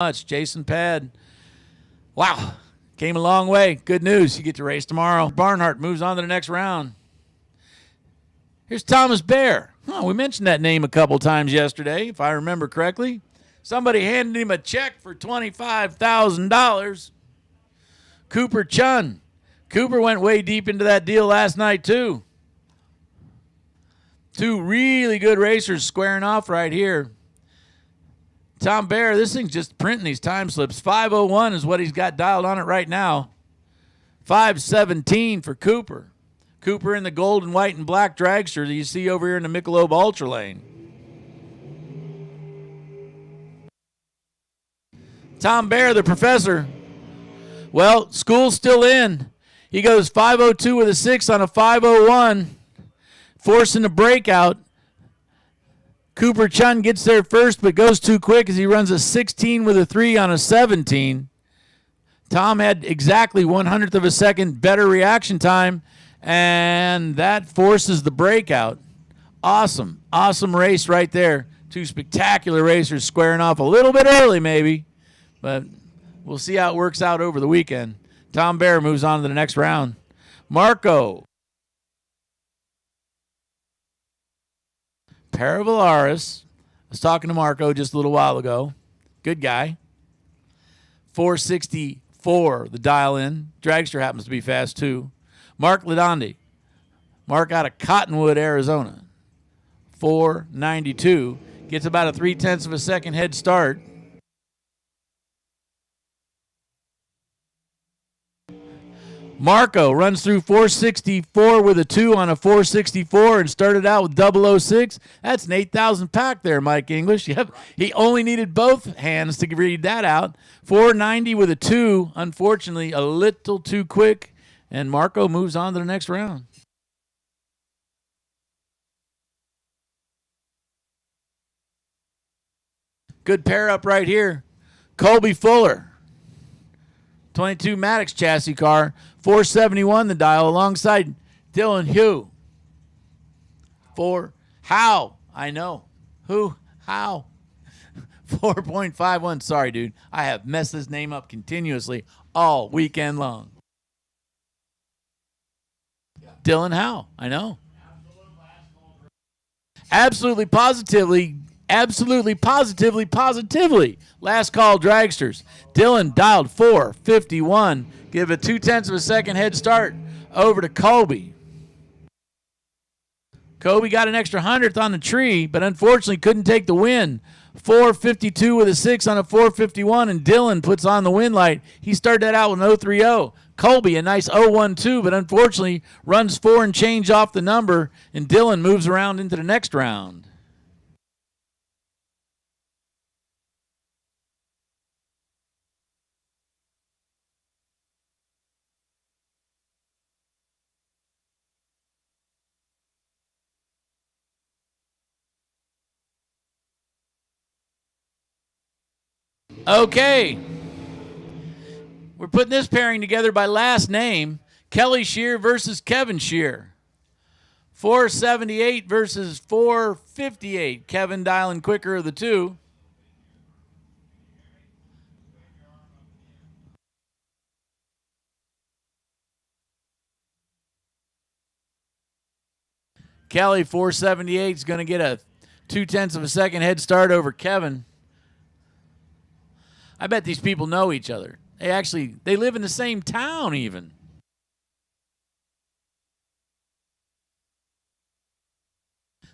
much. Jason Pad. Wow. Came a long way. Good news. You get to race tomorrow. Barnhart moves on to the next round. Here's Thomas Bear. We mentioned that name a couple times yesterday, if I remember correctly. Somebody handed him a check for $25,000. Cooper Chun. Cooper went way deep into that deal last night, too. Two really good racers squaring off right here. Tom Bear, this thing's just printing these time slips. 5:01 is what he's got dialed on it right now. 5:17 for Cooper. Cooper in the gold and white and black dragster that you see over here in the Michelob Ultra lane. Tom Bear, the professor. Well, school's still in. He goes 5:02 with a 6 on a 5:01, forcing a breakout. Cooper Chun gets there first, but goes too quick as he runs a 16 with a 3 on a 17. Tom had exactly 1/100th of a second better reaction time, and that forces the breakout. Awesome race right there. Two spectacular racers squaring off a little bit early maybe, but we'll see how it works out over the weekend. Tom Bear moves on to the next round. Marco Paravalaris. I was talking to Marco just a little while ago. Good guy. 464, the dial in. Dragster happens to be fast too. Mark Ladandi. Mark out of Cottonwood, Arizona. 492. Gets about a 0.3 of a second head start. Marco runs through 464 with a 2 on a 464 and started out with 006. That's an 8,000 pack there, Mike English. Yep. He only needed both hands to read that out. 490 with a 2, unfortunately a little too quick, and Marco moves on to the next round. Good pair up right here. Colby Fuller. 22 Maddox chassis car, 471 the dial alongside Dylan Hugh. How? I know. Who? How? 4.51. Sorry, dude. I have messed this name up continuously all weekend long. Dylan Howe. I know. Absolutely, positively. Last call dragsters. Dylan dialed 451. Give a 0.2 of a second head start over to Colby. Colby got an extra 100th on the tree, but unfortunately couldn't take the win. 452 with a 6 on a 451, and Dylan puts on the win light. He started that out with an 030. Colby, a nice 012, but unfortunately runs 4 and change off the number, and Dylan moves around into the next round. Okay. We're putting this pairing together by last name. Kelly Shear versus Kevin Shear. 478 versus 458. Kevin dialing quicker of the two. Kelly, 478, is going to get a 0.2 of a second head start over Kevin. I bet these people know each other. They live in the same town even.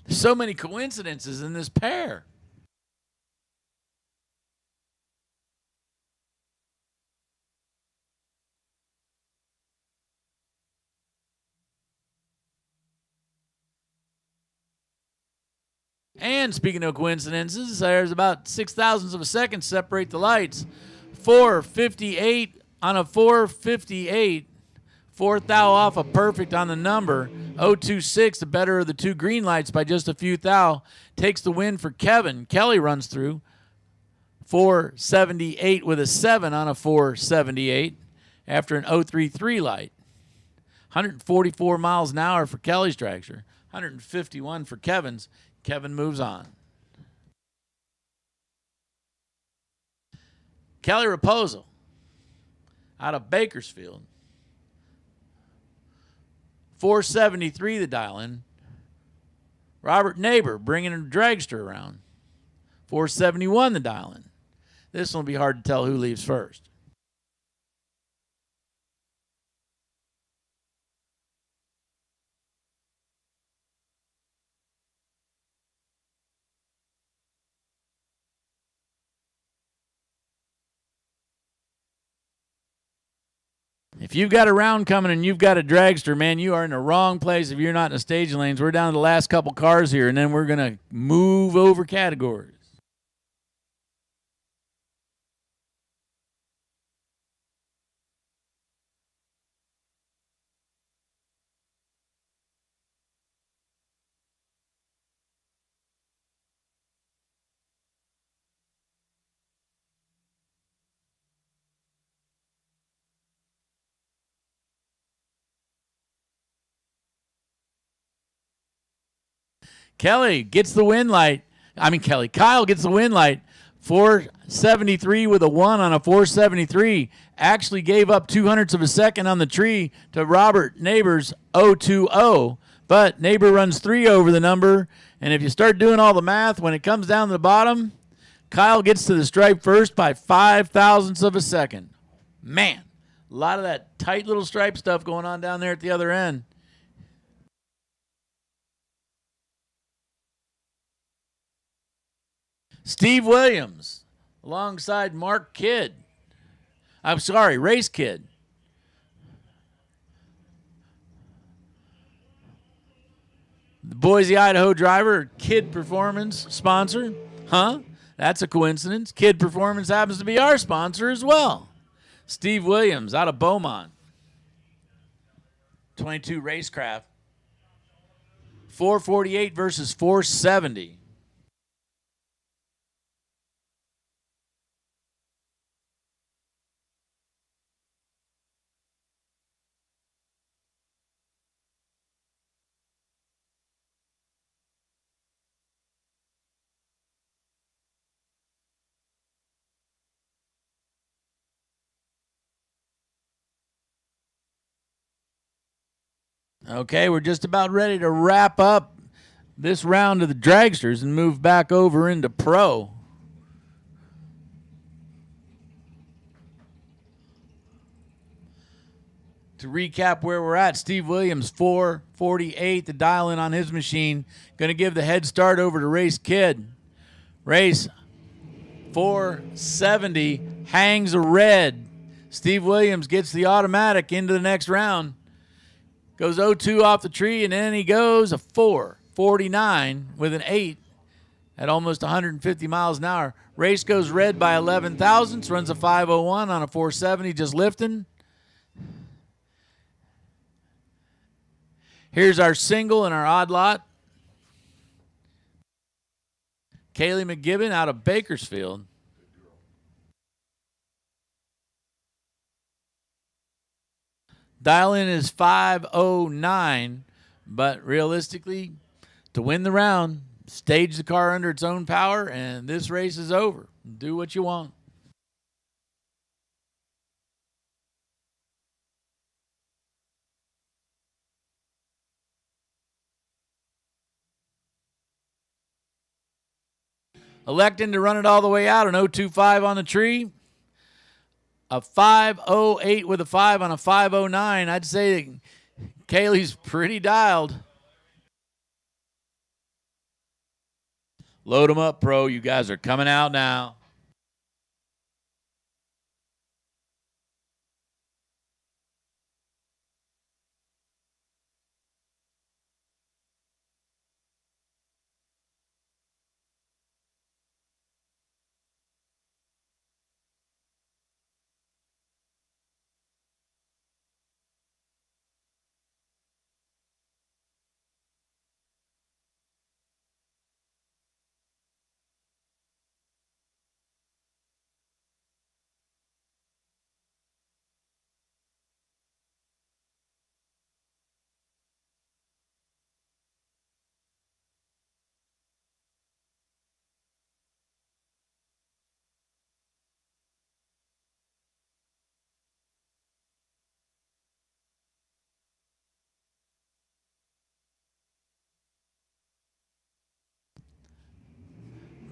There's so many coincidences in this pair. And speaking of coincidences, there's about 0.6 of a second separate the lights. 458 on a 458. 4th thou off a perfect on the number. 026, the better of the two green lights by just a few thou. Takes the win for Kevin. Kelly runs through 478 with a 7 on a 478 after an 033 light. 144 miles an hour for Kelly's dragster. 151 for Kevin's. Kevin moves on. Kelly Raposo out of Bakersfield. 473 the dial in. Robert Neighbor bringing a dragster around. 471 the dial in. This one will be hard to tell who leaves first. If you've got a round coming and you've got a dragster, man, you are in the wrong place if you're not in the staging lanes. We're down to the last couple cars here, and then we're going to move over categories. Kelly gets the win light. Kyle gets the win light. 473 with a 1 on a 473. Actually gave up 200ths of a second on the tree to Robert Neighbor's 020. But Neighbor runs 3 over the number. And if you start doing all the math, when it comes down to the bottom, Kyle gets to the stripe first by 5,000ths of a second. Man, a lot of that tight little stripe stuff going on down there at the other end. Steve Williams alongside Mark Kidd. I'm sorry, Race Kid. The Boise, Idaho driver, Kid Performance sponsor. Huh? That's a coincidence. Kid Performance happens to be our sponsor as well. Steve Williams out of Beaumont. 22 Racecraft. 448 versus 470. Okay, we're just about ready to wrap up this round of the dragsters and move back over into pro. To recap where we're at, Steve Williams, 448, the dial in on his machine. Going to give the head start over to Race Kid. Race, 470, hangs a red. Steve Williams gets the automatic into the next round. Goes 0-2 off the tree, and then he goes a 449 with an 8 at almost 150 miles an hour. Race goes red by 11 thousandths, runs a 501 on a 470, just lifting. Here's our single and our odd lot. Kaylee McGibbon out of Bakersfield. Dial in is 509, but realistically, to win the round, stage the car under its own power, and this race is over. Do what you want. Electing to run it all the way out, an 025 on the tree. A 508 with a 5 on a 509. I'd say Kaylee's pretty dialed. Load them up, Pro. You guys are coming out now.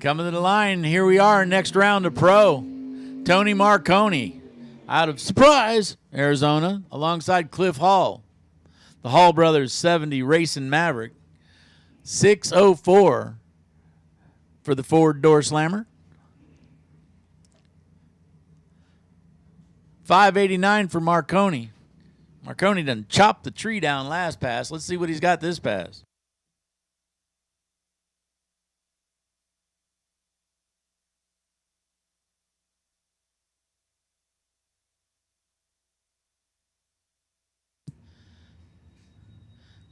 Coming to the line, here we are, next round of pro. Tony Marconi out of Surprise, Arizona, alongside Cliff Hall. The Hall Brothers 70 Racing Maverick. 604 for the Ford Door Slammer. 589 for Marconi. Marconi done chopped the tree down last pass. Let's see what he's got this pass.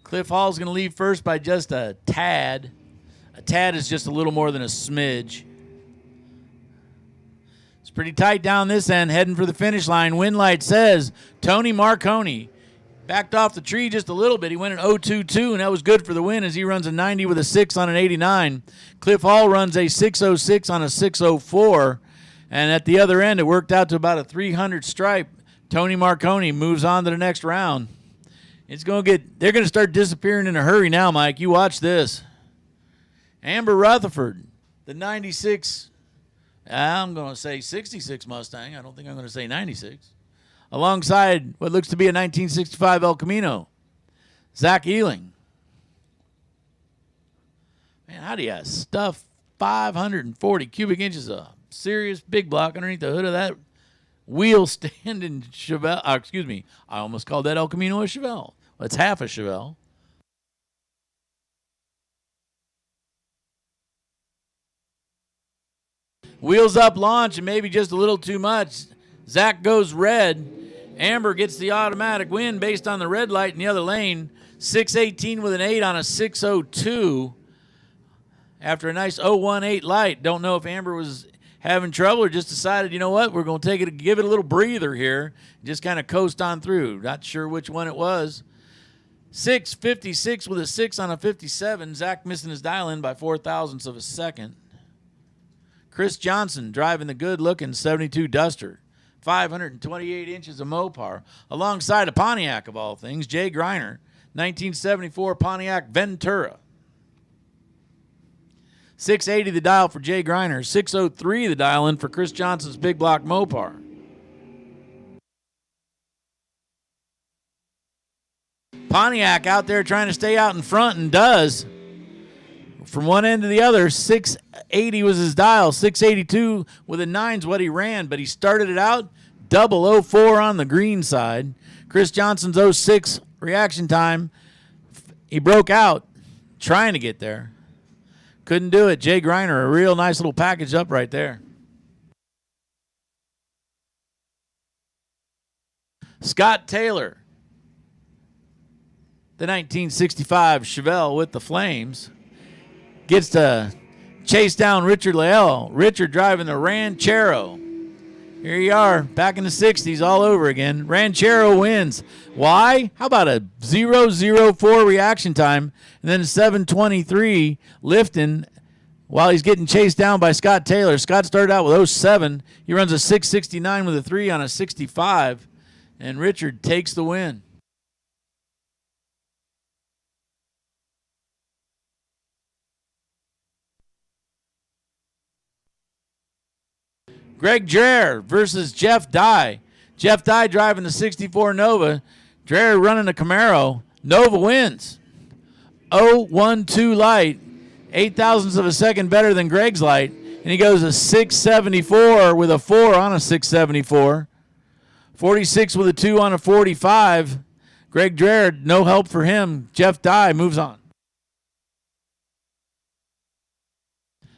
Cliff Hall's going to leave first by just a tad. A tad is just a little more than a smidge. It's pretty tight down this end, heading for the finish line. Wind light says Tony Marconi backed off the tree just a little bit. He went an 0.22, and that was good for the win as he runs a 90 with a 6 on an 89. Cliff Hall runs a 606 on a 604, and at the other end, it worked out to about a 300 stripe. Tony Marconi moves on to the next round. They're going to start disappearing in a hurry now, Mike. You watch this. Amber Rutherford, the 96, I'm going to say 66 Mustang. I don't think I'm going to say 96. Alongside what looks to be a 1965 El Camino, Zach Ealing. Man, how do you stuff 540 cubic inches of serious big block underneath the hood of that wheel standing Chevelle? Excuse me, I almost called that El Camino a Chevelle. Well, it's half a Chevelle. Wheels up launch and maybe just a little too much. Zach goes red. Amber gets the automatic win based on the red light in the other lane. 618 with an 8 on a 602. After a nice 018 light. Don't know if Amber was having trouble or just decided, you know what, we're going to give it a little breather here. Just kind of coast on through. Not sure which one it was. 656 with a 6 on a 57. Zach missing his dial in by 0.04 of a second. Chris Johnson driving the good-looking 72 Duster. 528 inches of Mopar. Alongside a Pontiac, of all things, Jay Greiner. 1974 Pontiac Ventura. 680 the dial for Jay Greiner. 603 the dial in for Chris Johnson's big block Mopar. Pontiac out there trying to stay out in front and does. From one end to the other, 680 was his dial. 682 with a 9's what he ran, but he started it out 004 on the green side. Chris Johnson's 06 reaction time. He broke out trying to get there. Couldn't do it. Jay Greiner, a real nice little package up right there. Scott Taylor, the 1965 Chevelle with the flames, gets to chase down Richard Leal. Richard driving the Ranchero. Here you are, back in the 60s all over again. Ranchero wins. Why? How about a 0.04 reaction time and then 7:23 lifting while he's getting chased down by Scott Taylor. Scott started out with 07. He runs a 669 with a 3 on a 65, and Richard takes the win. Greg Dreher versus Jeff Dye. Jeff Dye driving the 64 Nova. Dreher running a Camaro. Nova wins. 0.12 light. 0.08 of a second better than Greg's light. And he goes a 674 with a 4 on a 674. 46 with a 2 on a 45. Greg Dreher, no help for him. Jeff Dye moves on.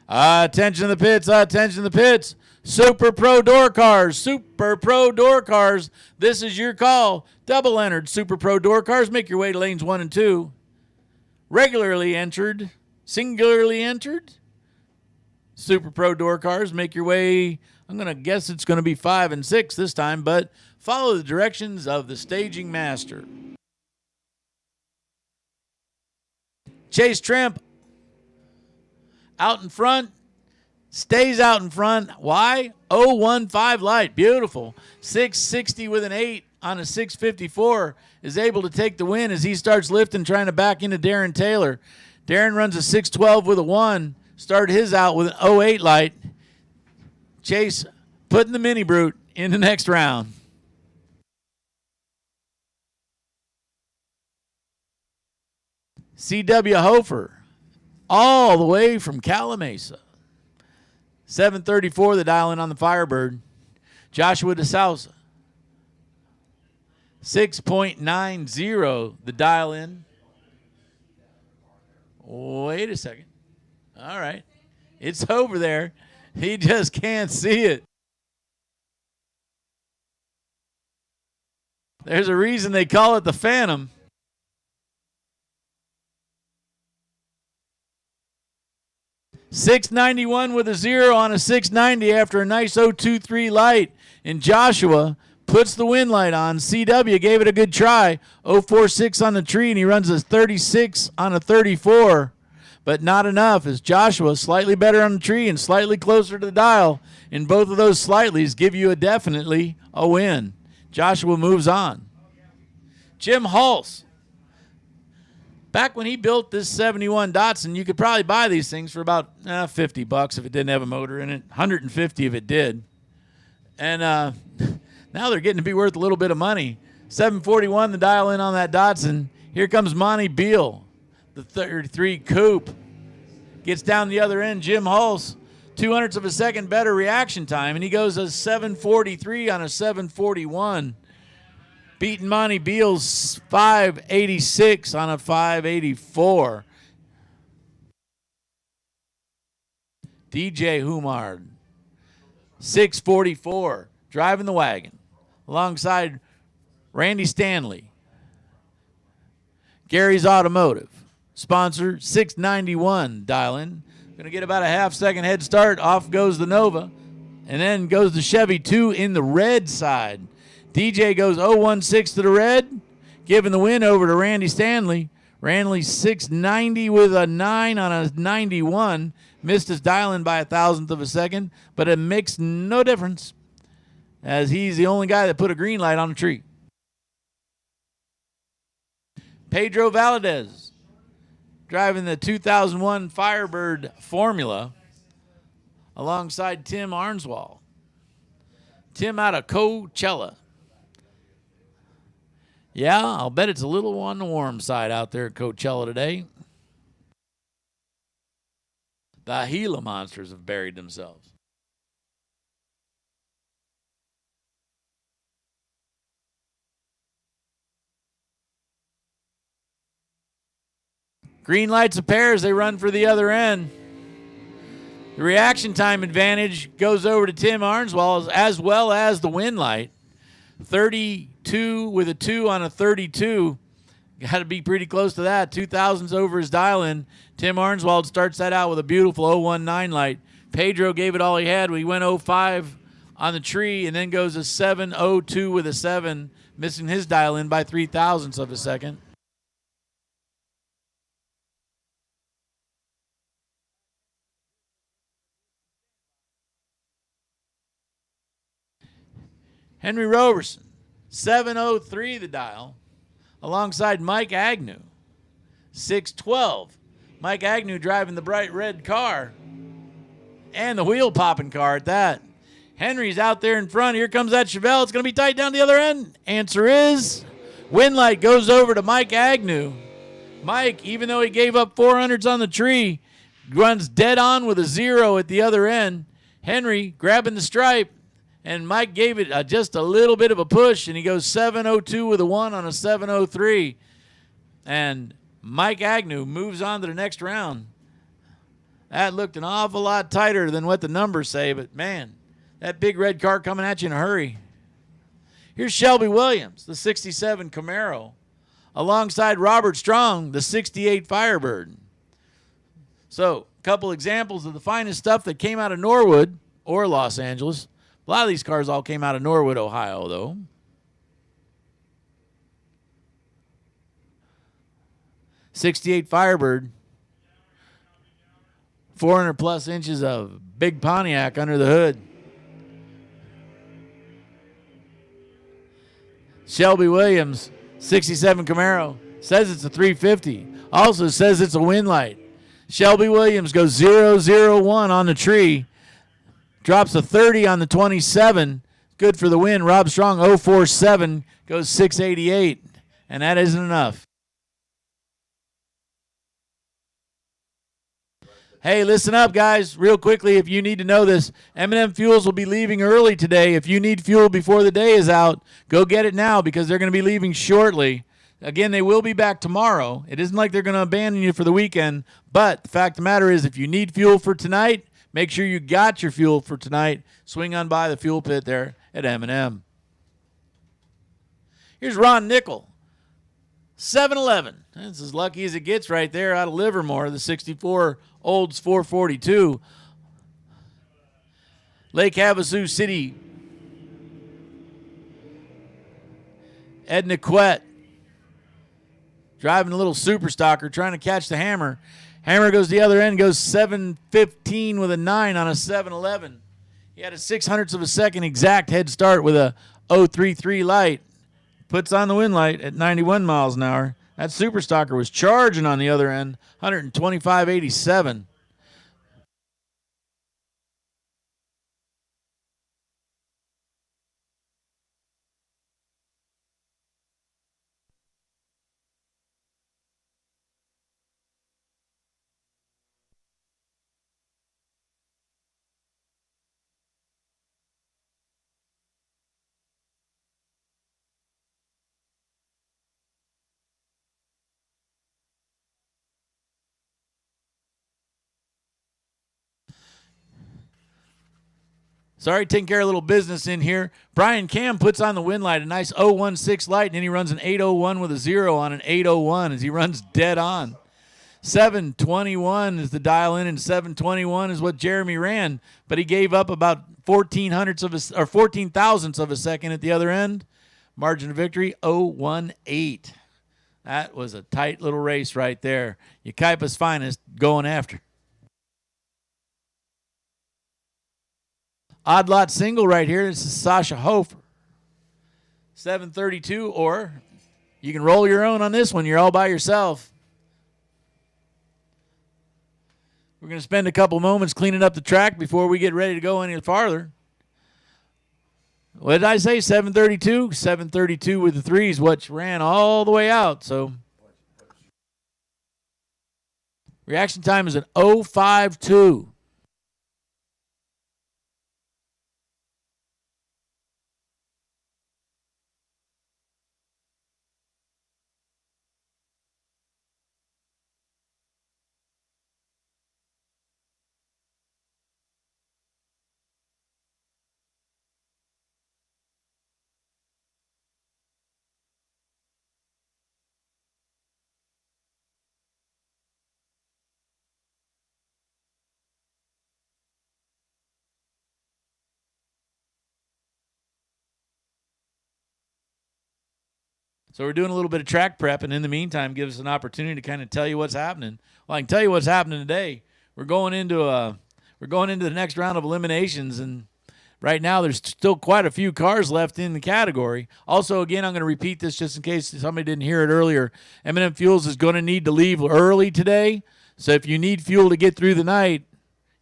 Attention to the pits. Attention to the pits. Super Pro Door Cars, Super Pro Door Cars. This is your call. Double entered Super Pro Door Cars. Make your way to lanes 1 and 2. Regularly entered, singularly entered. Super Pro Door Cars. Make your way, I'm going to guess it's going to be 5 and 6 this time, but follow the directions of the staging master. Chase Trimp out in front. Stays out in front. Why? 0.15 light. Beautiful. 660 with an 8 on a 654 is able to take the win as he starts lifting, trying to back into Darren Taylor. Darren runs a 612 with a 1. started his out with an 08 light. Chase putting the Mini Brute in the next round. C.W. Hofer, all the way from Calamasa. 734 the dial in on the Firebird. Joshua DeSouza. 6.90 the dial in. Wait a second. All right. It's over there. He just can't see it. There's a reason they call it the Phantom. $691 with a 0 on a 690 after a nice 023 light. And Joshua puts the wind light on. CW gave it a good try. 046 on the tree, and he runs a 36 on a 34. But not enough, as Joshua slightly better on the tree and slightly closer to the dial. And both of those slightlys give you definitely a win. Joshua moves on. Jim Hulse. Back when he built this 71 Datsun, you could probably buy these things for about $50 if it didn't have a motor in it, $150 if it did. And now they're getting to be worth a little bit of money. 741 the dial in on that Datsun. Here comes Monty Beal, the 33 Coupe. Gets down the other end, Jim Hulse, 200ths of a second better reaction time, and he goes a 743 on a 741. Beating Monty Beal's 586 on a 584. DJ Humard, 644, driving the wagon, alongside Randy Stanley. Gary's Automotive, sponsor 691, dial in. Going to get about a half-second head start. Off goes the Nova, and then goes the Chevy 2 in the red side. DJ goes 016 to the red, giving the win over to Randy Stanley. Randy 690 with a 9 on a 91. Missed his dial-in by 1,000th of a second, but it makes no difference, as he's the only guy that put a green light on the tree. Pedro Valadez, driving the 2001 Firebird Formula, alongside Tim Arnswall. Tim out of Coachella. Yeah, I'll bet it's a little on the warm side out there at Coachella today. The Gila monsters have buried themselves. Green lights a pair as they run for the other end. The reaction time advantage goes over to Tim Arnswall, as well as the wind light. 32 with a 2 on a 32. Got to be pretty close to that. 2,000s over his dial-in. Tim Arnswald starts that out with a beautiful 019 light. Pedro gave it all he had. We went 05 on the tree and then goes a 702 with a 7, missing his dial-in by 3,000ths of a second. Henry Roberson, 703 the dial, alongside Mike Agnew, 612. Mike Agnew driving the bright red car and the wheel-popping car at that. Henry's out there in front. Here comes that Chevelle. It's going to be tight down the other end. Answer is wind light goes over to Mike Agnew. Mike, even though he gave up 400s on the tree, runs dead on with a 0 at the other end. Henry grabbing the stripe. And Mike gave it just a little bit of a push, and he goes 702 with a 1 on a 703. And Mike Agnew moves on to the next round. That looked an awful lot tighter than what the numbers say, but, man, that big red car coming at you in a hurry. Here's Shelby Williams, the 67 Camaro, alongside Robert Strong, the 68 Firebird. So, a couple examples of the finest stuff that came out of Norwood or Los Angeles. A lot of these cars all came out of Norwood, Ohio, though. '68 Firebird. 400 plus inches of big Pontiac under the hood. Shelby Williams, 67 Camaro, says it's a 350. Also says it's a wind light. Shelby Williams goes 0-0-1 on the tree. Drops a 30 on the 27. Good for the win. Rob Strong 0-4-7 goes 688. And that isn't enough. Hey, listen up, guys. Real quickly, if you need to know this, M&M Fuels will be leaving early today. If you need fuel before the day is out, go get it now because they're going to be leaving shortly. Again, they will be back tomorrow. It isn't like they're going to abandon you for the weekend, but the fact of the matter is if you need fuel for tonight, make sure you got your fuel for tonight. Swing on by the fuel pit there at M&M. Here's Ron Nickel, 7-11. That's as lucky as it gets right there out of Livermore, the 64 Olds 442. Lake Havasu City, Edna Quet driving a little super stalker, trying to catch the hammer. Hammer goes the other end, goes 7:15 with a 9 on a 7-11. He had a 0.06 of a second exact head start with a 0.33 light. Puts on the wind light at 91 miles an hour. That super stalker was charging on the other end, 125.87. Sorry, taking care of a little business in here. Brian Cam puts on the wind light, a nice 016 light, and then he runs an 801 with a 0 on an 801 as he runs dead on. 721 is the dial in, and 721 is what Jeremy ran, but he gave up about 14 thousandths of a second at the other end. Margin of victory 018. That was a tight little race right there. Yucaipa's finest going after. Odd lot single right here. This is Sasha Hofer. 732, or you can roll your own on this one. You're all by yourself. We're going to spend a couple moments cleaning up the track before we get ready to go any farther. What did I say? 732? 732 with the threes, which ran all the way out. So reaction time is an 052. So we're doing a little bit of track prep, and in the meantime, gives us an opportunity to kind of tell you what's happening. Well, I can tell you what's happening today. We're going into the next round of eliminations, and right now there's still quite a few cars left in the category. Also, again, I'm going to repeat this just in case somebody didn't hear it earlier. M&M Fuels is going to need to leave early today, so if you need fuel to get through the night,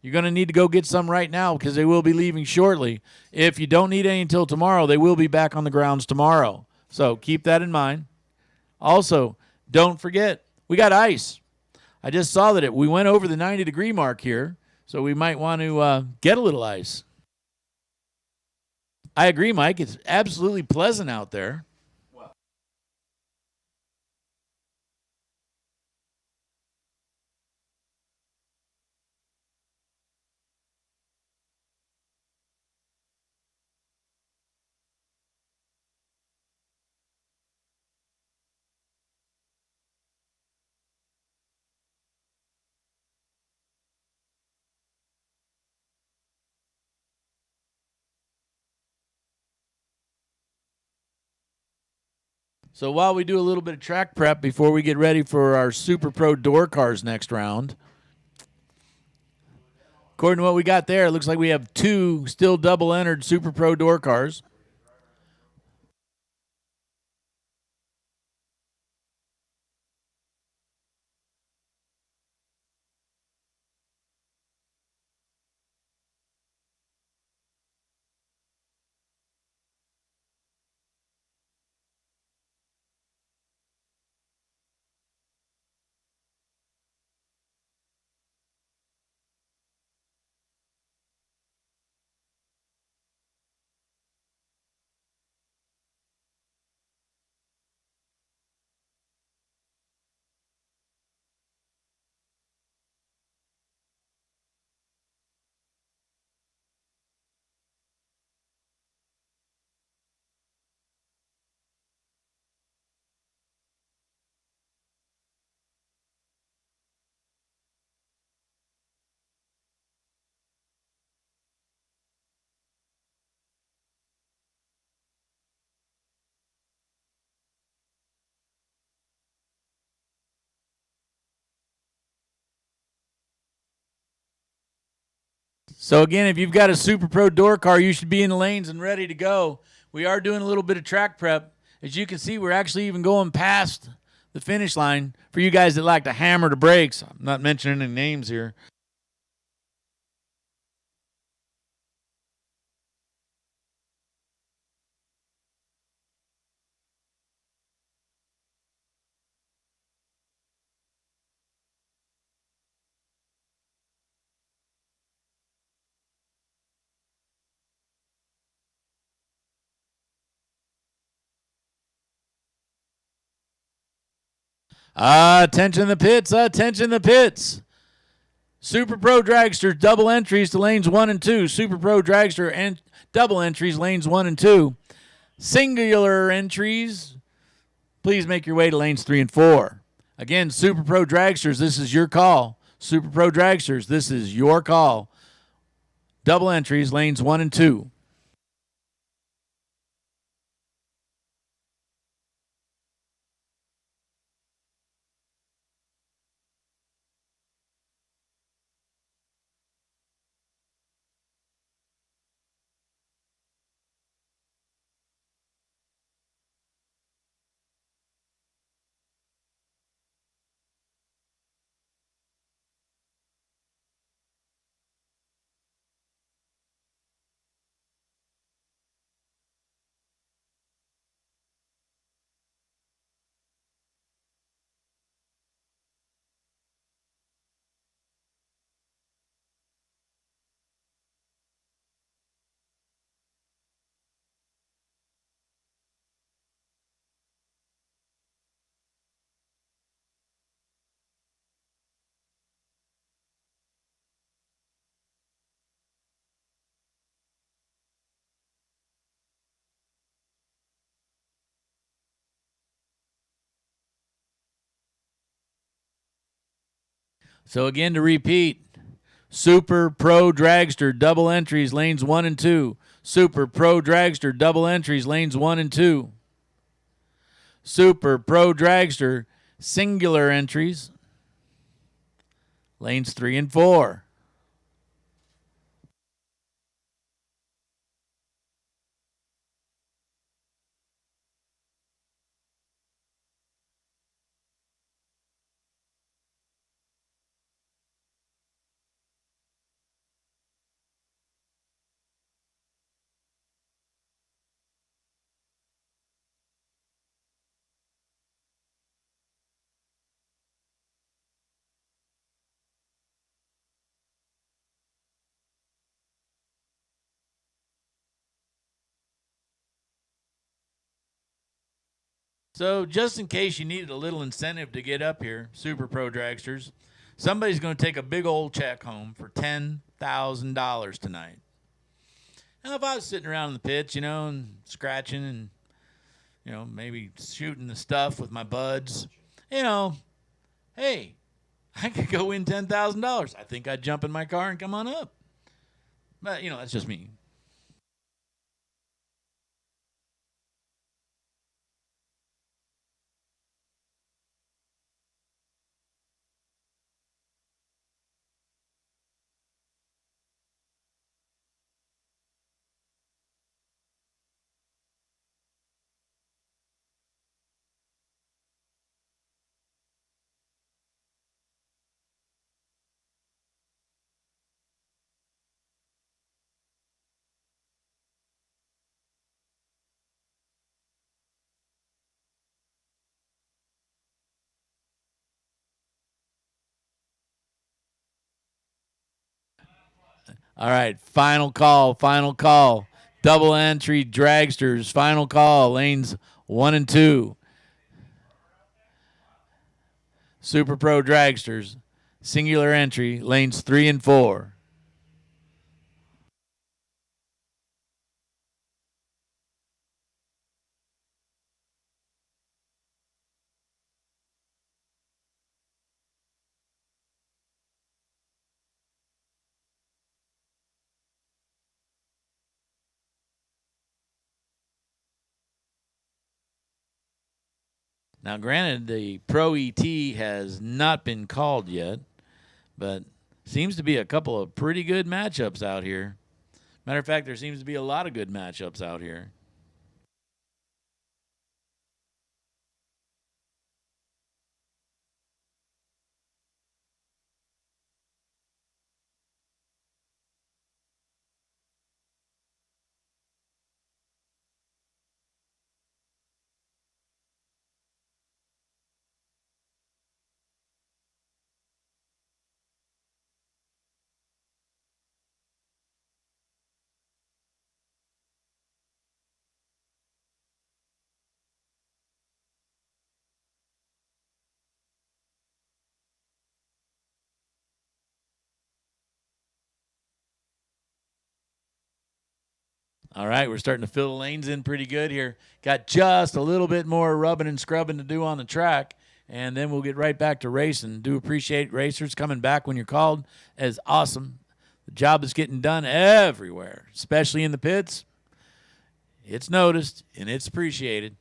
you're going to need to go get some right now because they will be leaving shortly. If you don't need any until tomorrow, they will be back on the grounds tomorrow. So keep that in mind. Also, don't forget, we got ice. I just saw that we went over the 90-degree mark here, so we might want to get a little ice. I agree, Mike. It's absolutely pleasant out there. So while we do a little bit of track prep before we get ready for our Super Pro door cars next round, according to what we got there, it looks like we have 2 still double-entered Super Pro door cars. So again, if you've got a Super Pro door car, you should be in the lanes and ready to go. We are doing a little bit of track prep. As you can see, we're actually even going past the finish line for you guys that like to hammer the brakes. I'm not mentioning any names here. Attention the pits, attention the pits. Super Pro Dragster double entries to lanes 1 and 2. Super Pro Dragster and double entries lanes 1 and 2. Singular entries, please make your way to lanes 3 and 4. Again, Super Pro Dragsters, this is your call. Super Pro Dragsters, this is your call. Double entries lanes 1 and 2. So again, to repeat, Super Pro Dragster double entries lanes 1 and 2. Super Pro Dragster double entries lanes 1 and 2. Super Pro Dragster singular entries lanes 3 and 4. So, just in case you needed a little incentive to get up here, Super Pro Dragsters, somebody's going to take a big old check home for $10,000 tonight. Now, if I was sitting around in the pits, and scratching and, maybe shooting the stuff with my buds, hey, I could go win $10,000. I think I'd jump in my car and come on up. But, that's just me. All right, final call, final call. Double entry dragsters, final call, lanes 1 and 2. Super Pro dragsters, singular entry, lanes 3 and 4. Now, granted, the Pro ET has not been called yet, but Seems to be a couple of pretty good matchups out here. Matter of fact, there seems to be a lot of good matchups out here. All right, we're starting to fill the lanes in pretty good here. Got just a little bit more rubbing and scrubbing to do on the track, and then we'll get right back to racing. Do appreciate racers coming back when you're called. As awesome. The job is getting done everywhere, especially in the pits. It's noticed, and it's appreciated.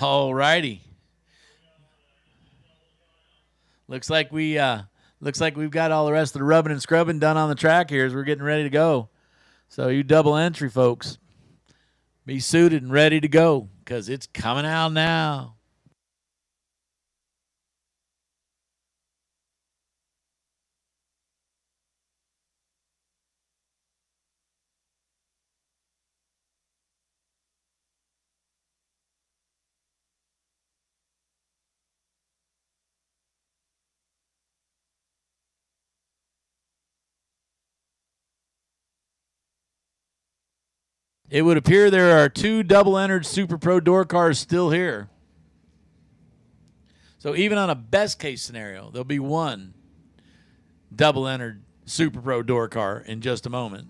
All righty. Looks like we've got all the rest of the rubbing and scrubbing done on the track here as we're getting ready to go. So you double entry folks, be suited and ready to go because it's coming out now. It would appear there are two double-entered Super Pro door cars still here. So even on a best-case scenario, there'll be one double-entered Super Pro door car in just a moment.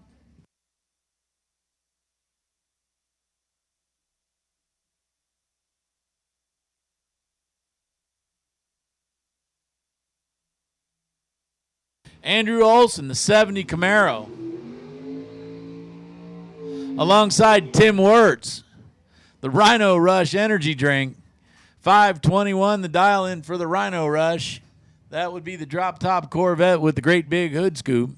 Andrew Olson, the 70 Camaro, alongside Tim Wirtz, the Rhino Rush energy drink. 521 the dial in for the Rhino Rush. That would be the drop top Corvette with the great big hood scoop.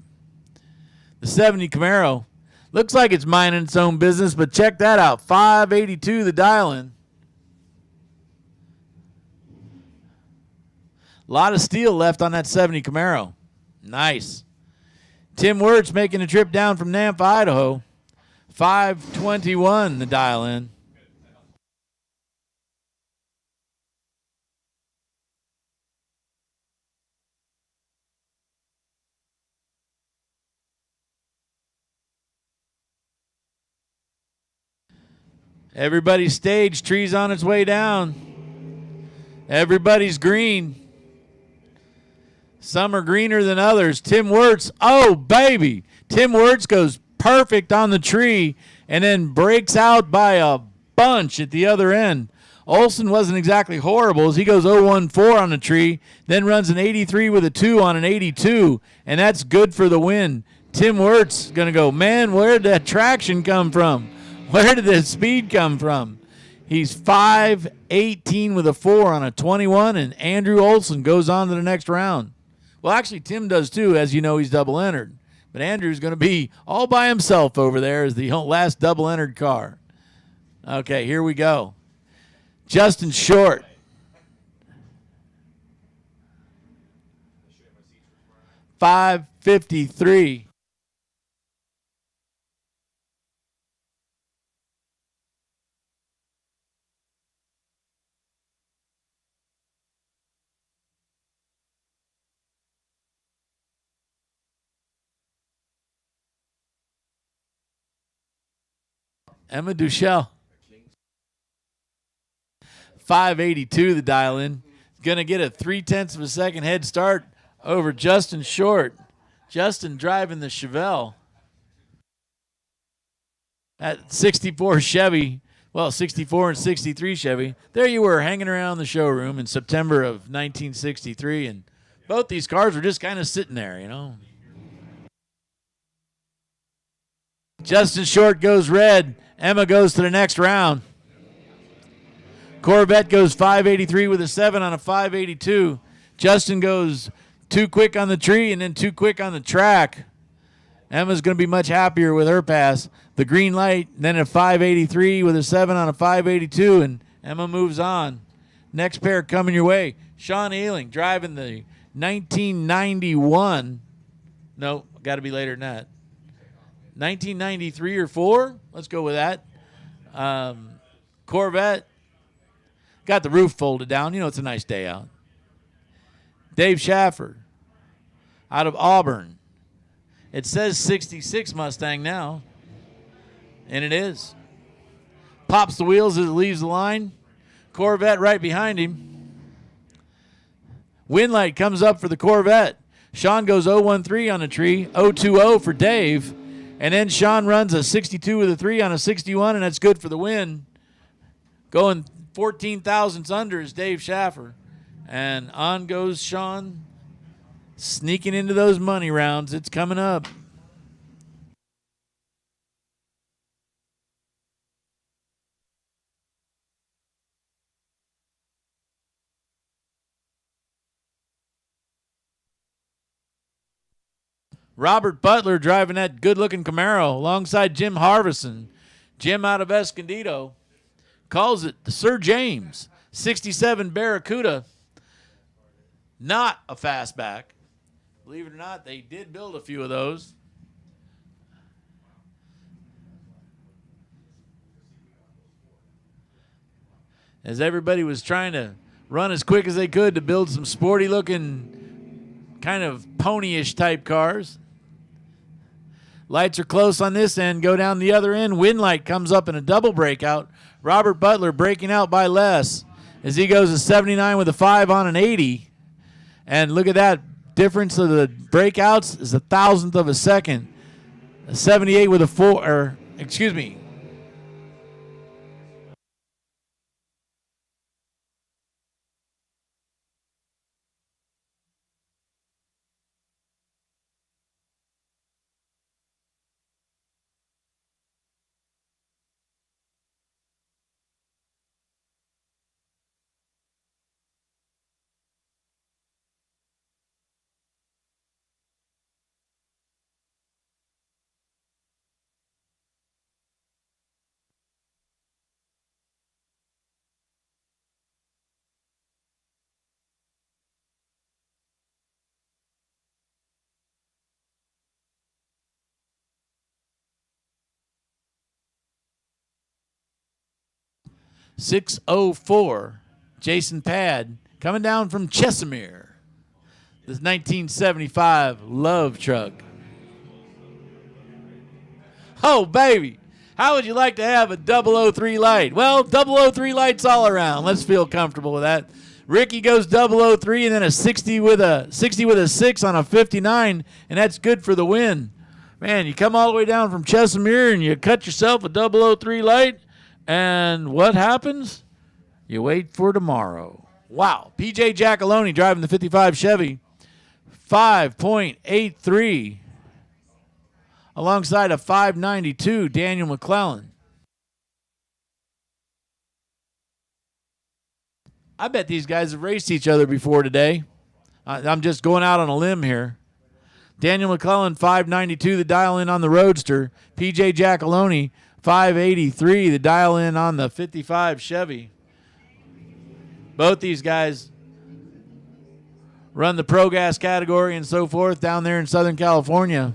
The 70 Camaro looks like it's minding its own business, but check that out. 582 the dial in. A lot of steel left on that 70 Camaro. Nice. Tim Wirtz making a trip down from Nampa, Idaho. 521 the dial in. Everybody's stage tree's on its way down. Everybody's green. Some are greener than others. Tim Wirtz, oh baby. Tim Wirtz goes perfect on the tree and then breaks out by a bunch at the other end. Olson wasn't exactly horrible as he goes 0-1-4 on the tree, then runs an 83 with a 2 on an 82, and that's good for the win. Tim Wirtz going to go, man, where did that traction come from? Where did the speed come from? He's 5-18 with a 4 on a 21, and Andrew Olson goes on to the next round. Well, actually, Tim does too. As you know, he's double-entered. But Andrew's going to be all by himself over there as the last double-entered car. Okay, here we go. Justin Short. $5.53. Emma Duchelle. 582 the dial in. Going to get a 0.3 of a second head start over Justin Short. Justin driving the Chevelle. That 64 Chevy Well, 64 and 63 Chevy. There you were hanging around the showroom in September of 1963, and both these cars were just kind of sitting there, you know. Justin Short goes red. Emma goes to the next round. Corvette goes 583 with a 7 on a 582. Justin goes too quick on the tree and then too quick on the track. Emma's going to be much happier with her pass. The green light, then a 583 with a 7 on a 582, and Emma moves on. Next pair coming your way. Sean Ealing driving the 1991. No, got to be later than that. 1993 or 4. Let's go with that. Corvette. Got the roof folded down. You know, it's a nice day out. Dave Schaffer out of Auburn. It says 66 Mustang now, and it is. Pops the wheels as it leaves the line. Corvette right behind him. Winlight comes up for the Corvette. Sean goes 0-1-3 on the tree, 0-2-0 for Dave, and then Sean runs a 62 with a 3 on a 61, and that's good for the win. Going 14 thousandths under is Dave Schaffer. And on goes Sean, sneaking into those money rounds. It's coming up. Robert Butler driving that good-looking Camaro alongside Jim Harvison. Jim out of Escondido calls it the Sir James 67 Barracuda. Not a fastback. Believe it or not, they did build a few of those. As everybody was trying to run as quick as they could to build some sporty-looking, kind of pony-ish type cars. Lights are close on this end. Go down the other end. Winlight comes up in a double breakout. Robert Butler breaking out by less as he goes to 79 with a 5 on an 80. And look at that difference of the breakouts is a thousandth of a second. A 78 with a 4, or excuse me. .604, Jason Pad coming down from Chesimir. This 1975 Love Truck. Oh, baby. How would you like to have a 003 light? Well, 003 lights all around. Let's feel comfortable with that. Ricky goes 003 and then a 60 with a 6 on a 59, and that's good for the win. Man, you come all the way down from Chesimir and you cut yourself a 003 light. And what happens? You wait for tomorrow. Wow. P.J. Giacalone driving the 55 Chevy. 5.83. Alongside a 592, Daniel McClellan. I bet these guys have raced each other before today. I'm just going out on a limb here. Daniel McClellan, 592, the dial-in on the Roadster. P.J. Giacalone, 583, the dial-in on the 55 Chevy. Both these guys run the Pro Gas category and so forth down there in Southern California.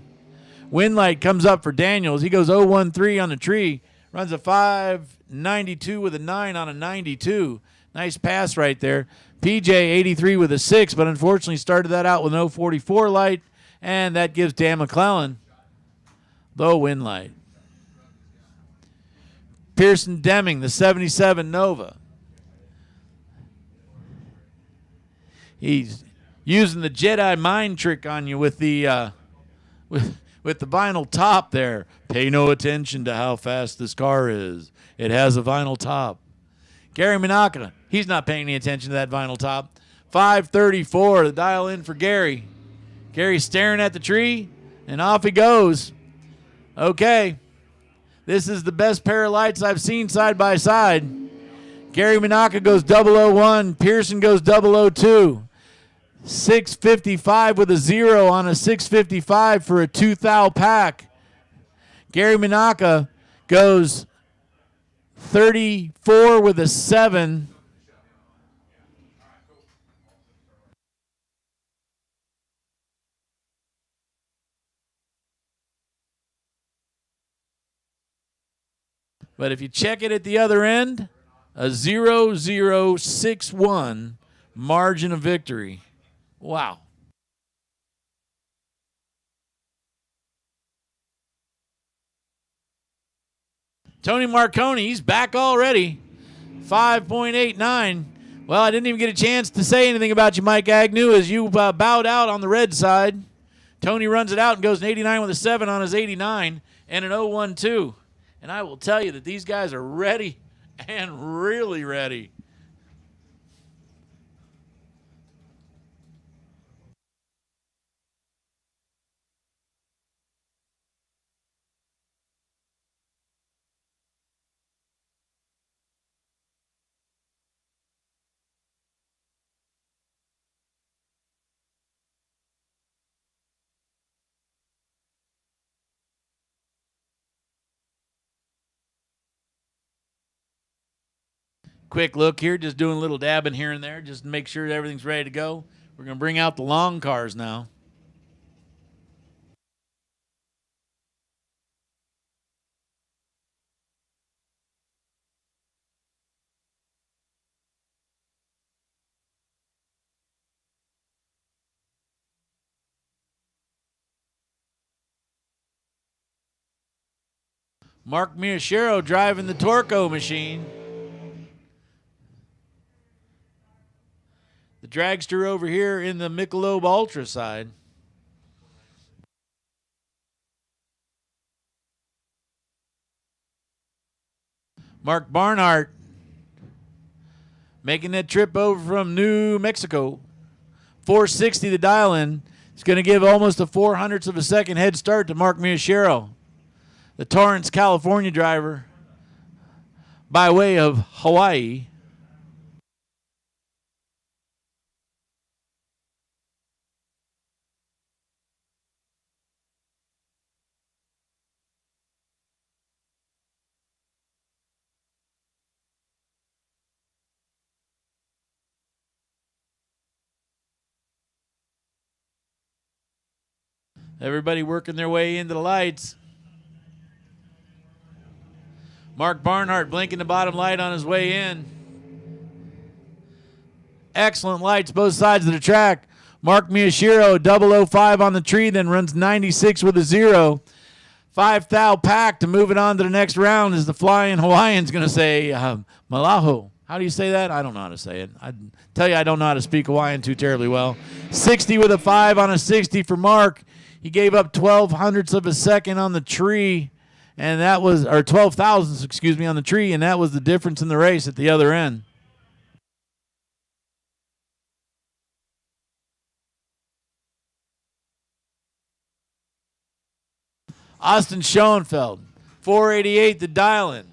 Winlight comes up for Daniels. He goes 0-1-3 on the tree. Runs a 592 with a 9 on a 92. Nice pass right there. PJ 83 with a 6, but unfortunately started that out with an 044 light, and that gives Dan McClellan the win light. Pearson Deming, the 77 Nova. He's using the Jedi mind trick on you with the with the vinyl top there. Pay no attention to how fast this car is. It has a vinyl top. Gary Minaka, he's not paying any attention to that vinyl top. 534, the dial in for Gary. Gary's staring at the tree, and off he goes. Okay, this is the best pair of lights I've seen side by side. Gary Minaka goes 001. Pearson goes 002. 655 with a 0 on a 655 for a 2,000 pack. Gary Minaka goes 34 with a 7. But if you check it at the other end, a 0.061 margin of victory. Wow. Tony Marconi, he's back already. 5.89. Well, I didn't even get a chance to say anything about you, Mike Agnew, as you bowed out on the red side. Tony runs it out and goes an 89 with a 7 on his 89 and an 012. And I will tell you that these guys are ready and really ready. Quick look here, just doing a little dabbing here and there, just to make sure everything's ready to go. We're going to bring out the long cars now. Mark Miyashiro driving the Torco machine. The dragster over here in the Michelob Ultra side. Mark Barnhart making that trip over from New Mexico. 460 the dial in. It's going to give almost a 0.04 of a second head start to Mark Miyashiro, the Torrance, California driver by way of Hawaii. Everybody working their way into the lights. Mark Barnhart blinking the bottom light on his way in. Excellent lights both sides of the track. Mark Miyashiro 005 on the tree, then runs 96 with a 0. 5,000 pack to move it on to the next round as the flying Hawaiian's going to say, Malaho. How do you say that? I don't know how to say it. I tell you, I don't know how to speak Hawaiian too terribly well. 60 with a 5 on a 60 for Mark. He gave up 0.12 of a second on the tree, and that was, or 12 thousandths, excuse me, on the tree, and that was the difference in the race at the other end. Austin Schoenfeld, 488 the dial-in,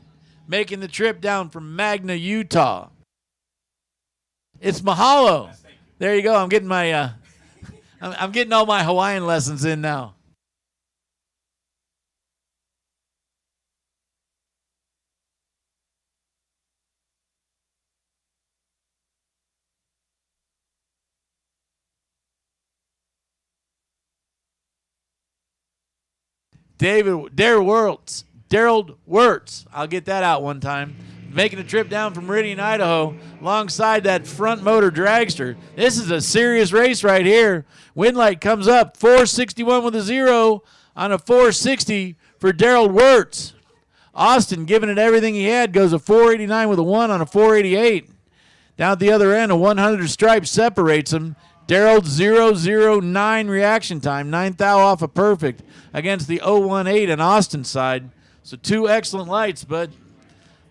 making the trip down from Magna, Utah. It's mahalo. There you go. I'm getting my I'm getting all my Hawaiian lessons in now. Daryl Wirtz. I'll get that out one time. Making a trip down from Meridian, Idaho, alongside that front motor dragster. This is a serious race right here. Windlight comes up, 461 with a 0 on a 460 for Daryl Wirtz. Austin, giving it everything he had, goes a 489 with a 1 on a 488. Down at the other end, a 100 stripe separates him. Daryl 009 reaction time. 9th thou off a perfect against the 018 on Austin's side. So 2 excellent lights, but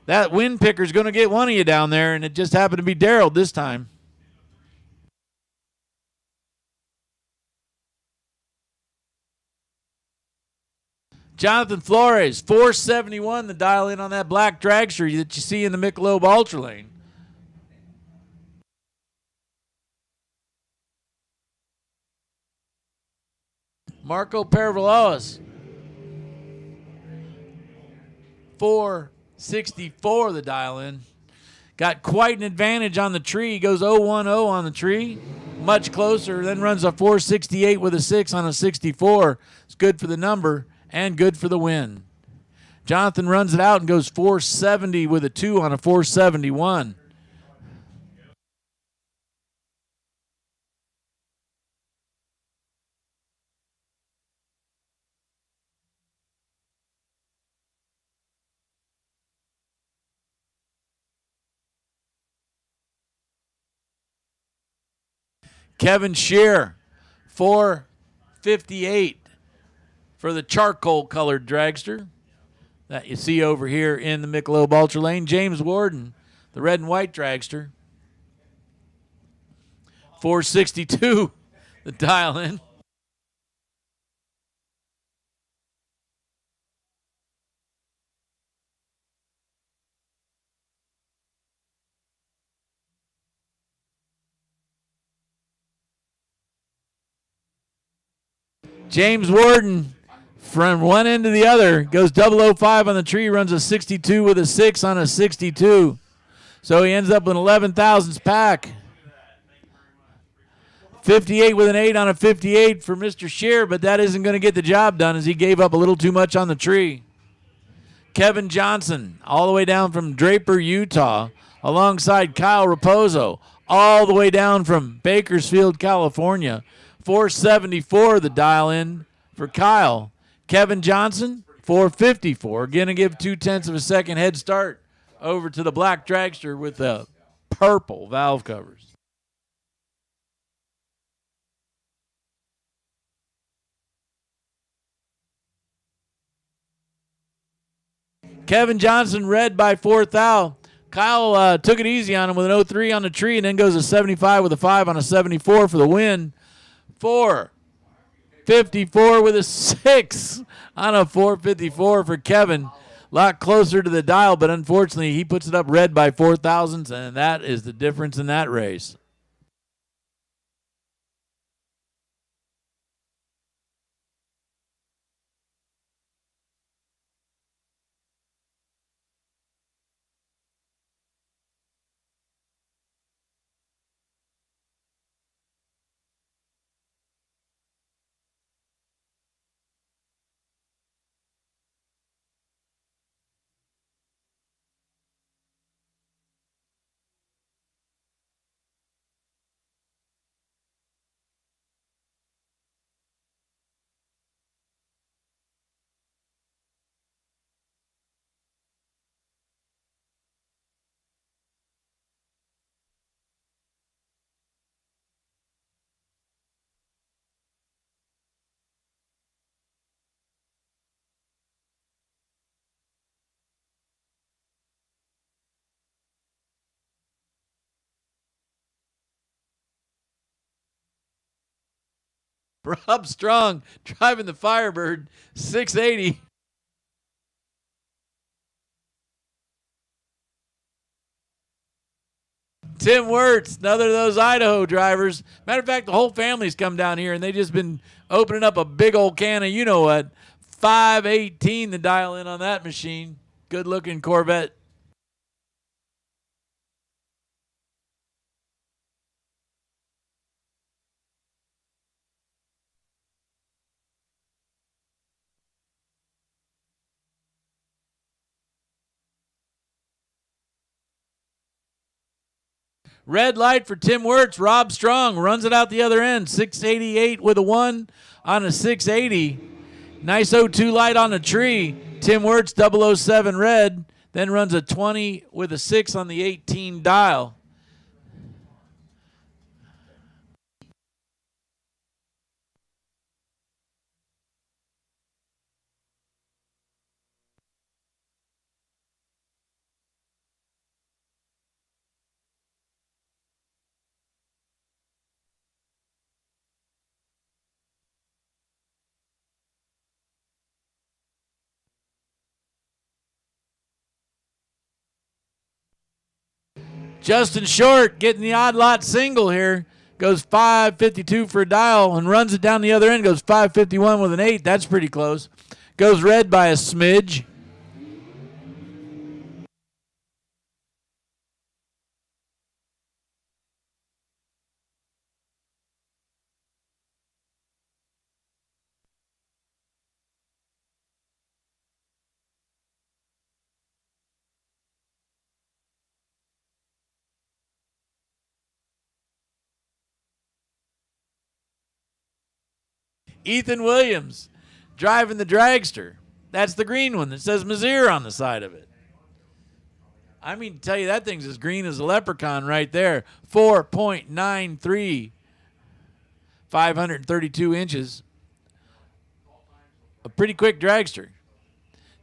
that wind picker's going to get one of you down there, and it just happened to be Daryl this time. Jonathan Flores, 471, the dial in on that black dragster that you see in the Michelob Ultra Lane. Marco Perveloas, 464, the dial in. Got quite an advantage on the tree. He goes 010 on the tree, much closer, then runs a 468 with a 6 on a 64. It's good for the number and good for the win. Jonathan runs it out and goes 470 with a 2 on a 471. Kevin Shear, 458 for the charcoal-colored dragster that you see over here in the Michelob Ultra Lane. James Warden, the red and white dragster, 462, the dial-in. James Warden, from one end to the other, goes 005 on the tree, runs a 62 with a 6 on a 62. So he ends up with an 11,000s pack. 58 with an 8 on a 58 for Mr. Shear, but that isn't going to get the job done as he gave up a little too much on the tree. Kevin Johnson, all the way down from Draper, Utah, alongside Kyle Raposo, all the way down from Bakersfield, California. 474 the dial in for Kyle. Kevin Johnson, 454. Going to give 0.2 of a second head start over to the black dragster with the purple valve covers. Kevin Johnson red by 4th thou. Kyle took it easy on him with an 03 on the tree and then goes a 75 with a 5 on a 74 for the win. 454 with a 6 on a 454 for Kevin. A lot closer to the dial, but unfortunately he puts it up red by 4,000s, and that is the difference in that race. Rob Strong driving the Firebird, 680. Tim Wirtz, another of those Idaho drivers. Matter of fact, the whole family's come down here, and they just been opening up a big old can of you-know-what. 518 the dial in on that machine. Good-looking Corvette. Red light for Tim Wirtz. Rob Strong runs it out the other end. 688 with a 1 on a 680. Nice 02 light on the tree. Tim Wirtz 007 red. Then runs a 20 with a 6 on the 18 dial. Justin Short getting the odd lot single here. Goes 5.52 for a dial and runs it down the other end. Goes 5.51 with an 8. That's pretty close. Goes red by a smidge. Ethan Williams driving the dragster. That's the green one that says Mizzier on the side of it. I mean to tell you, that thing's as green as a leprechaun right there. 4.93, 532 inches. A pretty quick dragster.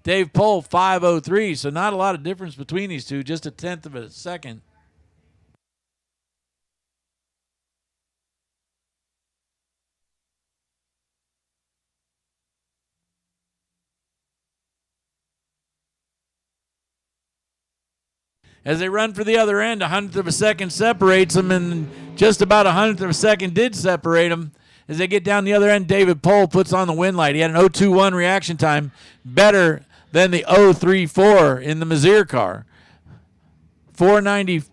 Dave Pohl, 5.03, so not a lot of difference between these two, just a tenth of a second. As they run for the other end, a hundredth of a second separates them, and just about a hundredth of a second did separate them. As they get down the other end, David Pohl puts on the win light. He had an 0.21 reaction time, better than the 0.34 in the Mizzier car. 490,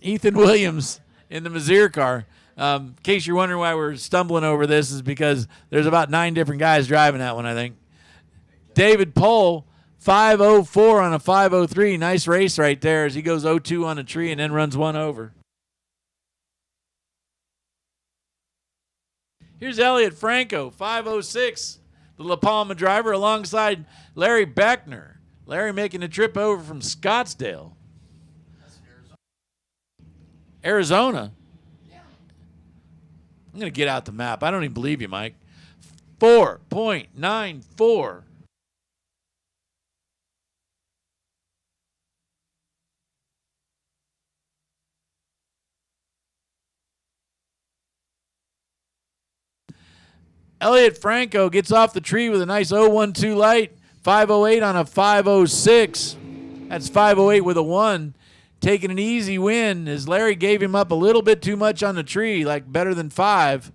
Ethan Williams in the Mizzier car. In case you're wondering why we're stumbling over this, is because there's about 9 different guys driving that one, I think. David Pohl, 5.04 on a 5.03. Nice race right there as he goes 0.2 on a tree and then runs one over. Here's Elliot Franco, 5.06, the La Palma driver, alongside Larry Beckner. Larry making the trip over from Scottsdale. Arizona? Yeah. I'm going to get out the map. I don't even believe you, Mike. 4.94. Elliot Franco gets off the tree with a nice 0.12 light, 5.08 on a 5.06. That's 5.08 with a 1. Taking an easy win as Larry gave him up a little bit too much on the tree, like better than 5.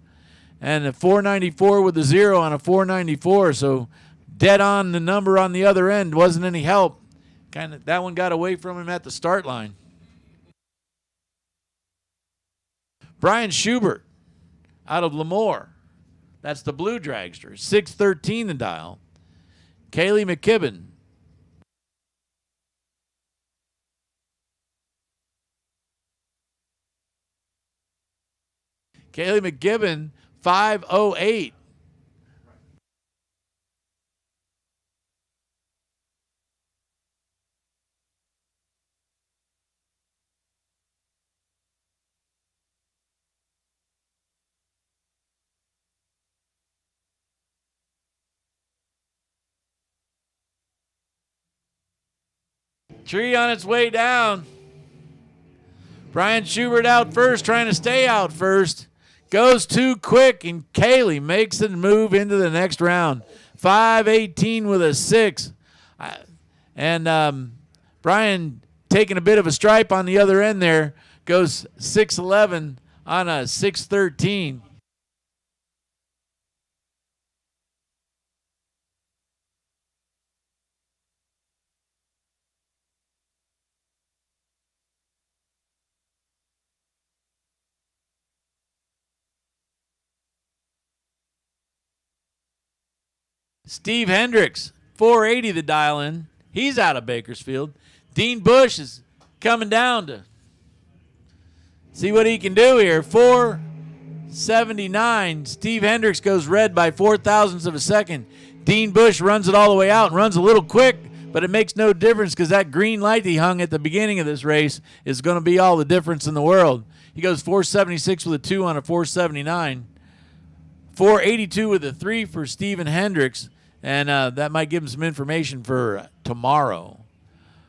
And a 4.94 with a 0 on a 4.94. So dead on the number on the other end. Wasn't any help. That one got away from him at the start line. Brian Schubert out of Lemoore. That's the blue dragster. 6.13 the dial. Kaylee McKibben. Kaylee McKibben, 5.08. Tree on its way down. Brian Schubert out first, trying to stay out first. Goes too quick, and Kaylee makes the move into the next round. 5.18 with a 6. And Brian taking a bit of a stripe on the other end there. Goes 6.11 on a 6.13. Steve Hendricks, 480 the dial in. He's out of Bakersfield. Dean Bush is coming down to see what he can do here. 479. Steve Hendricks goes red by 0.04 of a second. Dean Bush runs it all the way out and runs a little quick, but it makes no difference because that green light he hung at the beginning of this race is going to be all the difference in the world. He goes 476 with a 2 on a 479. 482 with a 3 for Steven Hendricks. And that might give him some information for tomorrow.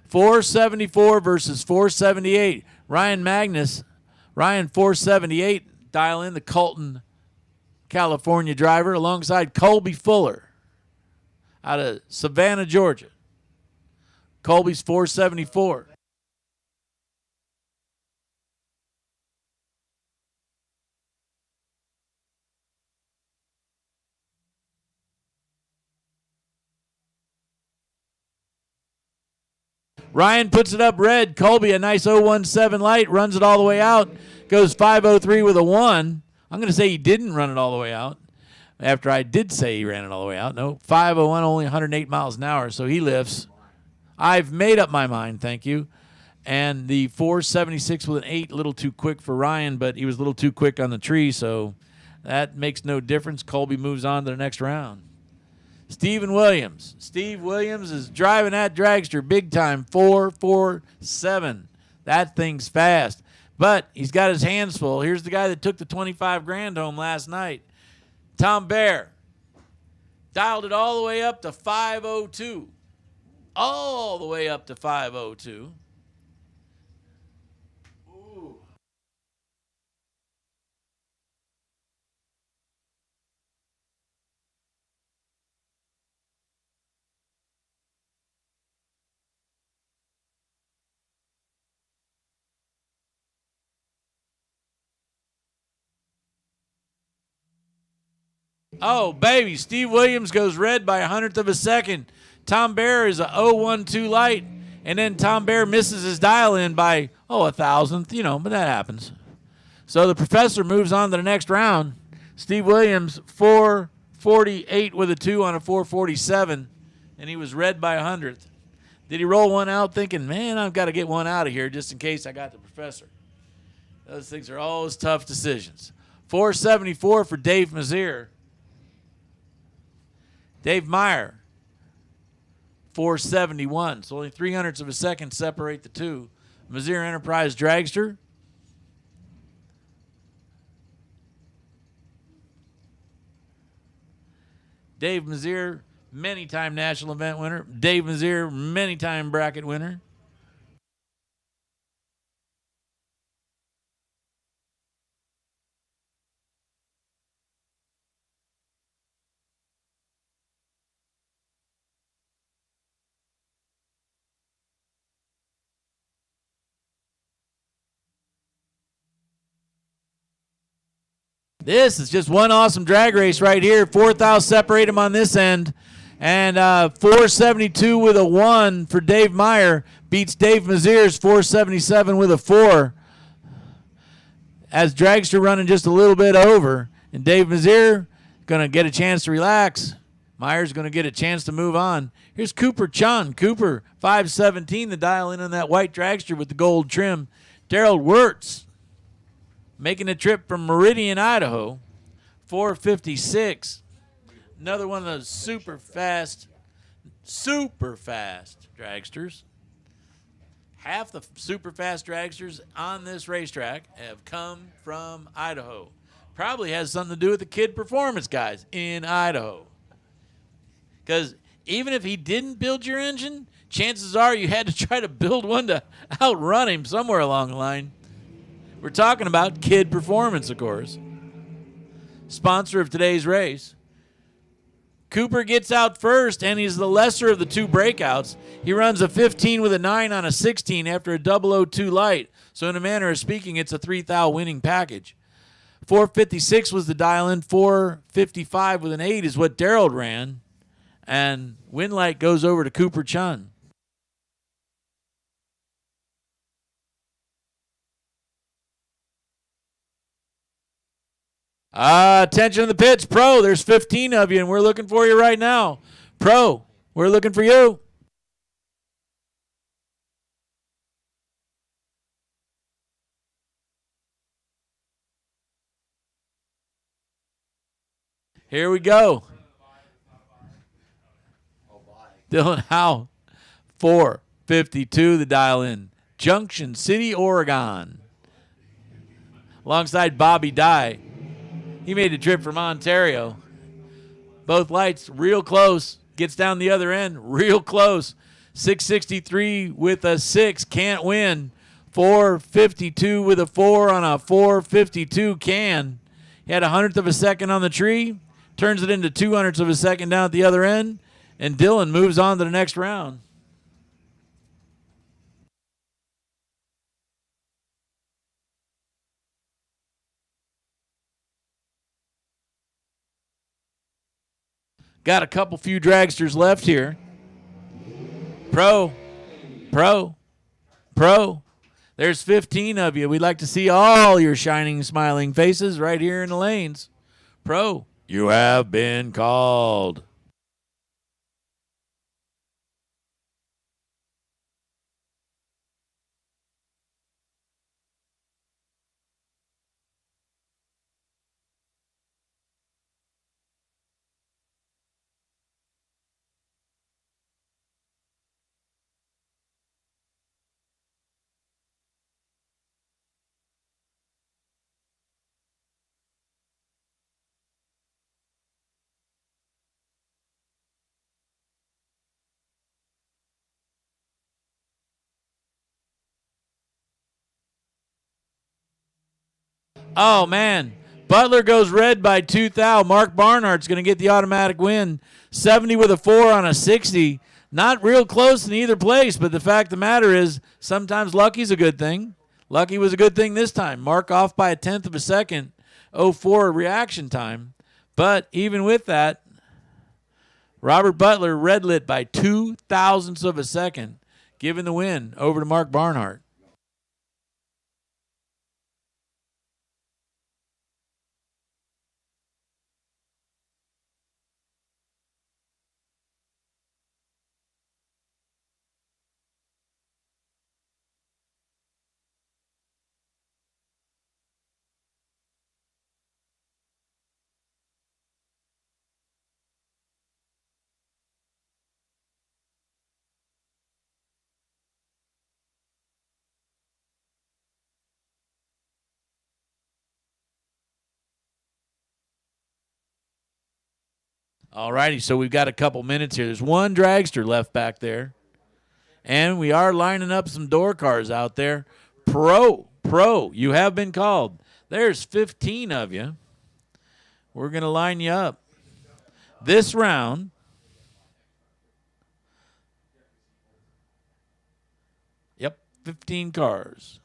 474 versus 478. Ryan Magnus, Ryan 478, dial in the Colton, California driver, alongside Colby Fuller out of Savannah, Georgia. Colby's 474. Ryan puts it up red. Colby, a nice 017 light, runs it all the way out. Goes 5:03 with a 1. I'm going to say he didn't run it all the way out. After I did say he ran it all the way out. No, 5:01, only 108 miles an hour, so he lifts. I've made up my mind, thank you. And the 4.76 with an 8, a little too quick for Ryan, but he was a little too quick on the tree, so that makes no difference. Colby moves on to the next round. Steven Williams. Steve Williams is driving that dragster big time, 4.47. That thing's fast. But he's got his hands full. Here's the guy that took the 25 grand home last night. Tom Bear. Dialed it all the way up to 5:02. All the way up to 5:02. Oh, baby. Steve Williams goes red by 100th of a second. Tom Bear is a 0.12 light. And then Tom Bear misses his dial in by, 1,000th, but that happens. So the professor moves on to the next round. Steve Williams, 4.48 with a 2 on a 4.47. And he was red by 100th. Did he roll one out thinking, man, I've got to get one out of here just in case I got the professor? Those things are always tough decisions. 4.74 for Dave Mazier. Dave Meyer, 4.71. So only 0.03 of a second separate the two. Mazier Enterprise Dragster. Dave Mazier, many-time national event winner. Dave Mazier, many-time bracket winner. This is just one awesome drag race right here. 4,000 separate him on this end. And 4.72 with a 1 for Dave Meyer beats Dave Mazier's 4.77 with a 4. As Dragster running just a little bit over. And Dave Mazier going to get a chance to relax. Meyer's going to get a chance to move on. Here's Cooper Chun. Cooper, 5.17, the dial in on that white Dragster with the gold trim. Daryl Wirtz making a trip from Meridian, Idaho, 4.56. Another one of those super fast dragsters. Half the super fast dragsters on this racetrack have come from Idaho. Probably has something to do with the Kid Performance guys in Idaho. Because even if he didn't build your engine, chances are you had to try to build one to outrun him somewhere along the line. We're talking about Kid Performance, of course. Sponsor of today's race. Cooper gets out first, and he's the lesser of the two breakouts. He runs a 15 with a 9 on a 16 after a 002 light. So in a manner of speaking, it's a 3,000 winning package. 4.56 was the dial-in. 4.55 with an 8 is what Daryl ran. And win light goes over to Cooper Chun. Attention to the pits. Pro, there's 15 of you, and we're looking for you right now. Pro, we're looking for you. Here we go. Dylan Howe, 4.52, the dial in. Junction City, Oregon. Alongside Bobby Dye. He made a trip from Ontario. Both lights real close. Gets down the other end real close. 6.63 with a 6. Can't win. 4.52 with a 4 on a 4.52 can. He had 100th of a second on the tree. Turns it into 200ths of a second down at the other end. And Dylan moves on to the next round. Got a couple few dragsters left here. Pro Pro. Pro. There's 15 of you. We'd like to see all your shining, smiling faces right here in the lanes. Pro, you have been called. Oh, man. Butler goes red by 2 thou. Mark Barnhart's going to get the automatic win. 70 with a 4 on a 60. Not real close in either place, but the fact of the matter is sometimes lucky's a good thing. Lucky was a good thing this time. Mark off by a tenth of a second. 0.4 reaction time. But even with that, Robert Butler red lit by 2 thousandths of a second, giving the win over to Mark Barnhart. All righty, so we've got a couple minutes here. There's one dragster left back there. And we are lining up some door cars out there. Pro, you have been called. There's 15 of you. We're going to line you up. This round, yep, 15 cars.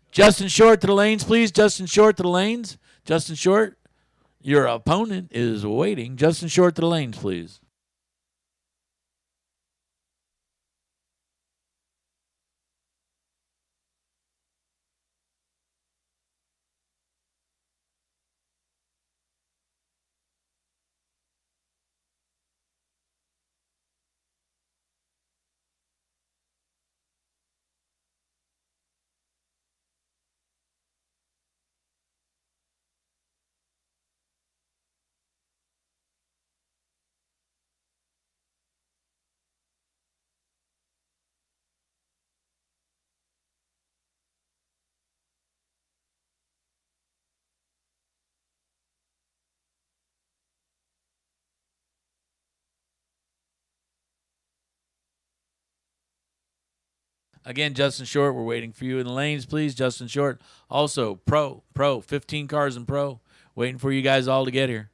Justin Short to the lanes, please. Justin Short to the lanes. Justin Short, your opponent is waiting. Justin Short to the lanes, please. Again, Justin Short, we're waiting for you in the lanes, please. Justin Short. Also, pro, 15 cars in pro. Waiting for you guys all to get here.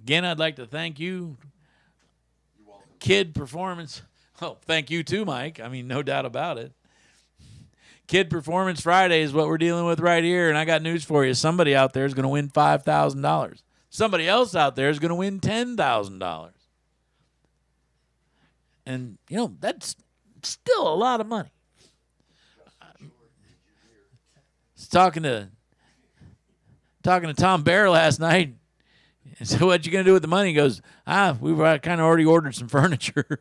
Again, I'd like to thank you. Kid Performance. Oh, thank you too, Mike. I mean, no doubt about it. Kid Performance Friday is what we're dealing with right here, and I got news for you. Somebody out there is going to win $5,000. Somebody else out there is going to win $10,000. And, that's still a lot of money. I was talking to Tom Bear last night. So what you going to do with the money? He goes, we've kind of already ordered some furniture.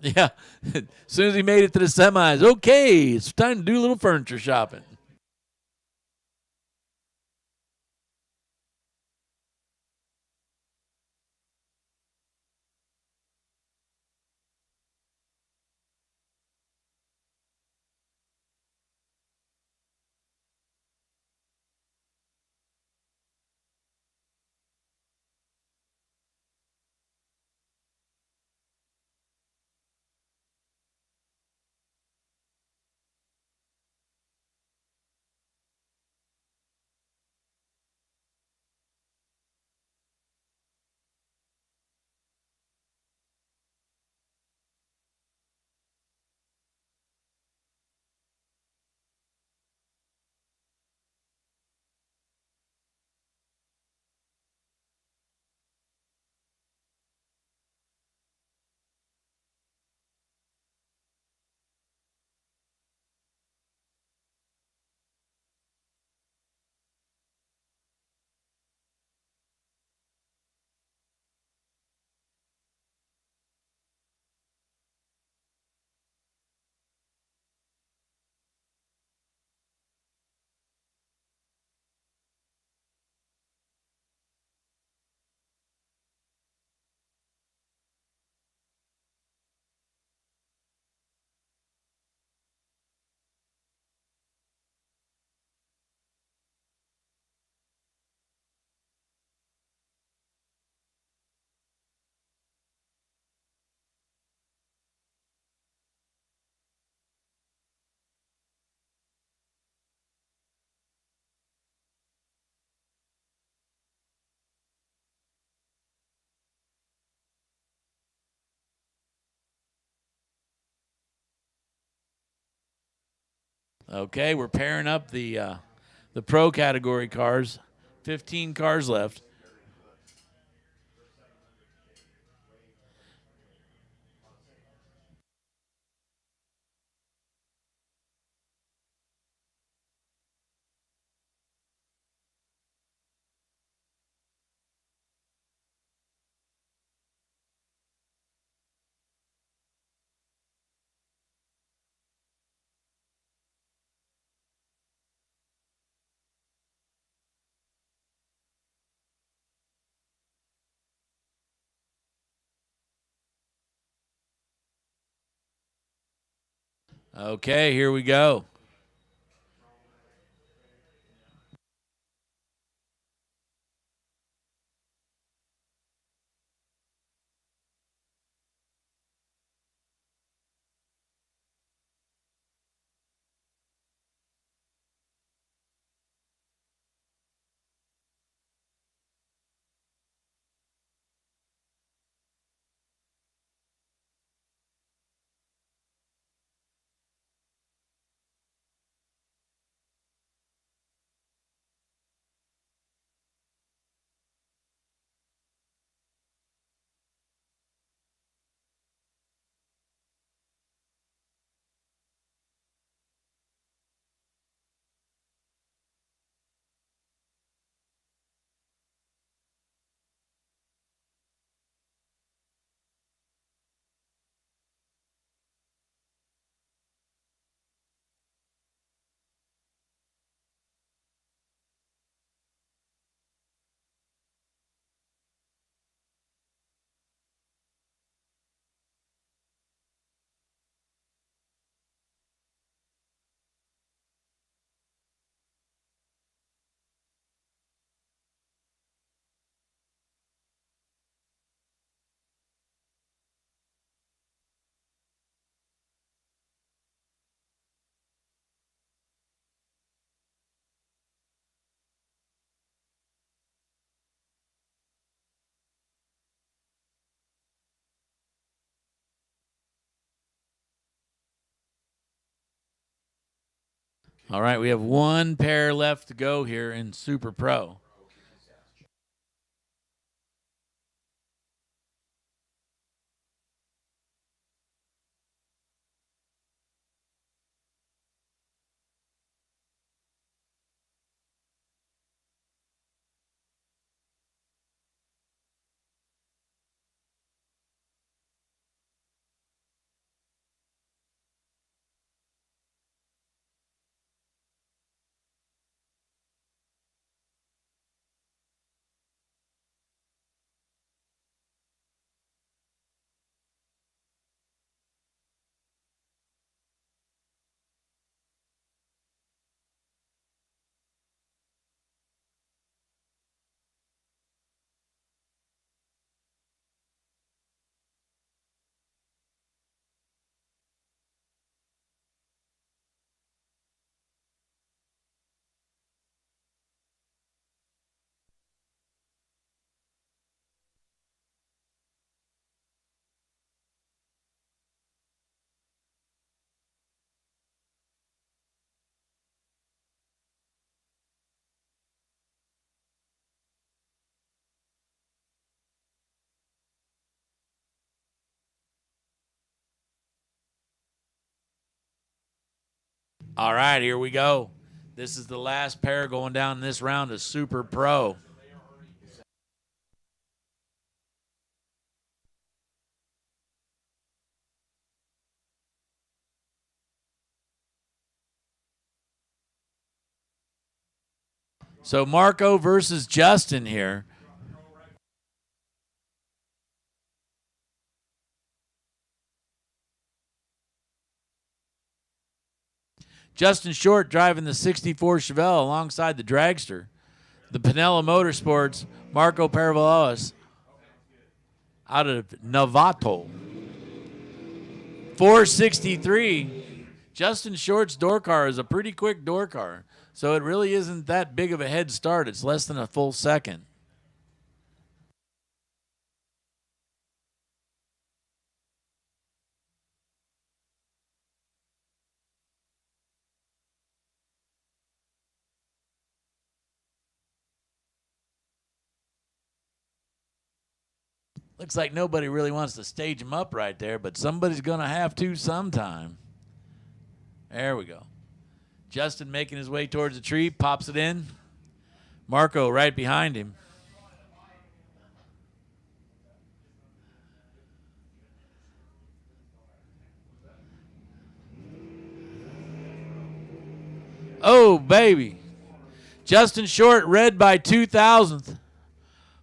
Yeah. As soon as he made it to the semis, okay, it's time to do a little furniture shopping. Okay, we're pairing up the pro category cars. 15 cars left. Okay, here we go. All right, we have one pair left to go here in Super Pro. All right, here we go. This is the last pair going down this round of Super Pro. So Marco versus Justin here. Justin Short driving the 64 Chevelle alongside the dragster. The Pinella Motorsports, Marco Paravalos out of Novato. 463. Justin Short's door car is a pretty quick door car, so it really isn't that big of a head start. It's less than a full second. Looks like nobody really wants to stage him up right there, but somebody's going to have to sometime. There we go. Justin making his way towards the tree, pops it in. Marco right behind him. Oh, baby. Justin Short red by 2,000th.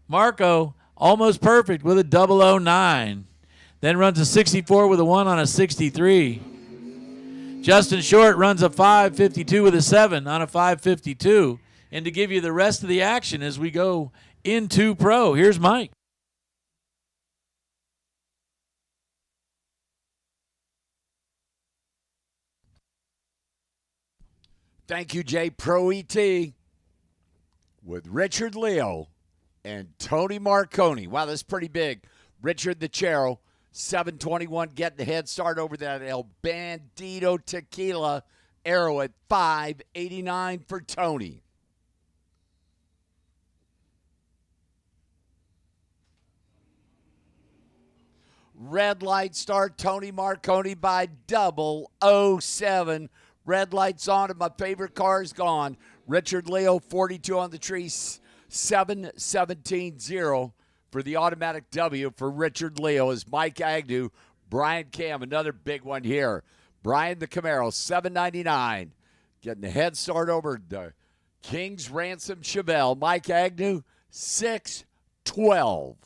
Marco almost perfect with a 009. Then runs a 64 with a 1 on a 63. Justin Short runs a 552 with a 7 on a 552. And to give you the rest of the action as we go into Pro, here's Mike. Thank you, Jay. Pro ET with Richard Leo and Tony Marconi. Wow, that's pretty big. Richard the Chero, 721, getting the head start over that El Bandito Tequila Arrow at 589 for Tony. Red light start, Tony Marconi by 007. Red lights on, and my favorite car is gone. Richard Leo, 42 on the tree, 7-17-0 for the automatic W for Richard Leo is Mike Agnew. Brian Cam, another big one here. Brian the Camaro, 799. Getting the head start over the King's Ransom Chevelle. Mike Agnew, 612.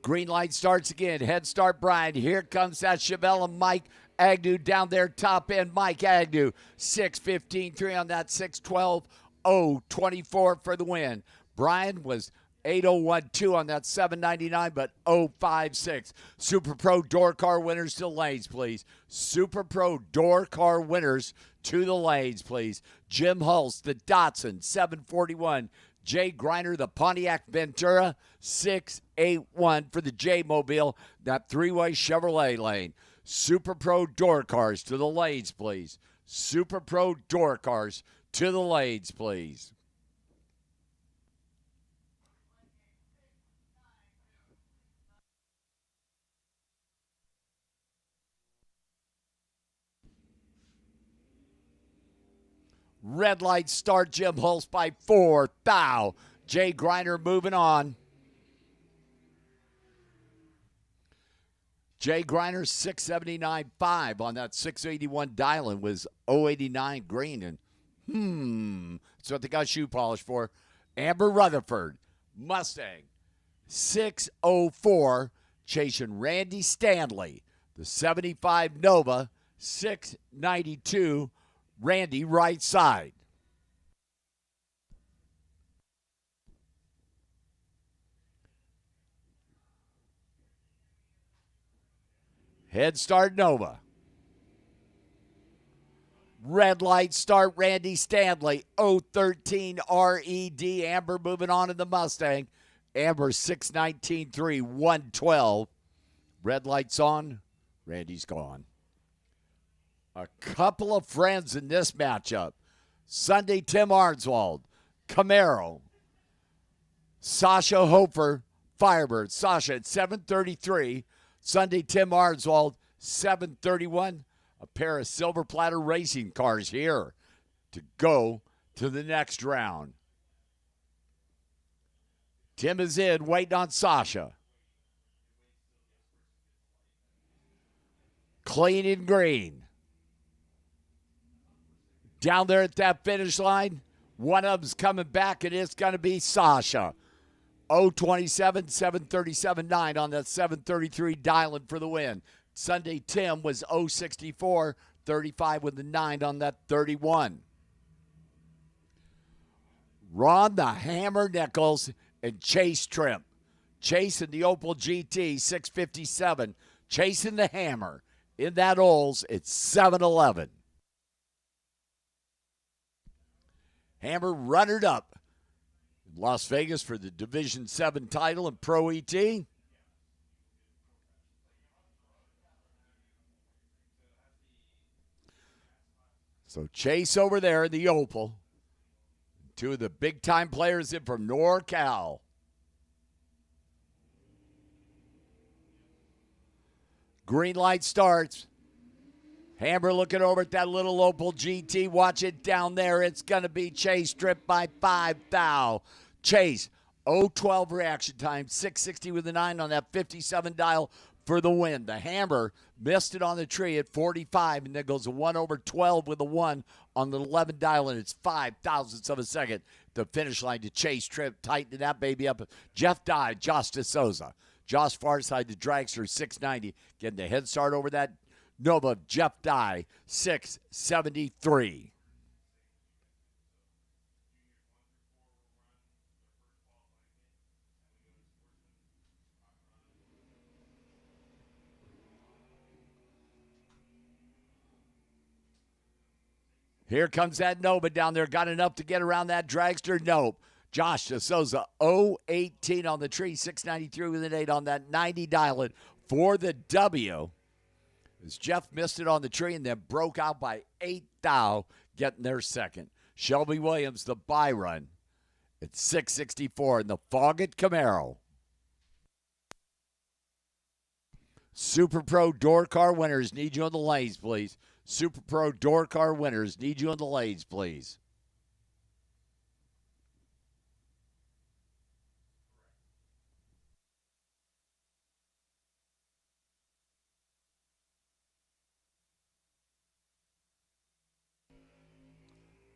Green light starts again. Head start, Brian. Here comes that Chevelle and Mike Agnew down there, top end. Mike Agnew, 6:15.3 on that 6:12. 0:24 for the win. Brian was 8:01.2 on that 7:99, but 0:56. Super Pro Door Car winners to the lanes, please. Super Pro Door Car winners to the lanes, please. Jim Hulse, the Datsun, 7:41. Jay Griner, the Pontiac Ventura, 6:81 for the J-Mobile, that three-way Chevrolet lane. Super Pro Door Cars to the lanes, please. Super Pro Door Cars to the lanes, please. Red light start, Jim Hulse by 4 thou. Jay Griner moving on. Jay Griner 679.5 on that 681 Dylan was 089 green. And that's what they got shoe polish for. Amber Rutherford, Mustang, 604, chasing Randy Stanley. The 75 Nova, 692, Randy right side. Head start Nova. Red light start Randy Stanley, 013 RED. Amber moving on in the Mustang. Amber 619.3, 112. Red lights on, Randy's gone. A couple of friends in this matchup. Sunday, Tim Arnswald, Camaro. Sasha Hofer, Firebird. Sasha at 733. Sunday, Tim Arnswald, 731. A pair of Silver Platter racing cars here to go to the next round. Tim is in, waiting on Sasha. Clean and green. Down there at that finish line, one of them's coming back, and it's going to be Sasha. 027, 737.9 on that 733 Dylan for the win. Sunday, Tim was 064, 35 with the 9 on that 31. Ron the Hammer Nichols and Chase Trimp. Chase in the Opel GT, 657. Chasing the Hammer in that Olds, it's 711. Hammer runnered up in Las Vegas for the Division 7 title in Pro ET. So Chase over there in the Opel. Two of the big-time players in from NorCal. Green light starts. Hammer looking over at that little Opel GT. Watch it down there. It's going to be Chase stripped by 5 thou. Chase, 012 reaction time, 660 with the 9 on that 57 dial for the win. The Hammer missed it on the tree at 45, and then goes a 1/12 with a 1 on the 11 dial, and it's 5 thousandths of a second. The finish line to Chase Tripp, tightening that baby up. Jeff Dye, Josh DeSouza. Josh Farside to Dragster, 690. Getting the head start over that Nova. Jeff Dye, 673. Here comes that Nova down there. Got enough to get around that Dragster? Nope. Josh DeSouza, 018 on the tree, 693 with an 8 on that 90 dial it for the W. As Jeff missed it on the tree and then broke out by 8 thou, getting their second. Shelby Williams, the bye run at 664 in the Foggett Camaro. Super Pro Door Car winners, need you on the lanes, please. Super Pro Door Car winners, need you on the lanes, please.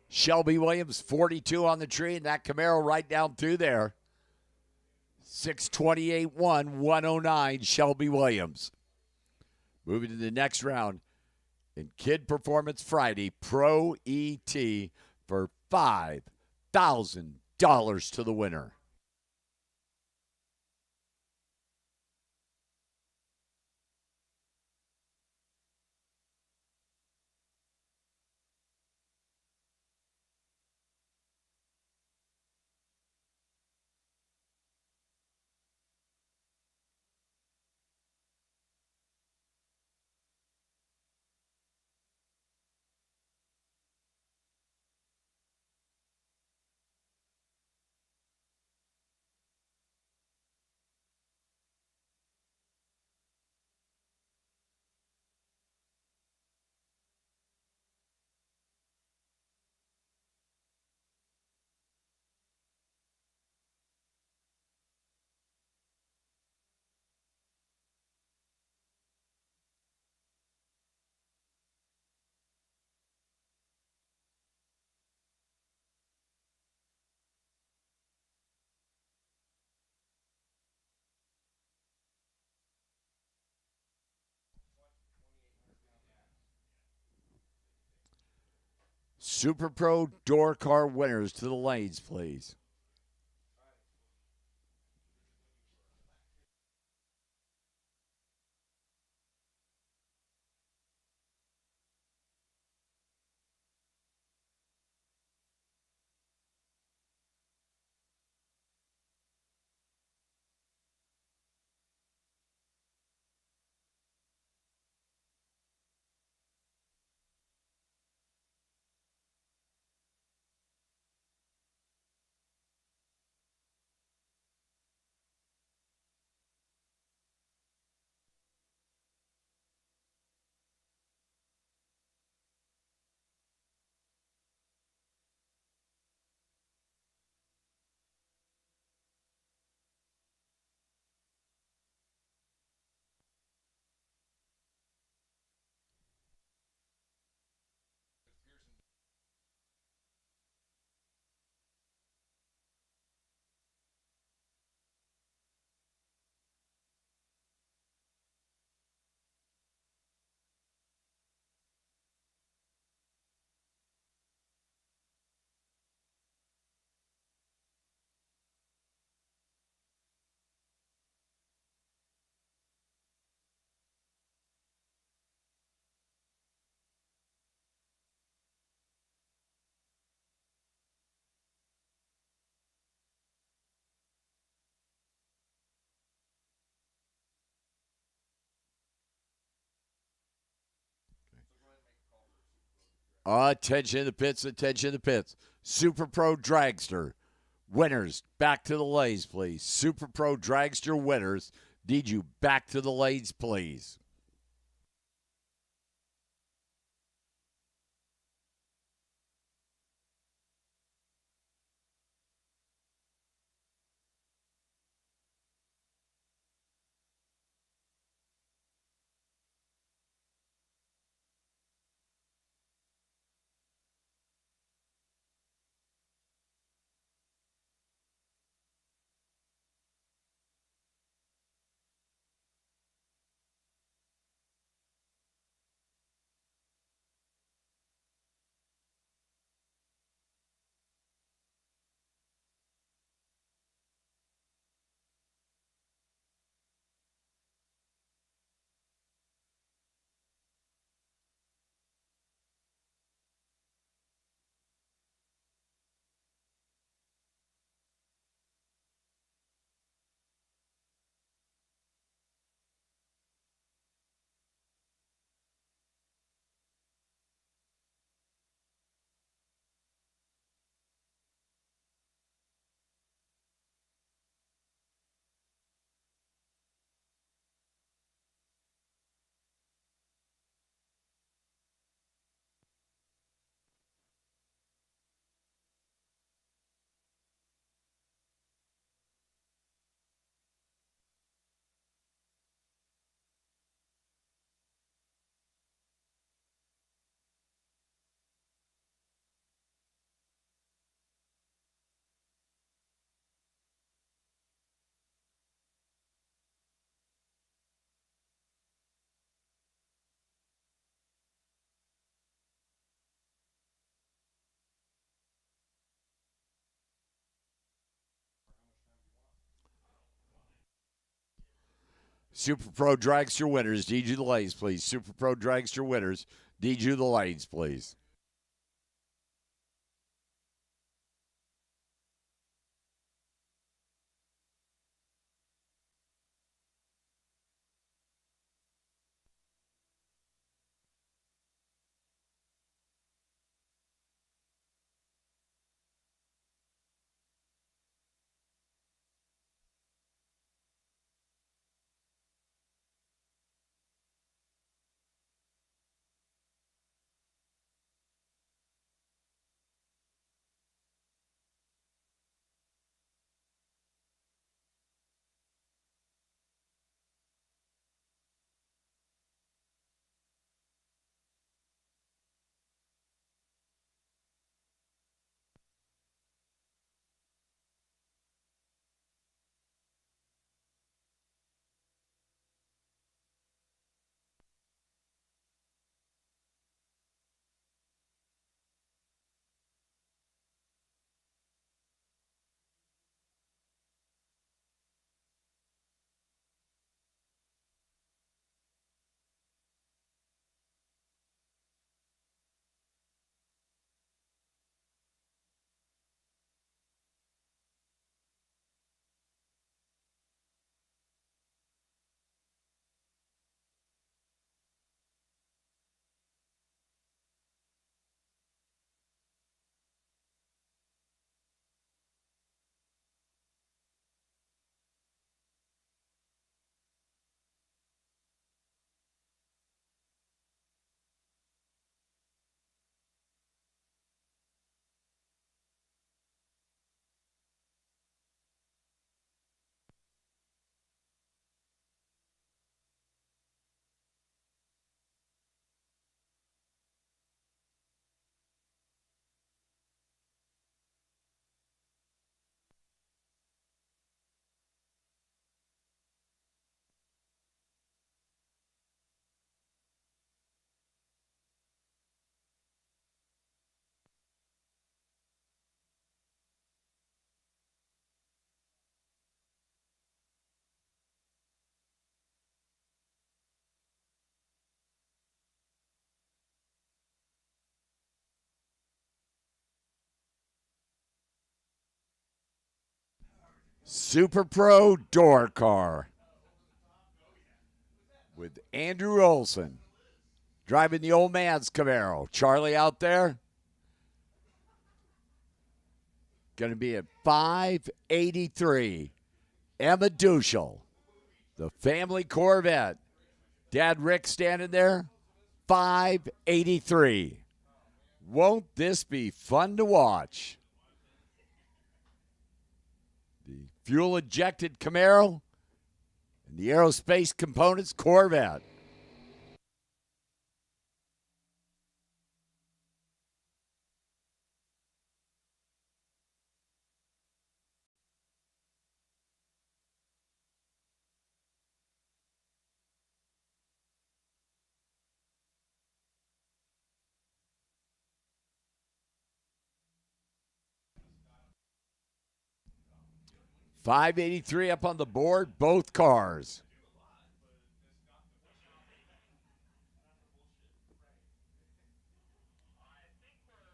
Shelby Williams, 42 on the tree, and that Camaro right down through there. 628-1, 109, Shelby Williams. Moving to the next round. And Kid Performance Friday Pro ET for $5,000 to the winner. Super Pro door car winners to the lanes, please. Attention in the pits, attention in the pits. Super Pro Dragster winners, back to the lanes, please. Super Pro Dragster winners, need you back to the lanes, please. Super Pro Dragster winners. Need you the lanes, please. Super Pro Dragster winners. Need you the lanes, please. Super Pro Door Car with Andrew Olson driving the old man's Camaro. Charlie out there. Going to be at 583. Emma Duschel, the family Corvette. Dad Rick standing there. 583. Won't this be fun to watch? The fuel-injected Camaro and the aerospace components Corvette. $583 up on the board, both cars.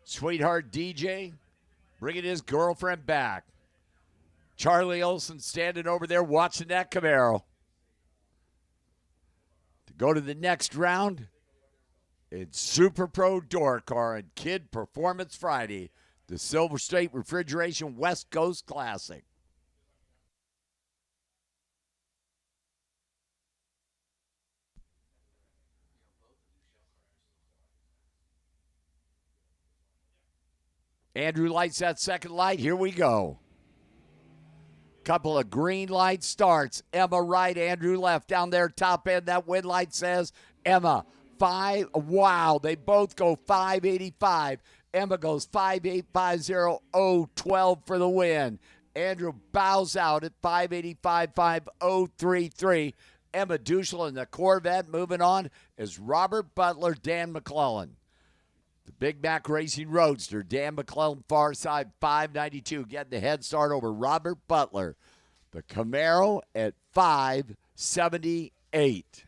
Sweetheart DJ bringing his girlfriend back. Charlie Olson standing over there watching that Camaro. To go to the next round, it's Super Pro Door Car and Kid Performance Friday, the Silver State Refrigeration West Coast Classic. Andrew lights that second light. Here we go. Couple of green light starts. Emma right, Andrew left. Down there, top end, that wind light says Emma. Wow, they both go 585. Emma goes 5.850.012 for the win. Andrew bows out at 5.85.5033. Emma Duschel in the Corvette. Moving on is Robert Butler, Dan McClellan. The Big Mac Racing Roadster, Dan McClellan, far side, 592. Getting the head start over Robert Butler. The Camaro at 5 78.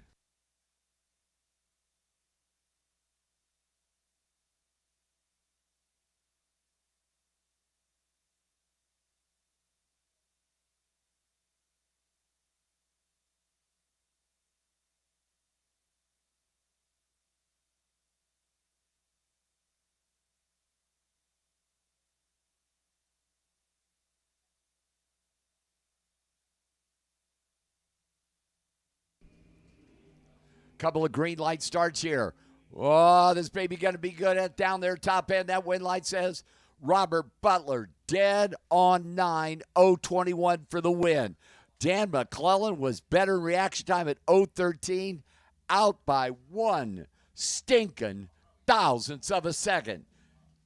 Couple of green light starts here. Oh, this baby going to be good at down there top end. That wind light says Robert Butler dead on 9, 021 for the win. Dan McClellan was better reaction time at 013, out by one stinking thousandths of a second.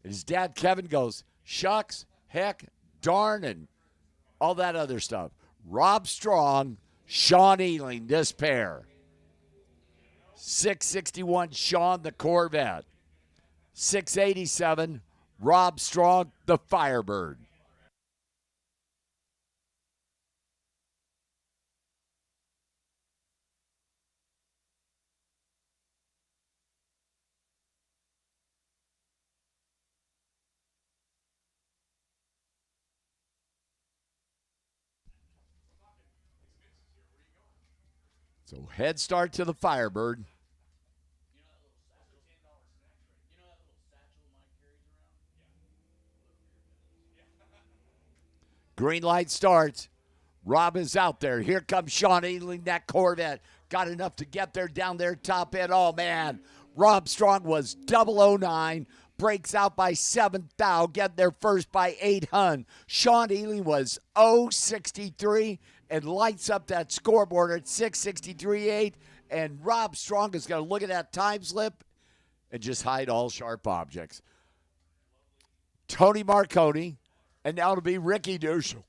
His dad Kevin goes, shucks, heck, darn, and all that other stuff. Rob Strong, Sean Ealing, this pair. 661, Sean the Corvette. 687, Rob Strong, the Firebird. So head start to the Firebird. Green light starts. Rob is out there. Here comes Sean Ealing, that Corvette. Got enough to get there down there top end. Oh, man. Rob Strong was 009. Breaks out by 7 thou. Get there first by 800. Sean Ealing was 063 and lights up that scoreboard at 663.8. And Rob Strong is going to look at that time slip and just hide all sharp objects. Tony Marconi. And now it'll be Ricky Dushel.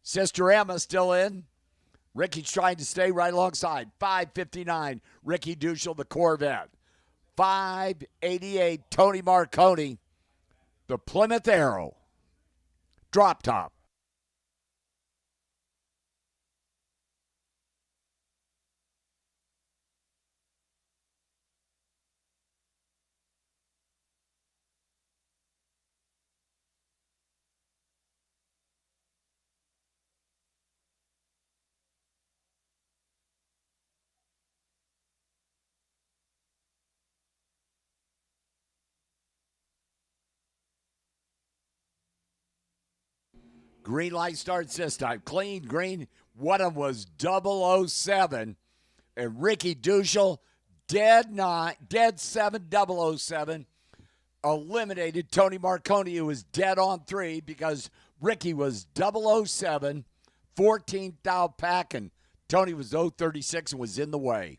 Sister Emma still in. Ricky's trying to stay right alongside. 559, Ricky Dushel, the Corvette. 588, Tony Marconi, the Plymouth Arrow. Drop top. Green light starts this time. Clean green. One of them was 007. And Ricky Dushel, dead 7, 007. Eliminated Tony Marconi, who was dead on 3 because Ricky was 007, 14 thou pack, and Tony was 036 and was in the way.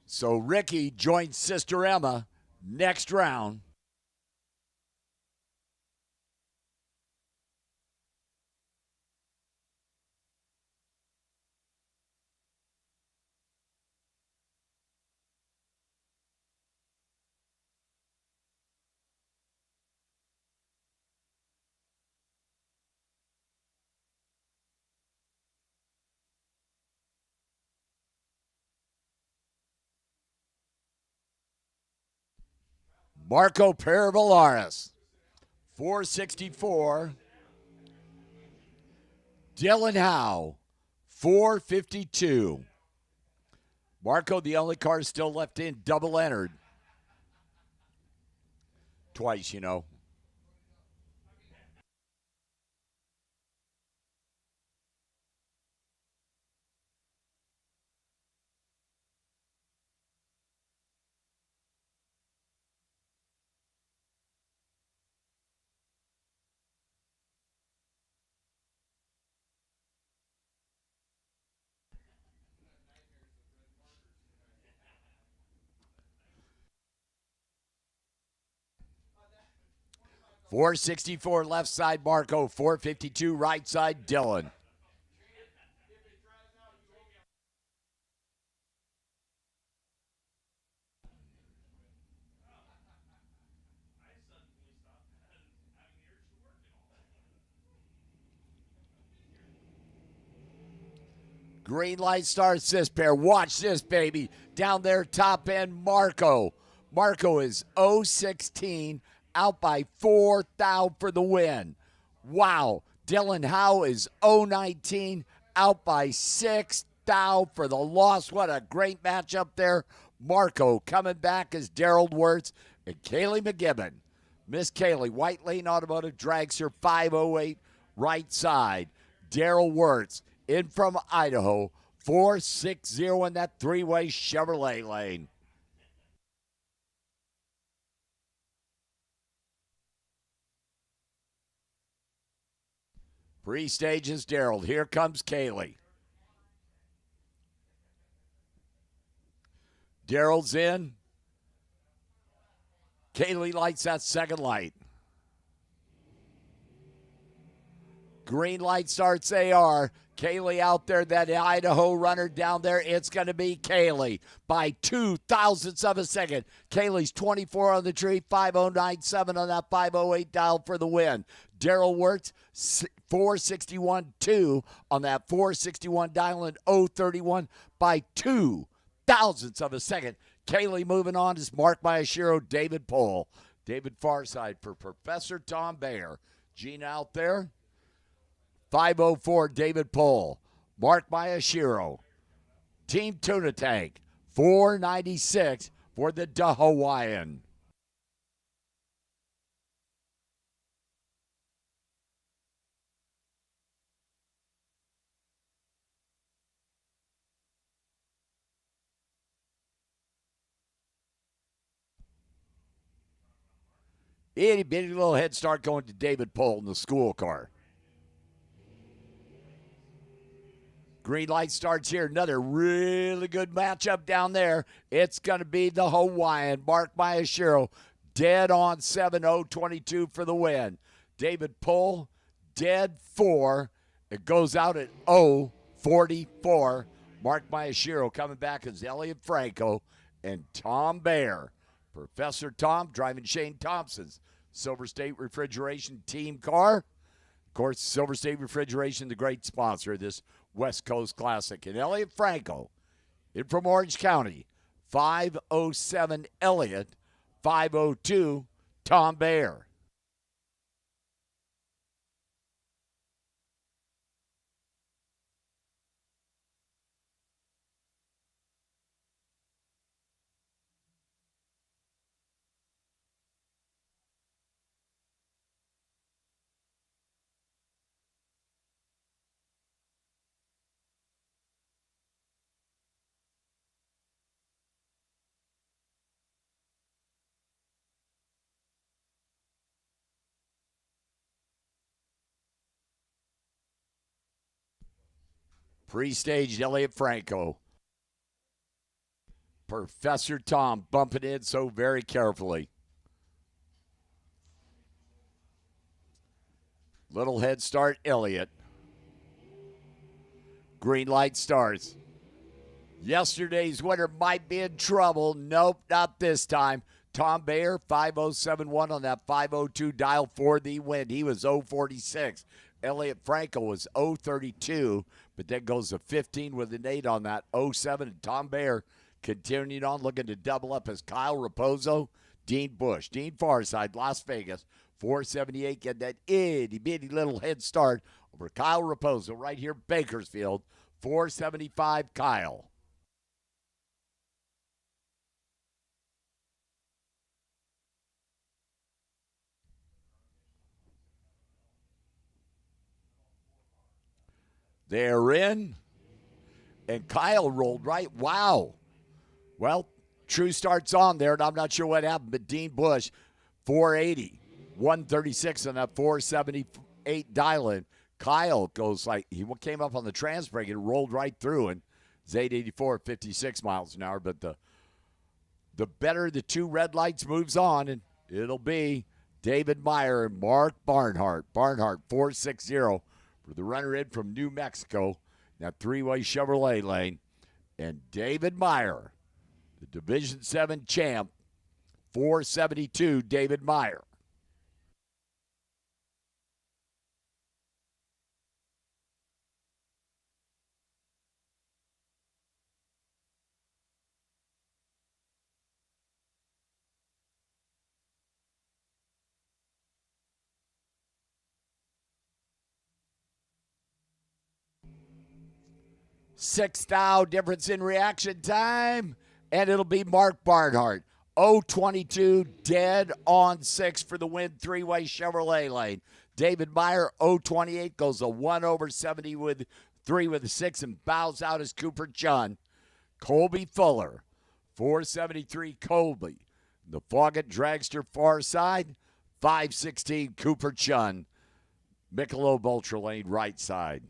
So Ricky joins Sister Emma next round. Marco Peravalaris, 464. Dylan Howe, 452. Marco, the only car still left in, double entered. Twice, you know. .464 left side, Marco. .452 right side, Dylan. Green light starts this pair. Watch this, baby. Down there, top end, Marco. Marco is 0-16, out by 4 thou for the win. Wow. Dylan Howe is 0-19, out by 6 thou for the loss. What a great matchup there. Marco coming back as Daryl Wirtz and Kaylee McGibbon. Miss Kaylee, White Lane Automotive drags her 508 right side. Daryl Wirtz in from Idaho, 460 in that three-way Chevrolet lane. Pre-stage is Daryl. Here comes Kaylee. Daryl's in. Kaylee lights that second light. Green light starts AR. Kaylee out there, that Idaho runner down there. It's going to be Kaylee by 2 thousandths of a second. Kaylee's 24 on the tree, 5097 on that 508 dial for the win. Daryl Wirtz, 461.2 on that 461 dial and 031 by 2 thousandths of a second. Kaylee moving on is Mark Mayashiro, David Pohl. David Farside for Professor Tom Bayer. Gene out there. 504, David Pohl. Mark Mayashiro. Team Tuna Tank, 496 for the Hawaiian. Itty bitty little head start going to David Pohl in the school car. Green light starts here. Another really good matchup down there. It's going to be the Hawaiian. Mark Mayashiro, dead on 7-0-22 for the win. David Pohl, dead 4. It goes out at 0-44. Mark Mayashiro coming back as Elliot Franco and Tom Bayer. Professor Tom driving Shane Thompson's Silver State Refrigeration team car. Of course, Silver State Refrigeration, the great sponsor of this West Coast Classic. And Elliot Franco in from Orange County, 507 Elliot, 502 Tom Bayer. Pre-staged Elliot Franco. Professor Tom bumping in so very carefully. Little head start, Elliot. Green light starts. Yesterday's winner might be in trouble. Nope, not this time. Tom Bayer, 5071 on that 502 dial for the win. He was 046. Elliot Franco was 032, but then goes to 15 with an 8 on that 07. And Tom Bayer continuing on, looking to double up as Kyle Raposo, Dean Bush. Dean Farside, Las Vegas, 478, getting that itty-bitty little head start over Kyle Raposo right here, Bakersfield, 475 Kyle. They're in, and Kyle rolled right. Wow. Well, True starts on there, and I'm not sure what happened, but Dean Bush, 480, 136 on that 478 dial-in. Kyle goes like, he came up on the trans brake and rolled right through, and it's 884 56 miles an hour. But the better the two red lights moves on, and it'll be David Meyer and Mark Barnhart. Barnhart, 460 for the runner in from New Mexico, that three-way Chevrolet lane. And David Meyer, the Division 7 champ, 472, David Meyer. 6 thou difference in reaction time, and it'll be Mark Barnhart. 022 dead on 6 for the win, three-way Chevrolet lane. David Meyer, 028, goes a 1 over 70 with 3 with a 6 and bows out as Cooper Chun. Colby Fuller, 473 Colby. The Foggett Dragster far side, 516 Cooper Chun. Michelob Ultra Lane right side.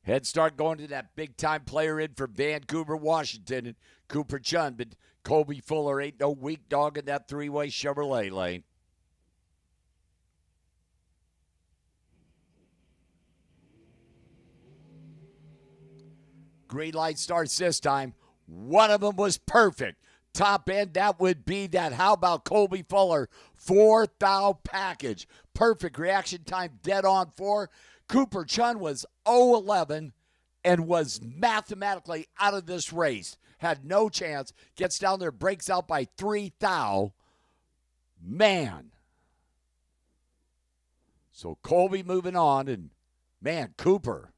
Head start going to that big-time player in for Vancouver, Washington, and Cooper Chun. But Colby Fuller ain't no weak dog in that three-way Chevrolet lane. Green light starts this time. One of them was perfect. Top end, that would be that. How about Colby Fuller? 4 thou package. Perfect reaction time, dead on 4. Cooper Chun was 0-11 and was mathematically out of this race. Had no chance. Gets down there, breaks out by 3 thou. Man. So Colby moving on, and man, Cooper.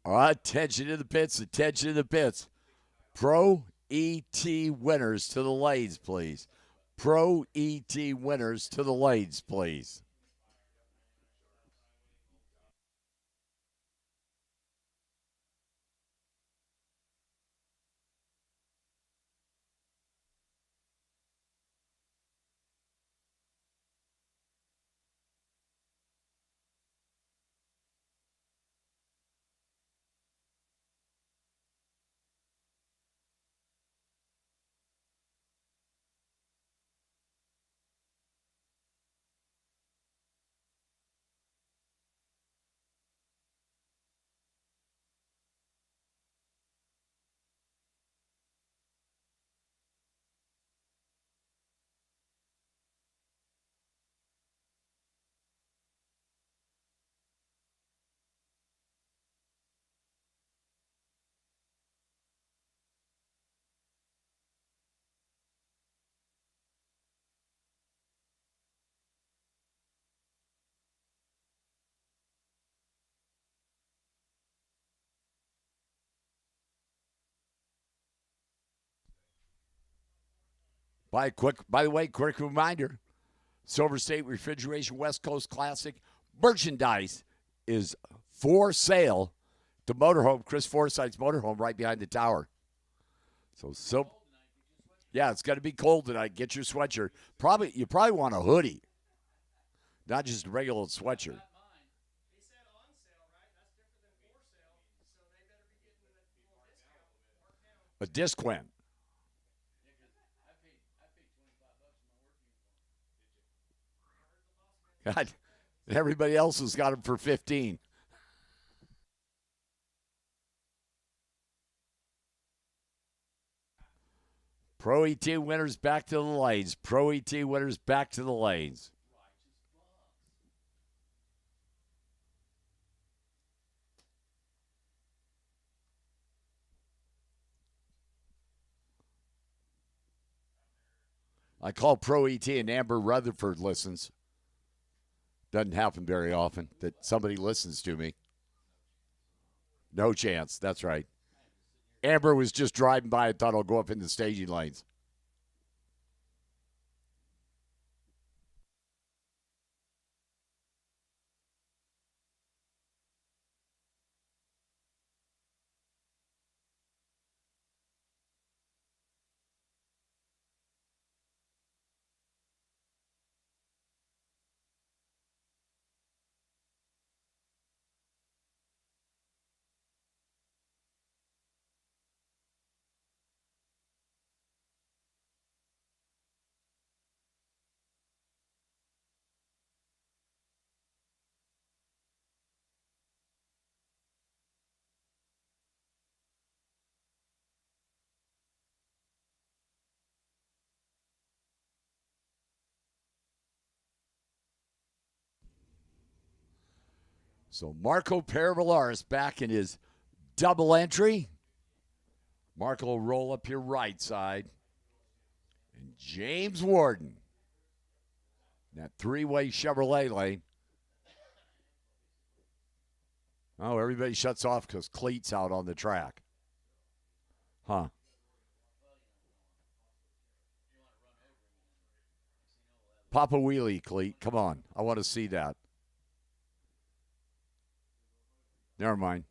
All right, attention to the pits, attention to the pits. Pro ET winners to the lanes, please. Pro ET winners to the lanes, please. By the way, quick reminder: Silver State Refrigeration West Coast Classic merchandise is for sale. The motorhome, Chris Forsythe's motorhome, right behind the tower. So yeah, it's going to be cold tonight. Get your sweatshirt. You probably want a hoodie, not just a regular sweatshirt. A Disquin. Everybody else has got him for 15. Pro ET winners back to the lanes. Pro ET winners back to the lanes. I call Pro ET and Amber Rutherford listens. Doesn't happen very often that somebody listens to me. No chance. That's right. Amber was just driving by and thought I'll go up in the staging lanes. So Marco Paravallaris back in his double entry. Marco will roll up your right side. And James Warden. That three-way Chevrolet lane. Oh, everybody shuts off because Cleet's out on the track. Huh. Papa Wheelie, Cleet. Come on. I want to see that. Never mind.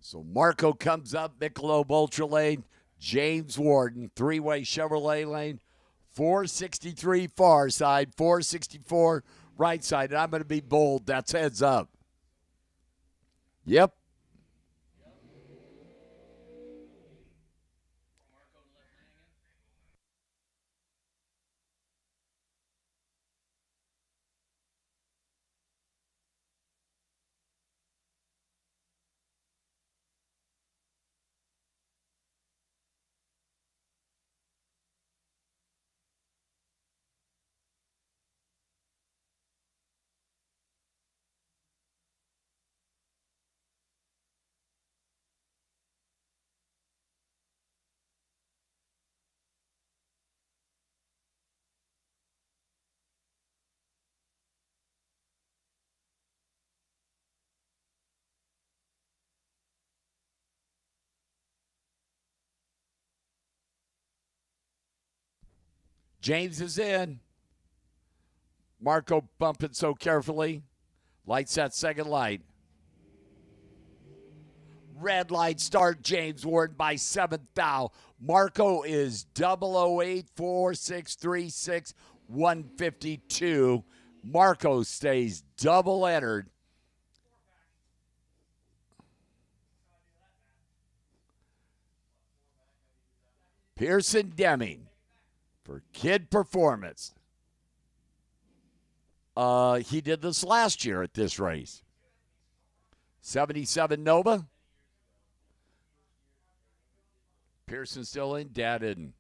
So Marco comes up, Michelob Ultra lane, James Warden, three-way Chevrolet lane, 463 far side, 464 right side. And I'm going to be bold. That's heads up. Yep. James is in. Marco bumping so carefully. Lights that second light. Red light start, James Warden by 7th thou. Marco is 008 4636 152. Marco stays double entered. Pearson Deming for Kid Performance. He did this last year at this race. 77 Nova. Pearson still in, Dad in.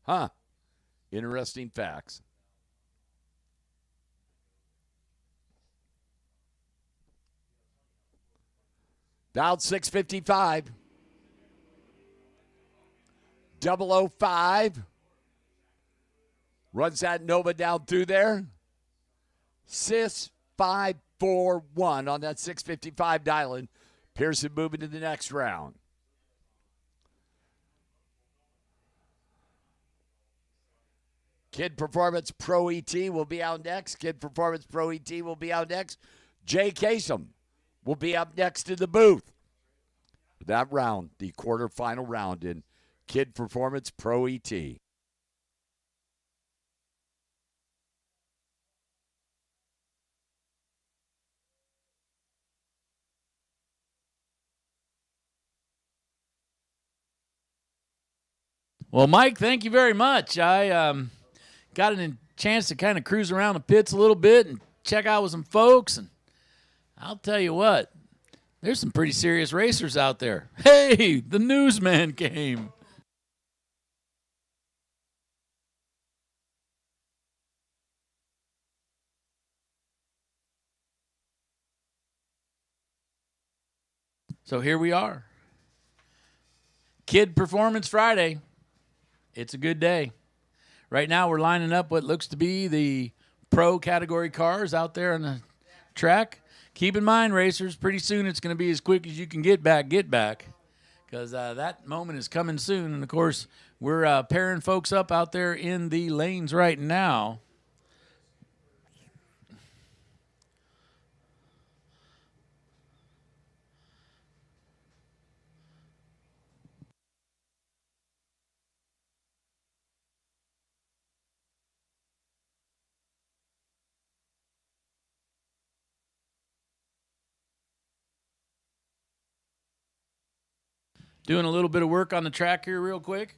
Huh. Interesting facts. Dialed 655. 005. Runs that Nova down through there. 6541 on that 655 dialing. Pearson moving to the next round. Kid Performance Pro ET will be out next. Kid Performance Pro ET will be out next. Jay Kasem will be up next in the booth. That round, the quarterfinal round in Kid Performance Pro ET. Well, Mike, thank you very much. I got a chance to kind of cruise around the pits a little bit and check out with some folks. And I'll tell you what, there's some pretty serious racers out there. Hey, the newsman came. So here we are. Kid Performance Friday. It's a good day. Right now we're lining up what looks to be the pro category cars out there on the track. Keep in mind, racers, pretty soon it's going to be as quick as you can get back, because that moment is coming soon. And, of course, we're pairing folks up out there in the lanes right now. Doing a little bit of work on the track here real quick.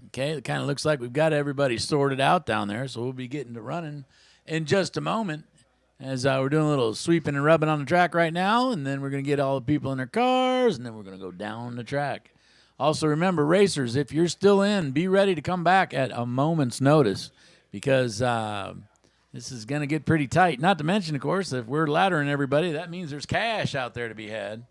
Okay, it kind of looks like we've got everybody sorted out down there, so we'll be getting to running in just a moment as we're doing a little sweeping and rubbing on the track right now, and then we're going to get all the people in their cars, and then we're going to go down the track. Also, remember, racers, if you're still in, be ready to come back at a moment's notice because this is going to get pretty tight. Not to mention, of course, if we're laddering everybody, that means there's cash out there to be had.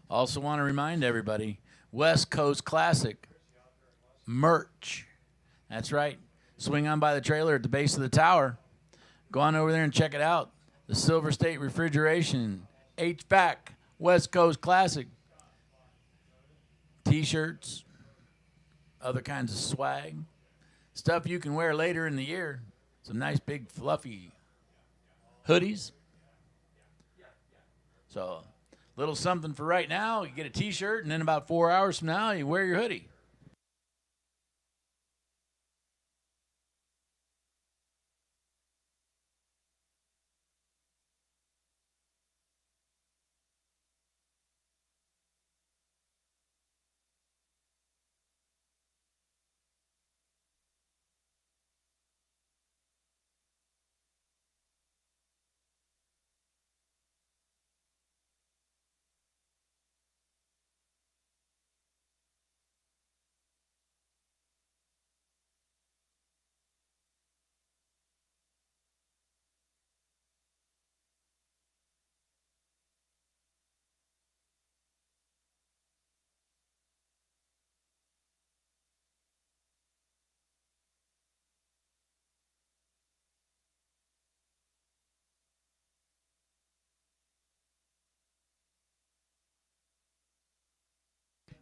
Also want to remind everybody, West Coast Classic merch. That's right. Swing on by the trailer at the base of the tower. Go on over there and check it out. The Silver State Refrigeration, HVAC, West Coast Classic. T-shirts, other kinds of swag. Stuff you can wear later in the year. Some nice big fluffy hoodies. So little something for right now. You get a T-shirt, and then about 4 hours from now, you wear your hoodie.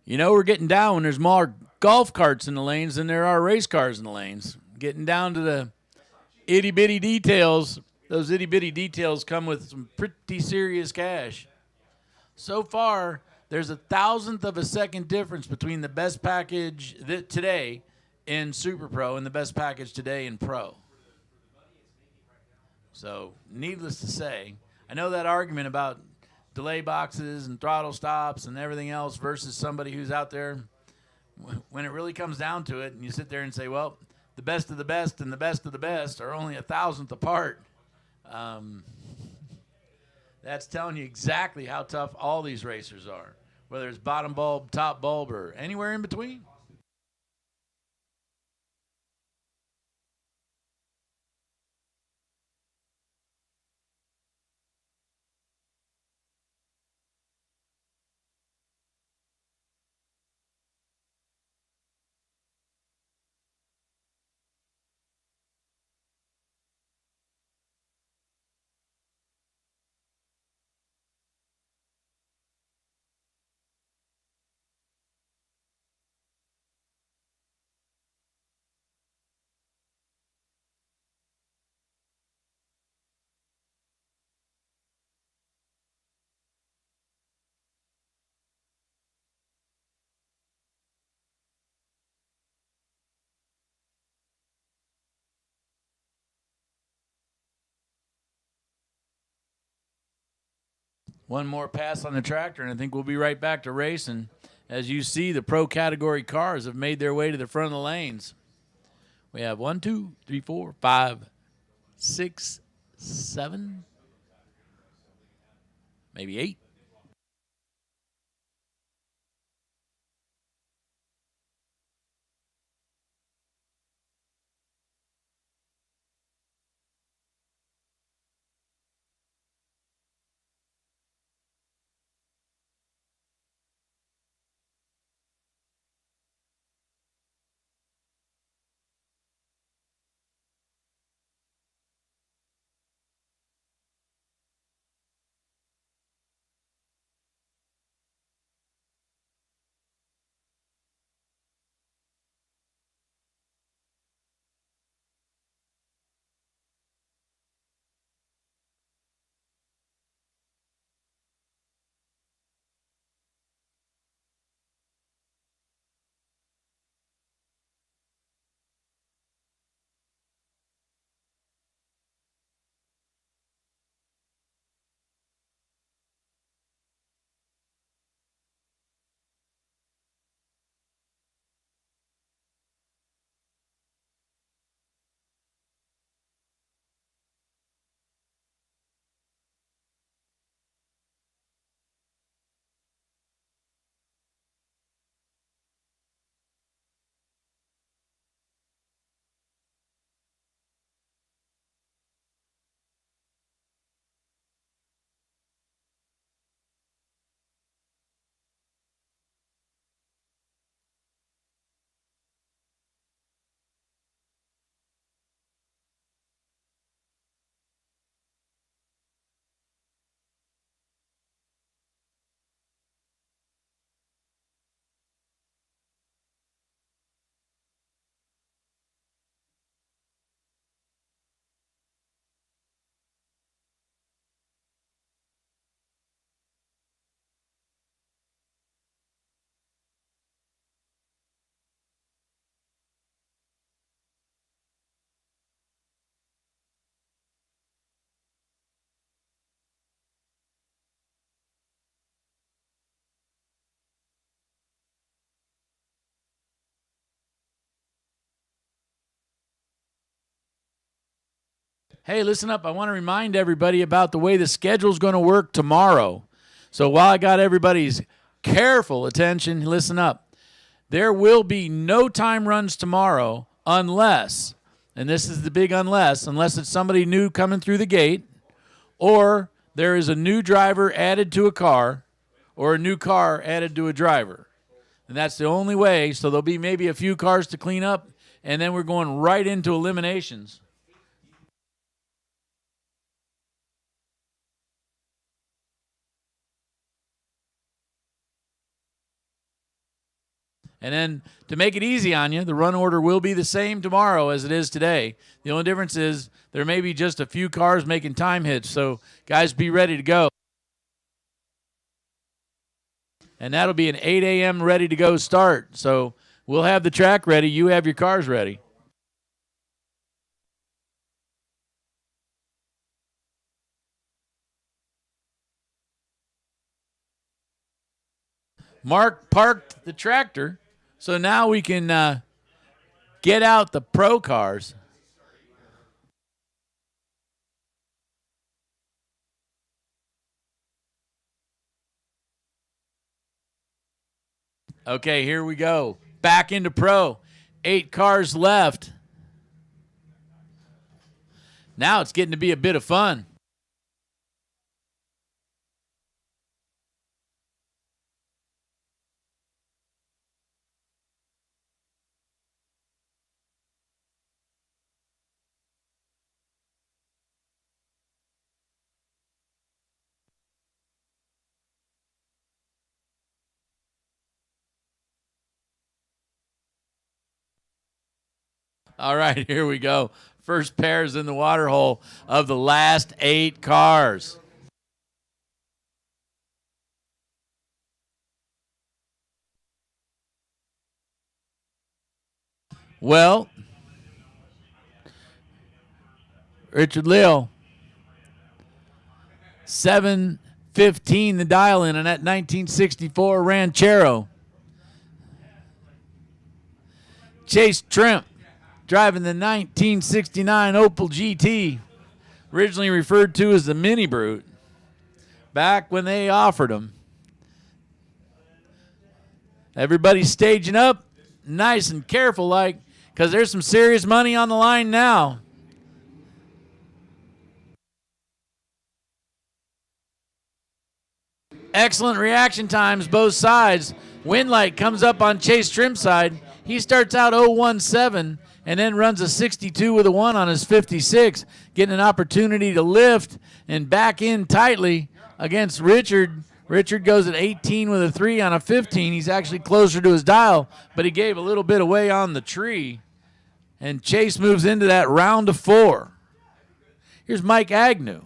You know, we're getting down when there's more golf carts in the lanes than there are race cars in the lanes. Getting down to the itty bitty details. Those itty bitty details come with some pretty serious cash. So far, there's a thousandth of a second difference between the best package today in Super Pro and the best package today in Pro. So, needless to say, I know that argument about delay boxes and throttle stops and everything else versus somebody who's out there, when it really comes down to it, and you sit there and say, well, the best of the best and the best of the best are only a thousandth apart. That's telling you exactly how tough all these racers are, whether it's bottom bulb, top bulb, or anywhere in between. One more pass on the tractor, and I think we'll be right back to racing. As you see, the pro category cars have made their way to the front of the lanes. We have 1, 2, 3, 4, 5, 6, 7, maybe 8. Hey, listen up. I want to remind everybody about the way the schedule is going to work tomorrow. So while I got everybody's careful attention, listen up. There will be no time runs tomorrow unless, and this is the big unless it's somebody new coming through the gate, or there is a new driver added to a car, or a new car added to a driver. And that's the only way. So there'll be maybe a few cars to clean up, and then we're going right into eliminations. And then to make it easy on you, the run order will be the same tomorrow as it is today. The only difference is there may be just a few cars making time hits. So, guys, be ready to go. And that'll be an 8 a.m. ready to go start. So we'll have the track ready. You have your cars ready. Mark parked the tractor, so now we can get out the pro cars. Okay, here we go. Back into pro. 8 cars left. Now it's getting to be a bit of fun. All right, here we go. First pairs in the water hole of the last 8 cars. Well, Richard Leal, 7:15 the dial in on that 1964 Ranchero. Chase Trimp driving the 1969 Opel GT, originally referred to as the Mini Brute, back when they offered them. Everybody's staging up, nice and careful like, because there's some serious money on the line now. Excellent reaction times both sides. Winlight comes up on Chase Trimp's side. He starts out 0-1-7 and then runs a 62 with a 1 on his 56, getting an opportunity to lift and back in tightly against Richard. Richard goes at 18 with a 3 on a 15. He's actually closer to his dial, but he gave a little bit away on the tree. And Chase moves into that round of 4. Here's Mike Agnew.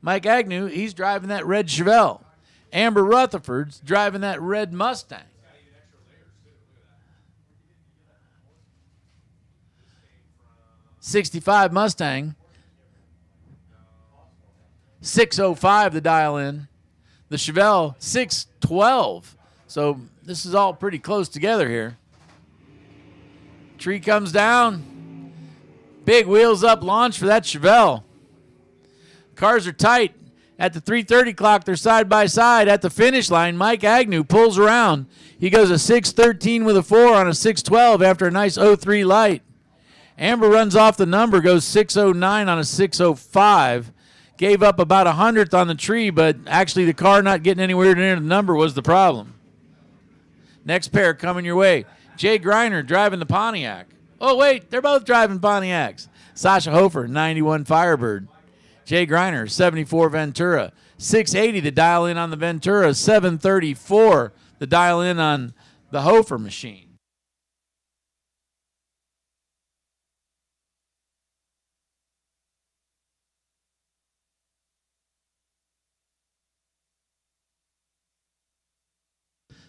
Mike Agnew, he's driving that red Chevelle. Amber Rutherford's driving that red Mustang. '65 Mustang. 605 the dial in. The Chevelle 612. So this is all pretty close together here. Tree comes down. Big wheels up launch for that Chevelle. Cars are tight. At the 3:30 clock, they're side by side. At the finish line, Mike Agnew pulls around. He goes a 6:13 with a 4 on a 6:12 after a nice 0-3 light. Amber runs off the number, goes 6:09 on a 6:05. Gave up about 100th on the tree, but actually the car not getting anywhere near the number was the problem. Next pair coming your way. Jay Griner driving the Pontiac. Oh, wait, they're both driving Pontiacs. Sasha Hofer, 91 Firebird. Jay Griner, 74 Ventura. 680 the dial in on the Ventura. 734 the dial in on the Hofer machine.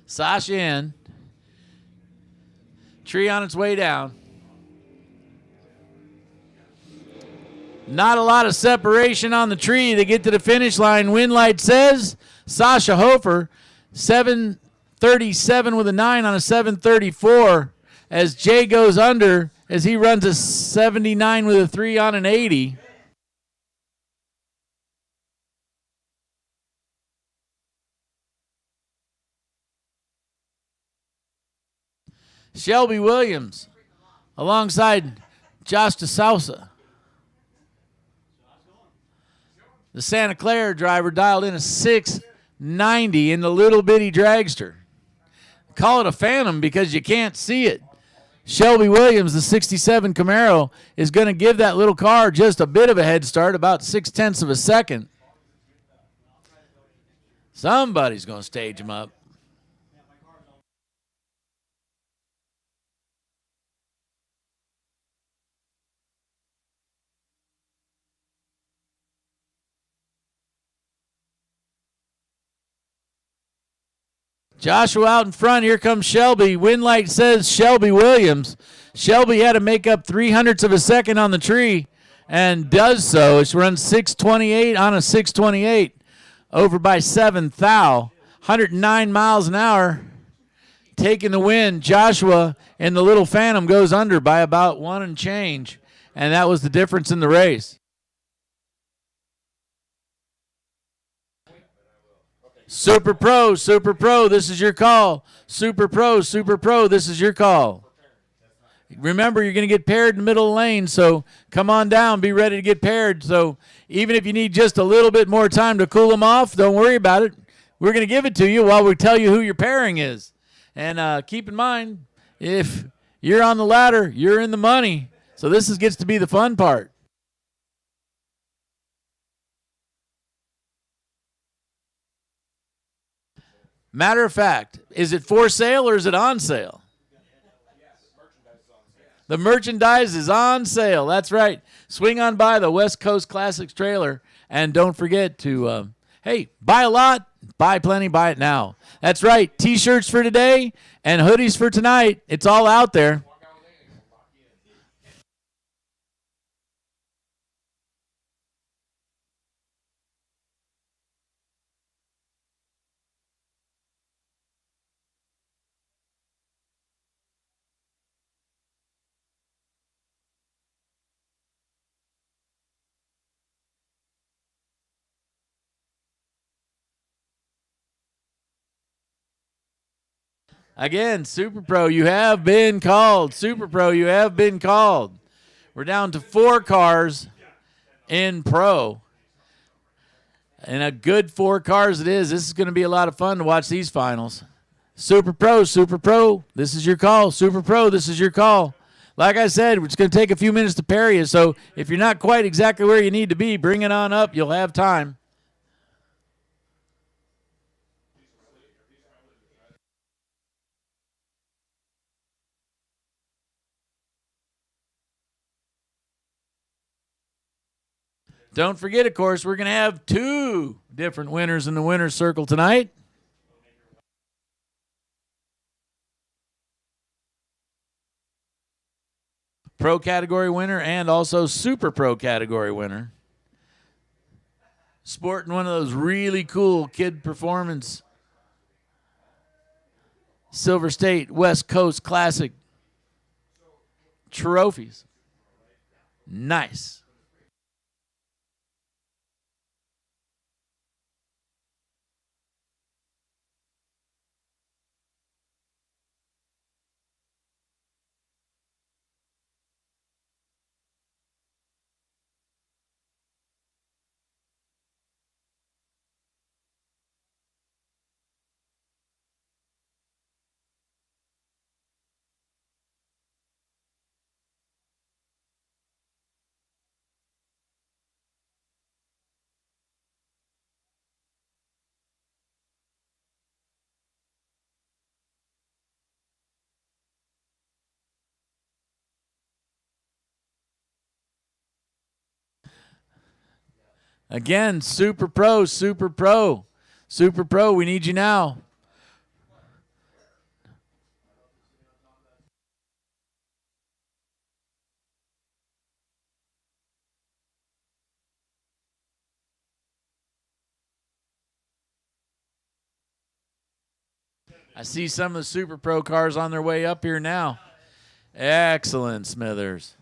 Sasha in. Tree on its way down. Not a lot of separation on the tree. They get to the finish line. Winlight says Sasha Hofer, 737 with a 9 on a 734 as Jay goes under as he runs a 79 with a 3 on an 80. Shelby Williams alongside Josh DeSouza. The Santa Clara driver dialed in a 690 in the little bitty dragster. Call it a Phantom because you can't see it. Shelby Williams, the 67 Camaro, is going to give that little car just a bit of a head start, about 0.6 of a second. Somebody's going to stage him up. Joshua out in front. Here comes Shelby. Wind light says Shelby Williams. Shelby had to make up 300ths of a second on the tree and does so. She runs 6:28 on a 6:28 over by 7 thou. 109 miles an hour. Taking the win. Joshua in the Little Phantom goes under by about 1 and change. And that was the difference in the race. Super Pro, this is your call. Super Pro, this is your call. Remember, you're going to get paired in the middle of the lane, so come on down. Be ready to get paired. So even if you need just a little bit more time to cool them off, don't worry about it. We're going to give it to you while we tell you who your pairing is. And keep in mind, if you're on the ladder, you're in the money. So this gets to be the fun part. Matter of fact, is it for sale or is it on sale? The merchandise is on sale. That's right. Swing on by the West Coast Classics trailer. And don't forget to, hey, buy a lot, buy plenty, buy it now. That's right. T-shirts for today and hoodies for tonight. It's all out there. Again, Super Pro, you have been called. Super Pro, you have been called. We're down to 4 cars in Pro. And a good 4 cars it is. This is going to be a lot of fun to watch these finals. Super Pro, this is your call. Super Pro, this is your call. Like I said, it's going to take a few minutes to pair you, so if you're not quite exactly where you need to be, bring it on up. You'll have time. Don't forget, of course, we're going to have 2 different winners in the winner's circle tonight. Pro category winner and also Super Pro category winner. Sporting one of those really cool kid performance Silver State West Coast Classic trophies. Nice. Again, Super Pro, we need you now. I see some of the Super Pro cars on their way up here now. Excellent, Smithers.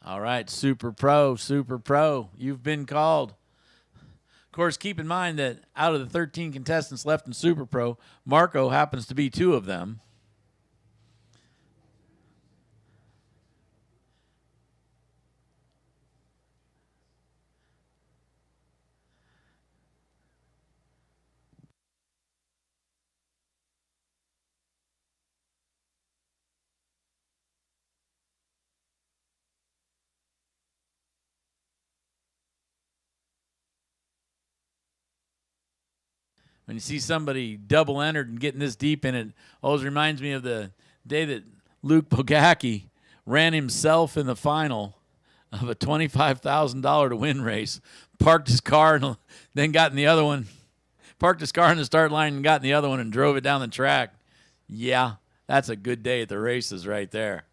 All right, Super Pro, Super Pro. You've been called. Of course, keep in mind that out of the 13 contestants left in Super Pro, Marco happens to be two of them. When you see somebody double entered and getting this deep in it, always reminds me of the day that Luke Bogacki ran himself in the final of a $25,000 to win race, parked his car and then got in the other one, parked his car in the start line and got in the other one and drove it down the track. Yeah, that's a good day at the races right there.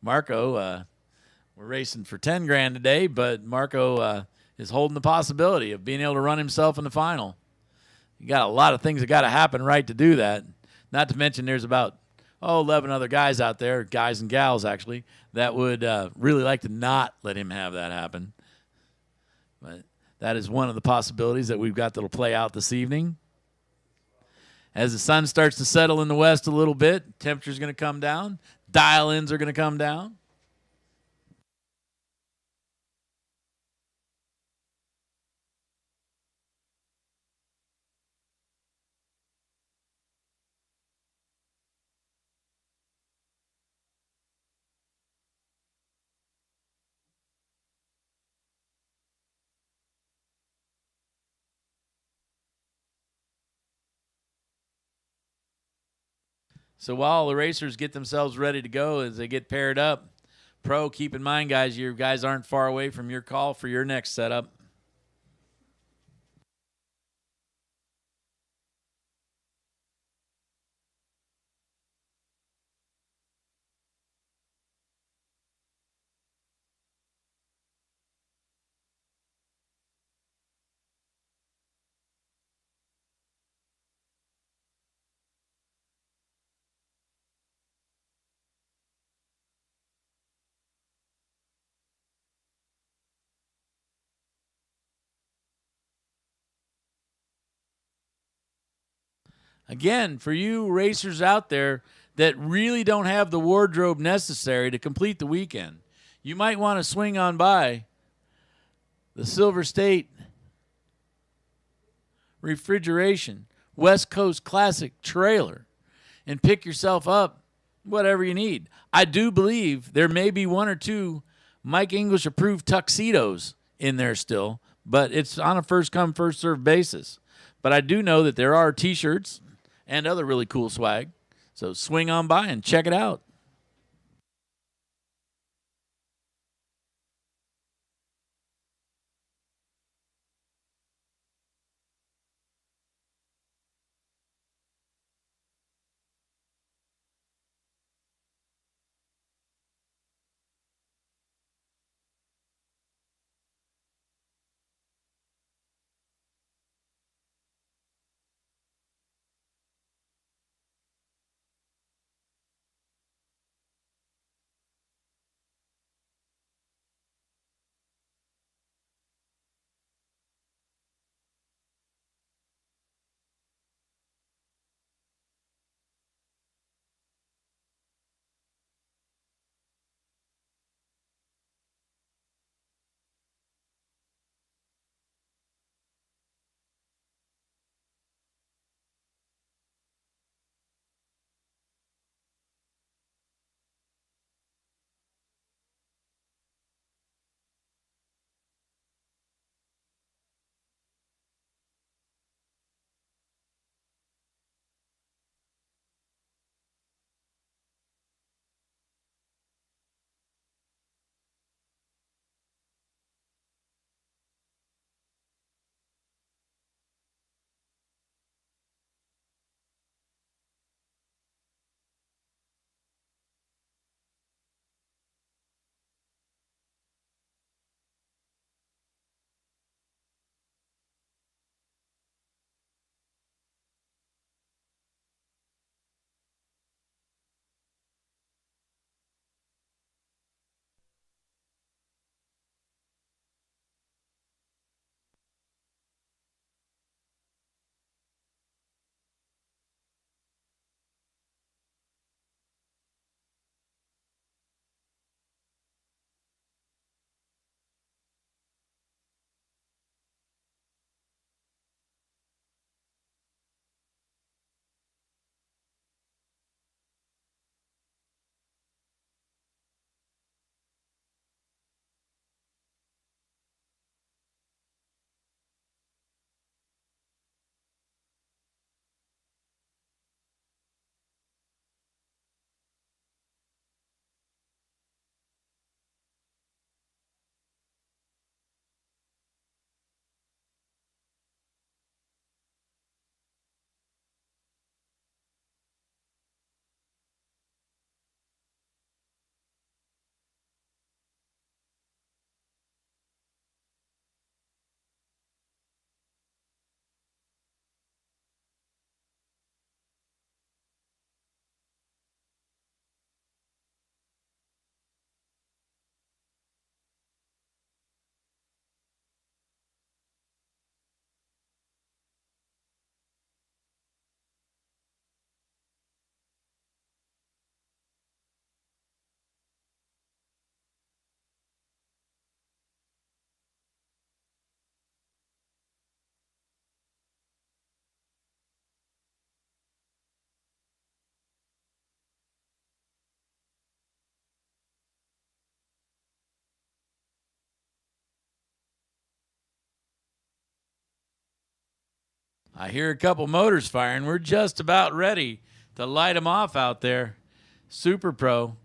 Marco, we're racing for 10 grand today, but Marco is holding the possibility of being able to run himself in the final. You got a lot of things that got to happen right to do that. Not to mention there's about 11 other guys out there, guys and gals actually, that would really like to not let him have that happen. But that is one of the possibilities that we've got that'll play out this evening. As the sun starts to settle in the west a little bit, temperature's going to come down. Dial-ins are going to come down. So while the racers get themselves ready to go as they get paired up, Pro, keep in mind, guys, your guys aren't far away from your call for your next setup. Again, for you racers out there that really don't have the wardrobe necessary to complete the weekend, you might want to swing on by the Silver State Refrigeration West Coast Classic trailer and pick yourself up whatever you need. I do believe there may be one or two Mike English approved tuxedos in there still, but it's on a first come, first served basis. But I do know that there are t-shirts and other really cool swag. So swing on by and check it out. I hear a couple motors firing. We're just about ready to light them off out there. Super Pro.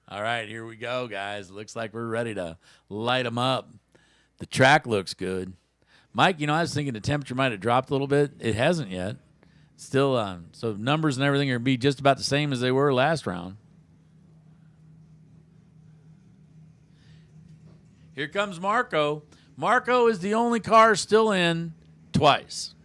All right, here we go, guys. Looks like we're ready to light them up. The track looks good. Mike, I was thinking the temperature might have dropped a little bit. It hasn't yet. Still, so numbers and everything are going to be just about the same as they were last round. Here comes Marco. Marco is the only car still in twice.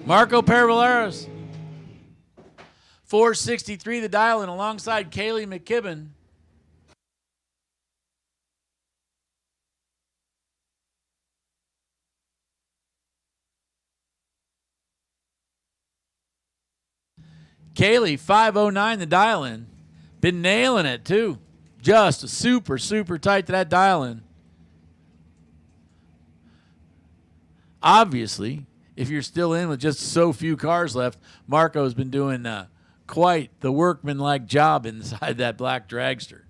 Marco Parvaleros. 463 the dial in alongside Kaylee McKibben. Kaylee, 509 the dial in. Been nailing it, too. Just super, super tight to that dial in. Obviously, if you're still in with just so few cars left, Marco's been doing quite the workman-like job inside that black dragster.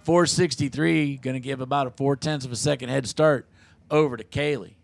463, going to give about a 0.4 of a second head start over to Kaylee.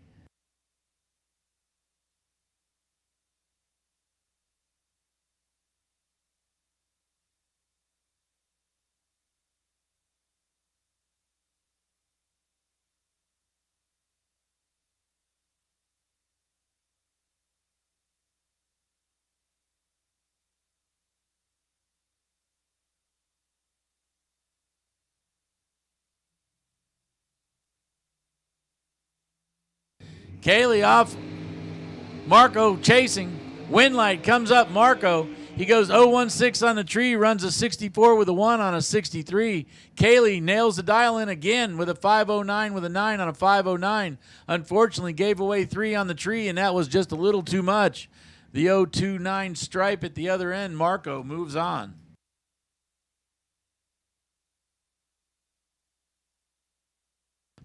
Kaylee off. Marco chasing. Wind light comes up Marco. He goes 0-1-6 on the tree, runs a 64 with a 1 on a 63. Kaylee nails the dial in again with a 509 with a 9 on a 509. Unfortunately, gave away 3 on the tree, and that was just a little too much. The 029 stripe at the other end. Marco moves on.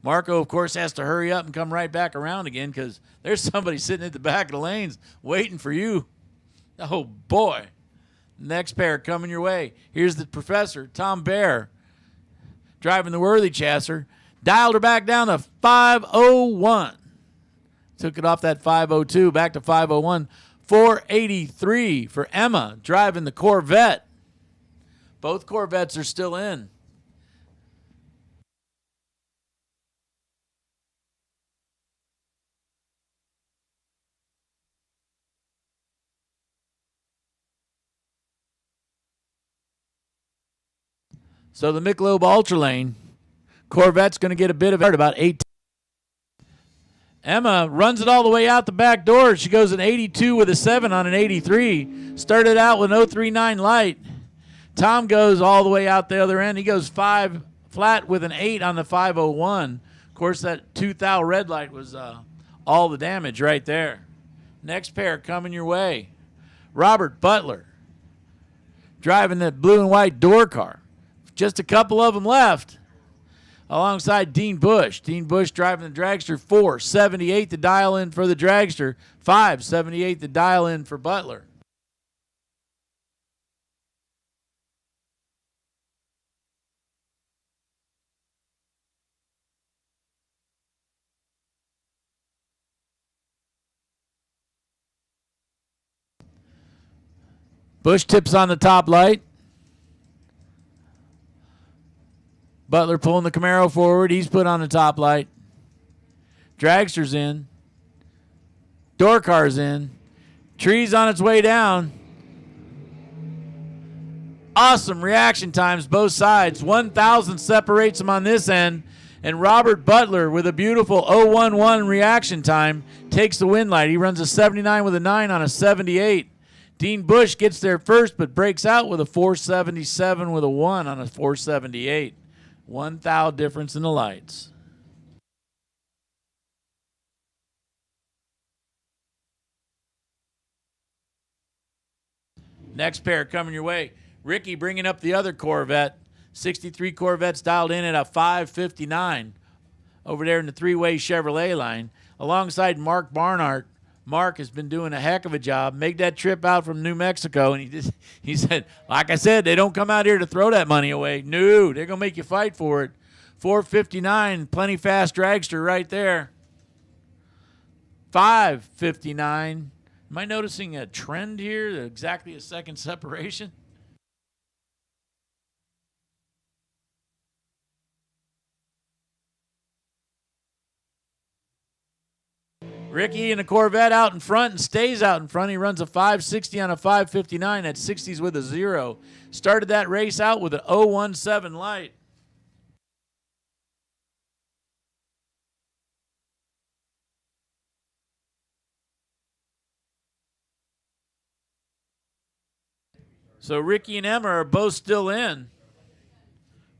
Marco, of course, has to hurry up and come right back around again because there's somebody sitting at the back of the lanes waiting for you. Oh, boy. Next pair coming your way. Here's the professor, Tom Bear, driving the Worthy Chasser. Dialed her back down to 501. Took it off that 502, back to 501. 483 for Emma, driving the Corvette. Both Corvettes are still in. So the Michelob Ultra Lane, Corvette's going to get a bit of it, about 8. Emma runs it all the way out the back door. She goes an 82 with a 7 on an 83. Started out with an 039 light. Tom goes all the way out the other end. He goes 5 flat with an 8 on the 501. Of course, that 2 thou red light was all the damage right there. Next pair coming your way. Robert Butler driving that blue and white door car. Just a couple of them left. Alongside Dean Bush. Dean Bush driving the dragster. 478 to dial in for the dragster. 578 to dial in for Butler. Bush tips on the top light. Butler pulling the Camaro forward. He's put on the top light. Dragster's in. Door car's in. Tree's on its way down. Awesome reaction times, both sides. 1,000 separates them on this end. And Robert Butler, with a beautiful 011 reaction time, takes the win light. He runs a 79 with a 9 on a 78. Dean Bush gets there first, but breaks out with a 477 with a 1 on a 478. 1 thou difference in the lights. Next pair coming your way. Ricky bringing up the other Corvette. 63 Corvettes dialed in at a 559 over there in the three-way Chevrolet line. Alongside Mark Barnhart. Mark has been doing a heck of a job. Make that trip out from New Mexico, and he said, like I said, they don't come out here to throw that money away. No, they're going to make you fight for it. 459, plenty fast dragster right there. 559. Am I noticing a trend here? Exactly a second separation? Ricky in a Corvette out in front and stays out in front. He runs a 560 on a 559 at 60s with a 0. Started that race out with an 017 light. So Ricky and Emma are both still in.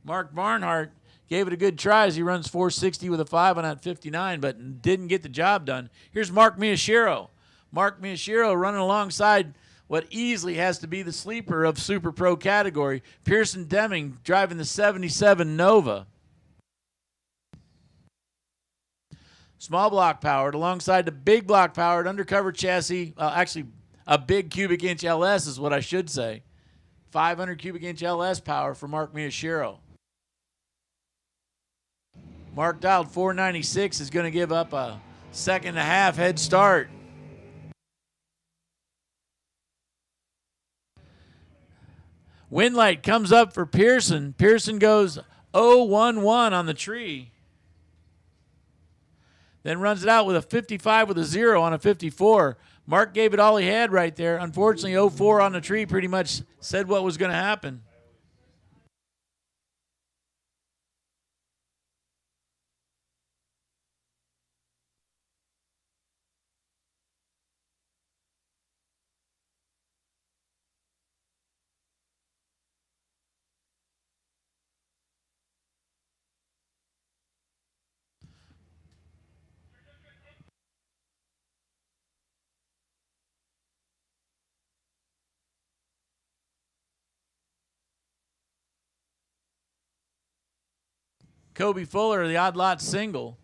Mark Barnhart gave it a good try as he runs 460 with a 5 on that 59, but didn't get the job done. Here's Mark Miyashiro. Mark Miyashiro running alongside what easily has to be the sleeper of Super Pro category, Pearson Deming driving the 77 Nova. Small block powered alongside the big block powered undercover chassis. Actually, a big cubic inch LS is what I should say. 500 cubic inch LS power for Mark Miyashiro. Mark dialed 496 is going to give up a 1.5 second head start. Wind light comes up for Pearson. Pearson goes 011 on the tree. Then runs it out with a 55 with a 0 on a 54. Mark gave it all he had right there. Unfortunately, 04 on the tree pretty much said what was going to happen. Kobe Fuller, the odd lot single.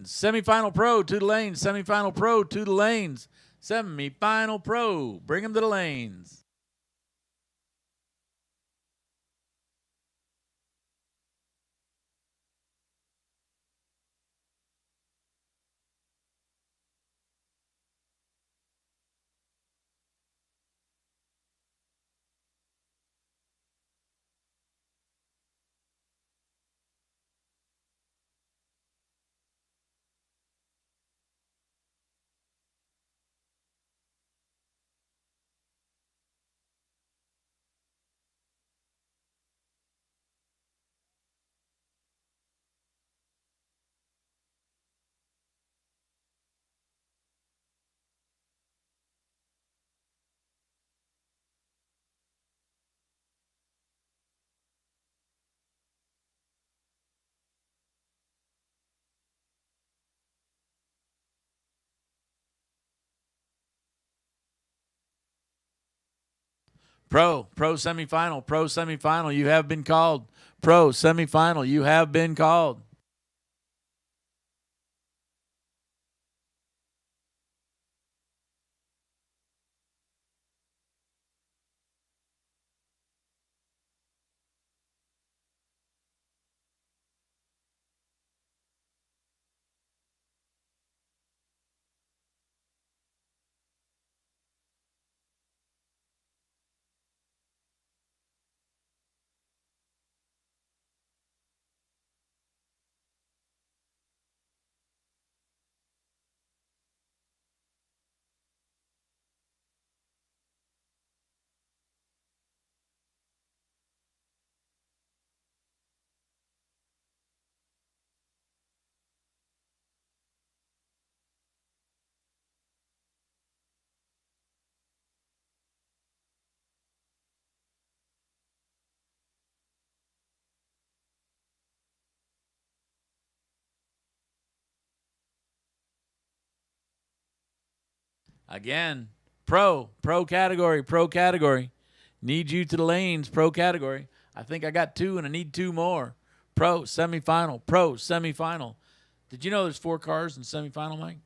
Semifinal pro to the lanes. Semifinal pro to the lanes. Semifinal pro. Bring them to the lanes. Pro semifinal, you have been called. Pro semifinal, you have been called. Again, pro category. Need you to the lanes, pro category. I think I got two and I need two more. Pro semifinal. Did you know there's 4 cars in semifinal, Mike?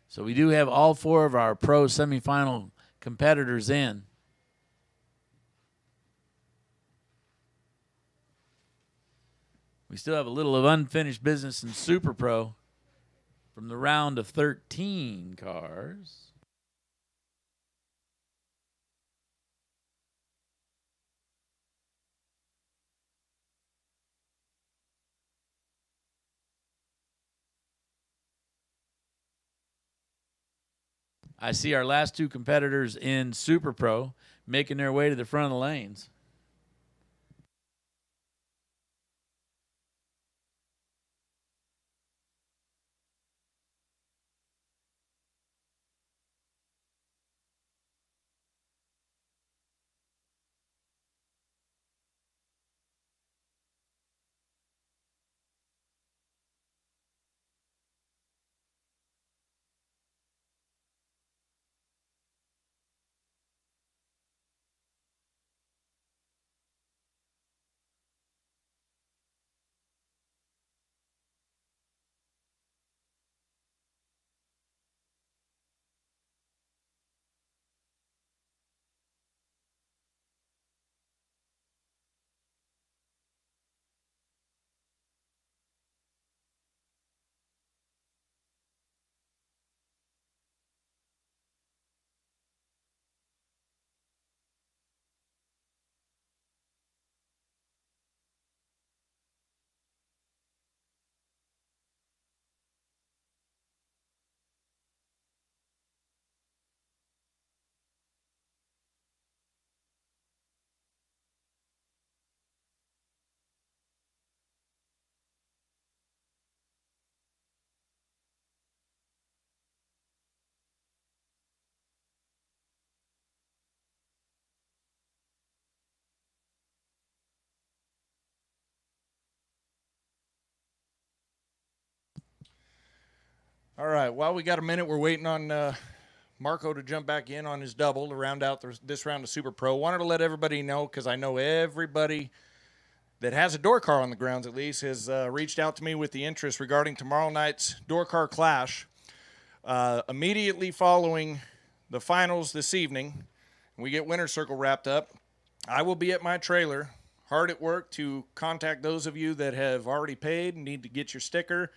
So we do have all 4 of our pro semifinal competitors in. We still have a little of unfinished business in Super Pro. from the round of 13 cars. I see our last two competitors in Super Pro making their way to the front of the lanes. All right. While we got a minute, we're waiting on Marco to jump back in on his double to round out this round of Super Pro. Wanted to let everybody know, because I know everybody that has a door car on the grounds at least has reached out to me with the interest regarding tomorrow night's door car clash. Immediately following the finals this evening, we get Winter Circle wrapped up, I will be at my trailer, hard at work to contact those of you that have already paid and need to get your sticker,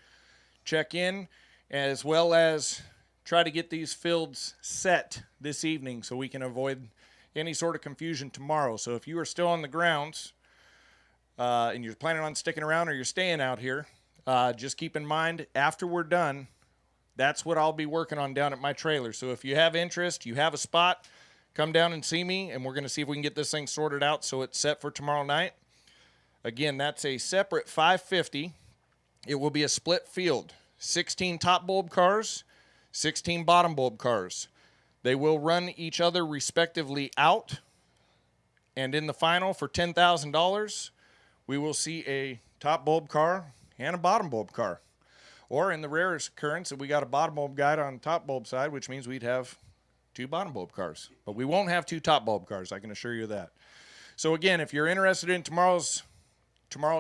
check in, as well as try to get these fields set this evening so we can avoid any sort of confusion tomorrow. So if you are still on the grounds and you're planning on sticking around or you're staying out here, just keep in mind after we're done, that's what I'll be working on down at my trailer. So if you have interest, you have a spot, come down and see me, and we're going to see if we can get this thing sorted out so it's set for tomorrow night. Again, that's a separate 550. It will be a split field. 16 top bulb cars, 16 bottom bulb cars. They will run each other respectively out. And in the final for $10,000, we will see a top bulb car and a bottom bulb car. Or in the rarest occurrence, if we got a bottom bulb guy on the top bulb side, which means we'd have two bottom bulb cars. But we won't have two top bulb cars, I can assure you that. So again, if you're interested in tomorrow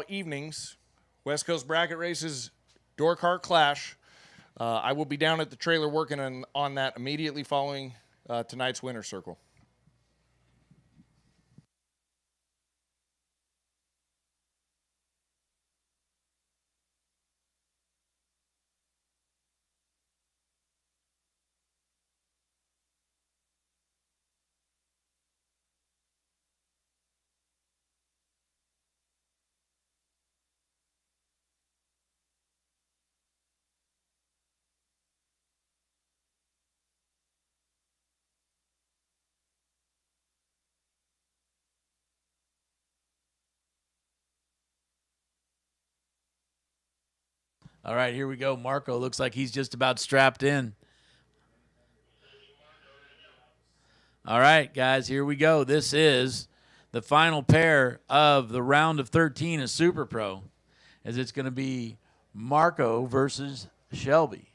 evening's West Coast Bracket Races door car clash, I will be down at the trailer working on that immediately following tonight's Winter Circle. All right, here we go. Marco looks like he's just about strapped in. All right, guys, here we go. This is the final pair of the round of 13 of Super Pro, as it's going to be Marco versus Shelby.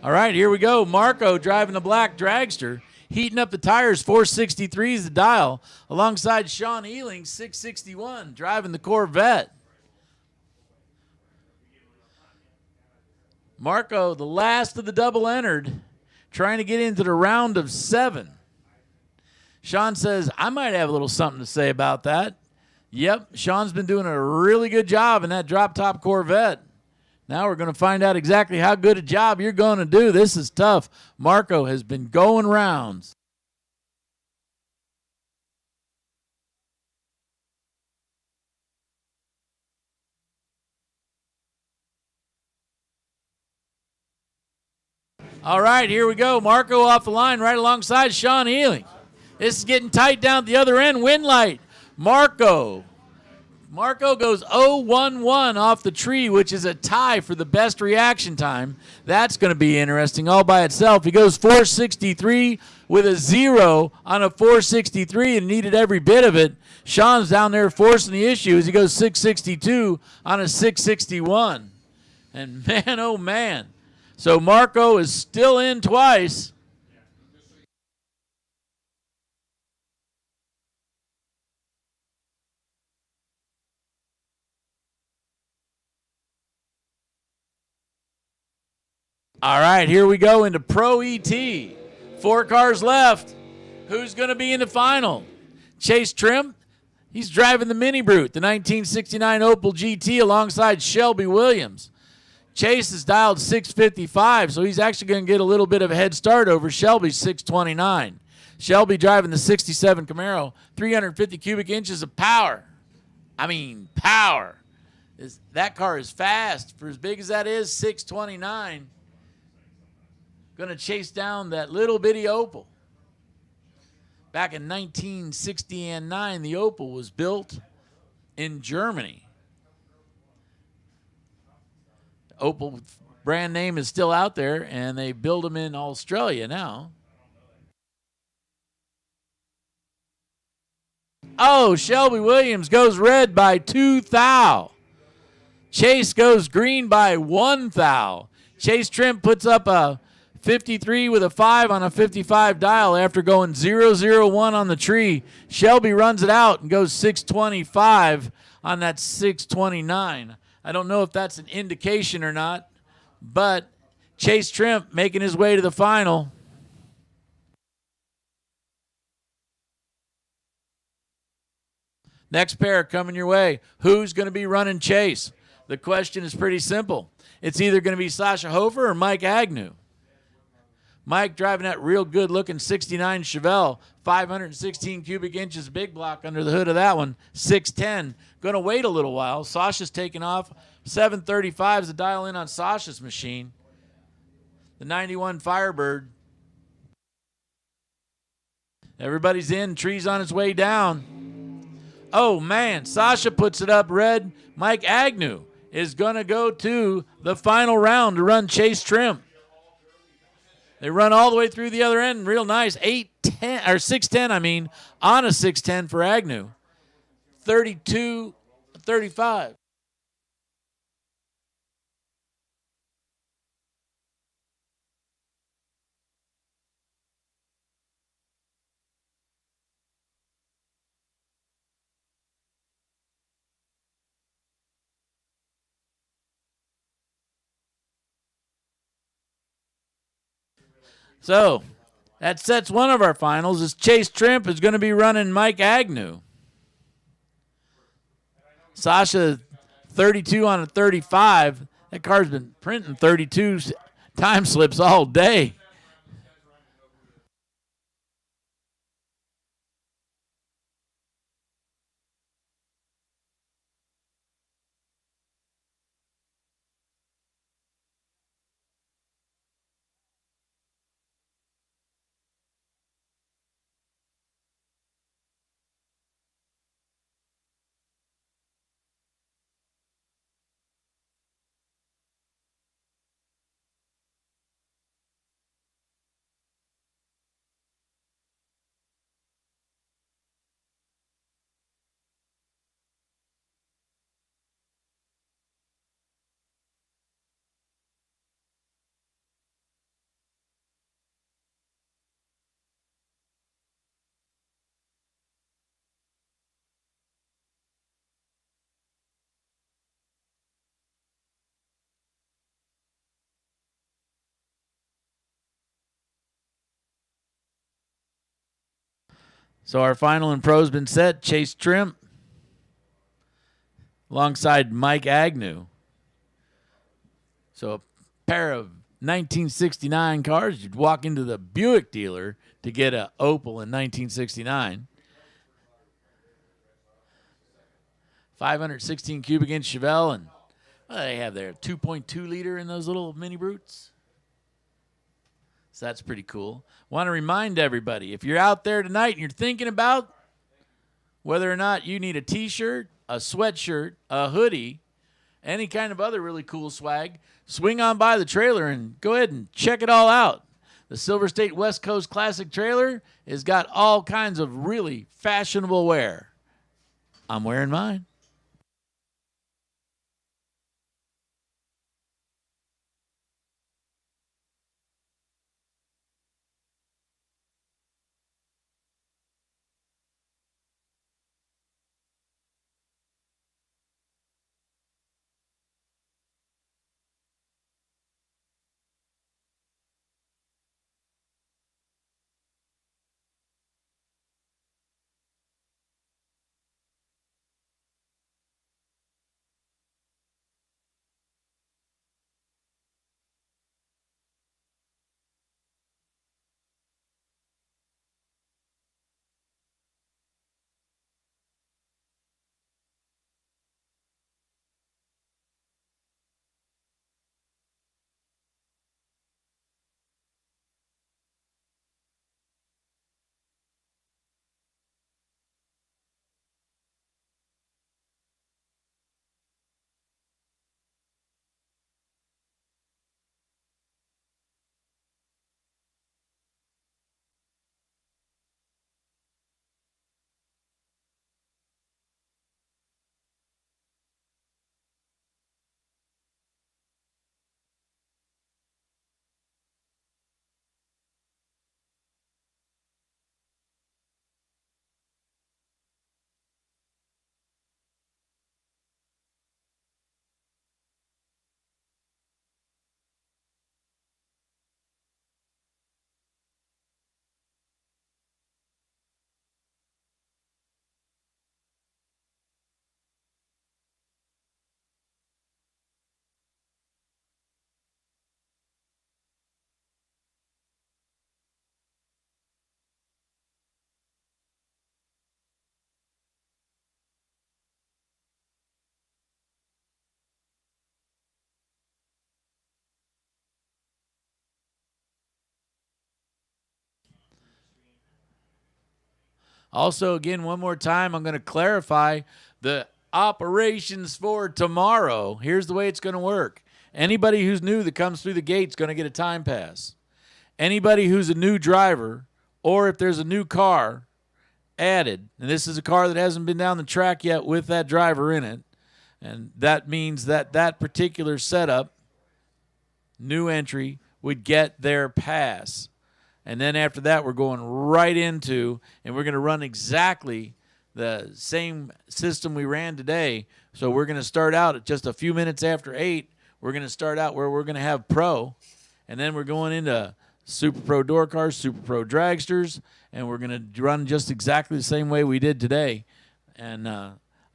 All right, here we go. Marco driving the black dragster, heating up the tires. 463 is the dial, alongside Sean Ealing, 661, driving the Corvette. Marco, the last of the double entered, trying to get into the round of 7. Sean says, I might have a little something to say about that. Yep, Sean's been doing a really good job in that drop-top Corvette. Now we're going to find out exactly how good a job you're going to do. This is tough. Marco has been going rounds. All right, here we go. Marco off the line right alongside Sean Ealing. This is getting tight down at the other end. Wind light. Marco goes 0-1-1 off the tree, which is a tie for the best reaction time. That's going to be interesting all by itself. He goes 463 with a 0 on a 463 and needed every bit of it. Sean's down there forcing the issue as he goes 662 on a 661. And man, oh man. So Marco is still in twice. All right, here we go into Pro ET. 4 cars left. Who's going to be in the final? Chase Trim. He's driving the Mini Brute, the 1969 Opel GT, alongside Shelby Williams. Chase is dialed 655, so he's actually going to get a little bit of a head start over Shelby's 629. Shelby driving the 67 Camaro, 350 cubic inches of power. I mean, power. That car is fast. For as big as that is, 629. Going to chase down that little bitty Opel. Back in 1969, the Opel was built in Germany. Opel brand name is still out there, and they build them in Australia now. Oh, Shelby Williams goes red by 2 thou. Chase goes green by 1 thou. Chase Trim puts up a 53 with a 5 on a 55 dial after going 0-0-1 on the tree. Shelby runs it out and goes 625 on that 629. I don't know if that's an indication or not, but Chase Trim making his way to the final. Next pair coming your way. Who's going to be running Chase? The question is pretty simple. It's either going to be Sasha Hofer or Mike Agnew. Mike driving that real good-looking 69 Chevelle, 516 cubic inches big block under the hood of that one, 610. Going to wait a little while. Sasha's taking off. 735 is the dial in on Sasha's machine. The 91 Firebird. Everybody's in. Tree's on its way down. Oh, man. Sasha puts it up red. Mike Agnew is going to go to the final round to run Chase Trim. They run all the way through the other end, real nice. 8-10 or 6-10, I mean, on a 6-10 for Agnew. 32-35. So that sets one of our finals. Is Chase Trimp is going to be running Mike Agnew. Sasha 32 on a 35. That car's been printing 32 time slips all day. So our final and pro's been set. Chase Trimp alongside Mike Agnew. So a pair of 1969 cars. You'd walk into the Buick dealer to get a Opel in 1969. 516 cubic inch Chevelle, and what do they have there? 2.2 liter in those little mini brutes. So that's pretty cool. Want to remind everybody, if you're out there tonight and you're thinking about whether or not you need a t-shirt, a sweatshirt, a hoodie, any kind of other really cool swag, swing on by the trailer and go ahead and check it all out. The Silver State West Coast Classic trailer has got all kinds of really fashionable wear. I'm wearing mine. Also, again, one more time, I'm going to clarify the operations for tomorrow. Here's the way it's going to work. Anybody who's new that comes through the gate is going to get a time pass. Anybody who's a new driver, or if there's a new car added, and this is a car that hasn't been down the track yet with that driver in it, and that means that that particular setup, new entry, would get their pass. And then after that, we're going right into, and we're going to run exactly the same system we ran today. So we're going to start out at just a few minutes after 8. We're going to start out where we're going to have pro, and then we're going into Super Pro door cars, Super Pro dragsters, and we're going to run just exactly the same way we did today. And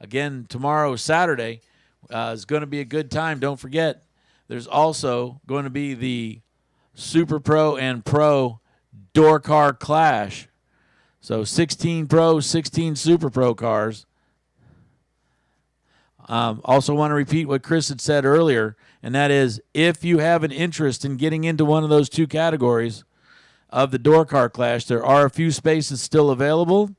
again, tomorrow, Saturday, is going to be a good time. Don't forget, there's also going to be the Super Pro and Pro door car clash. So 16 Pro, 16 Super Pro cars. Also want to repeat what Chris had said earlier, and that is if you have an interest in getting into one of those two categories of the door car clash, there are a few spaces still available.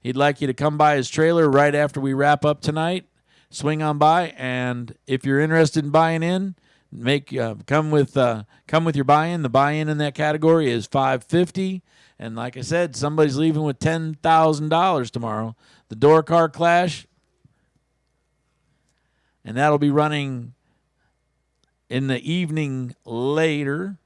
He'd like you to come by his trailer right after we wrap up tonight. Swing on by, and if you're interested in buying in, come with your buy-in. The buy-in in that category is $550, and like I said, somebody's leaving with $10,000 tomorrow. The door car clash, and that'll be running in the evening later.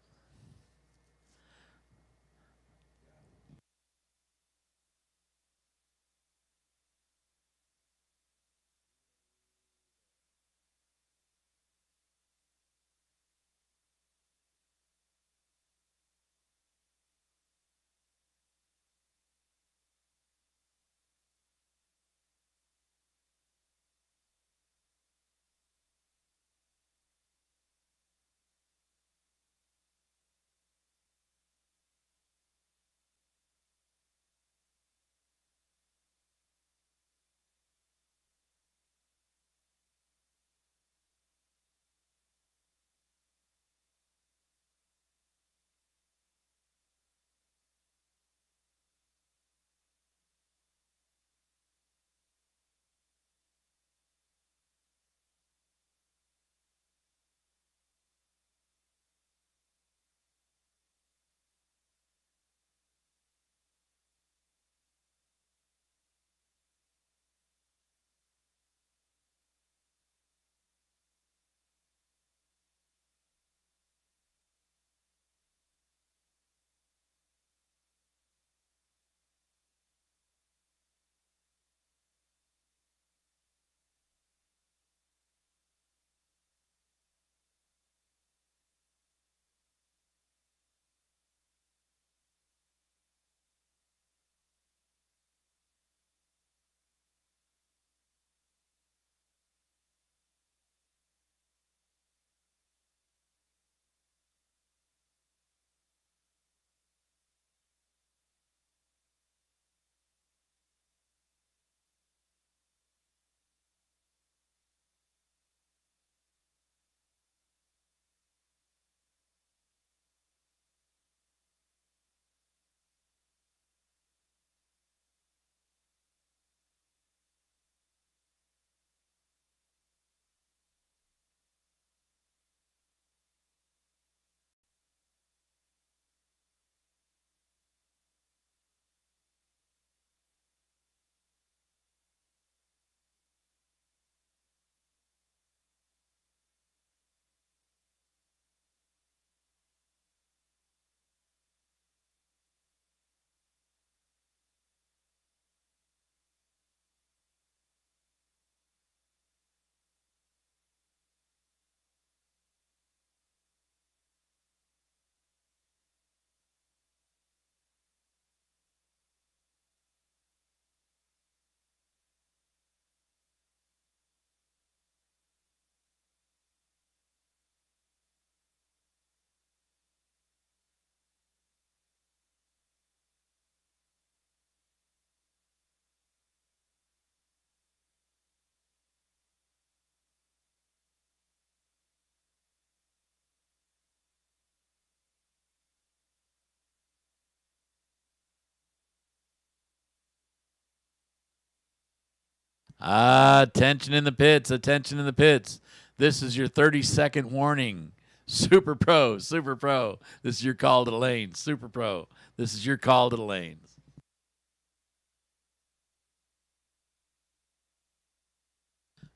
Attention in the pits. Attention in the pits. This is your 30-second warning. Super Pro. Super Pro. This is your call to the lanes. Super Pro. This is your call to the lanes.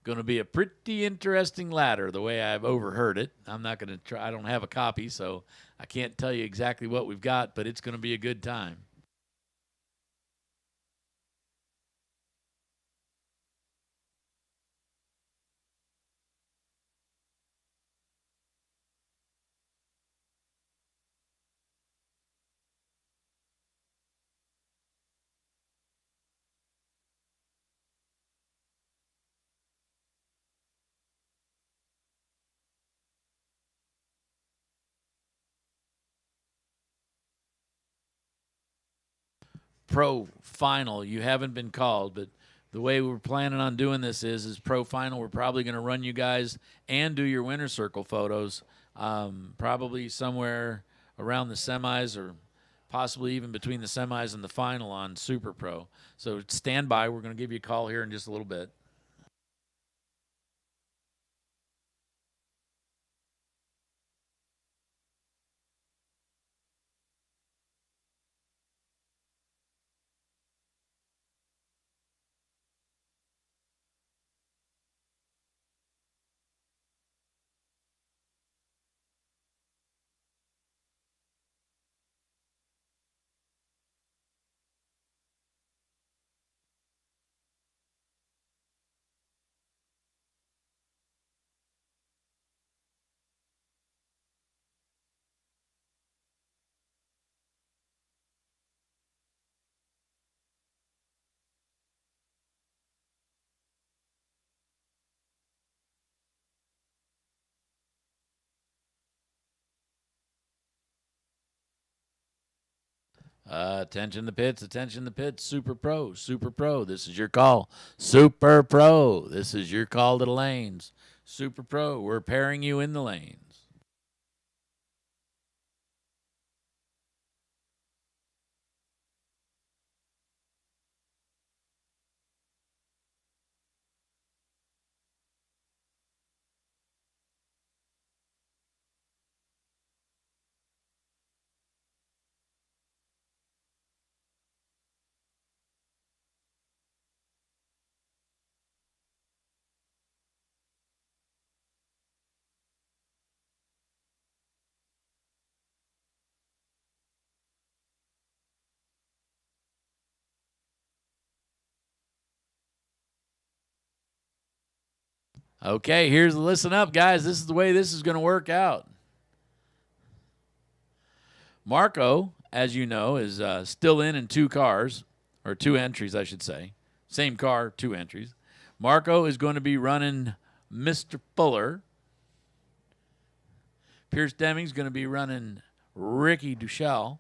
Going to be a pretty interesting ladder the way I've overheard it. I'm not going to try. I don't have a copy, so I can't tell you exactly what we've got, but it's going to be a good time. Pro final, you haven't been called, but the way we're planning on doing this is pro final. We're probably going to run you guys and do your winner circle photos, probably somewhere around the semis or possibly even between the semis and the final on Super Pro. So stand by. We're going to give you a call here in just a little bit. Attention the pits, attention the pits. Super Pro, Super Pro. This is your call. Super Pro. This is your call to the lanes. Super Pro. We're pairing you in the lanes. Okay, listen up, guys. This is the way this is going to work out. Marco, as you know, is still in 2 cars, or 2 entries, I should say. Same car, 2 entries. Marco is going to be running Mr. Fuller. Pierce Deming's going to be running Ricky Duchel.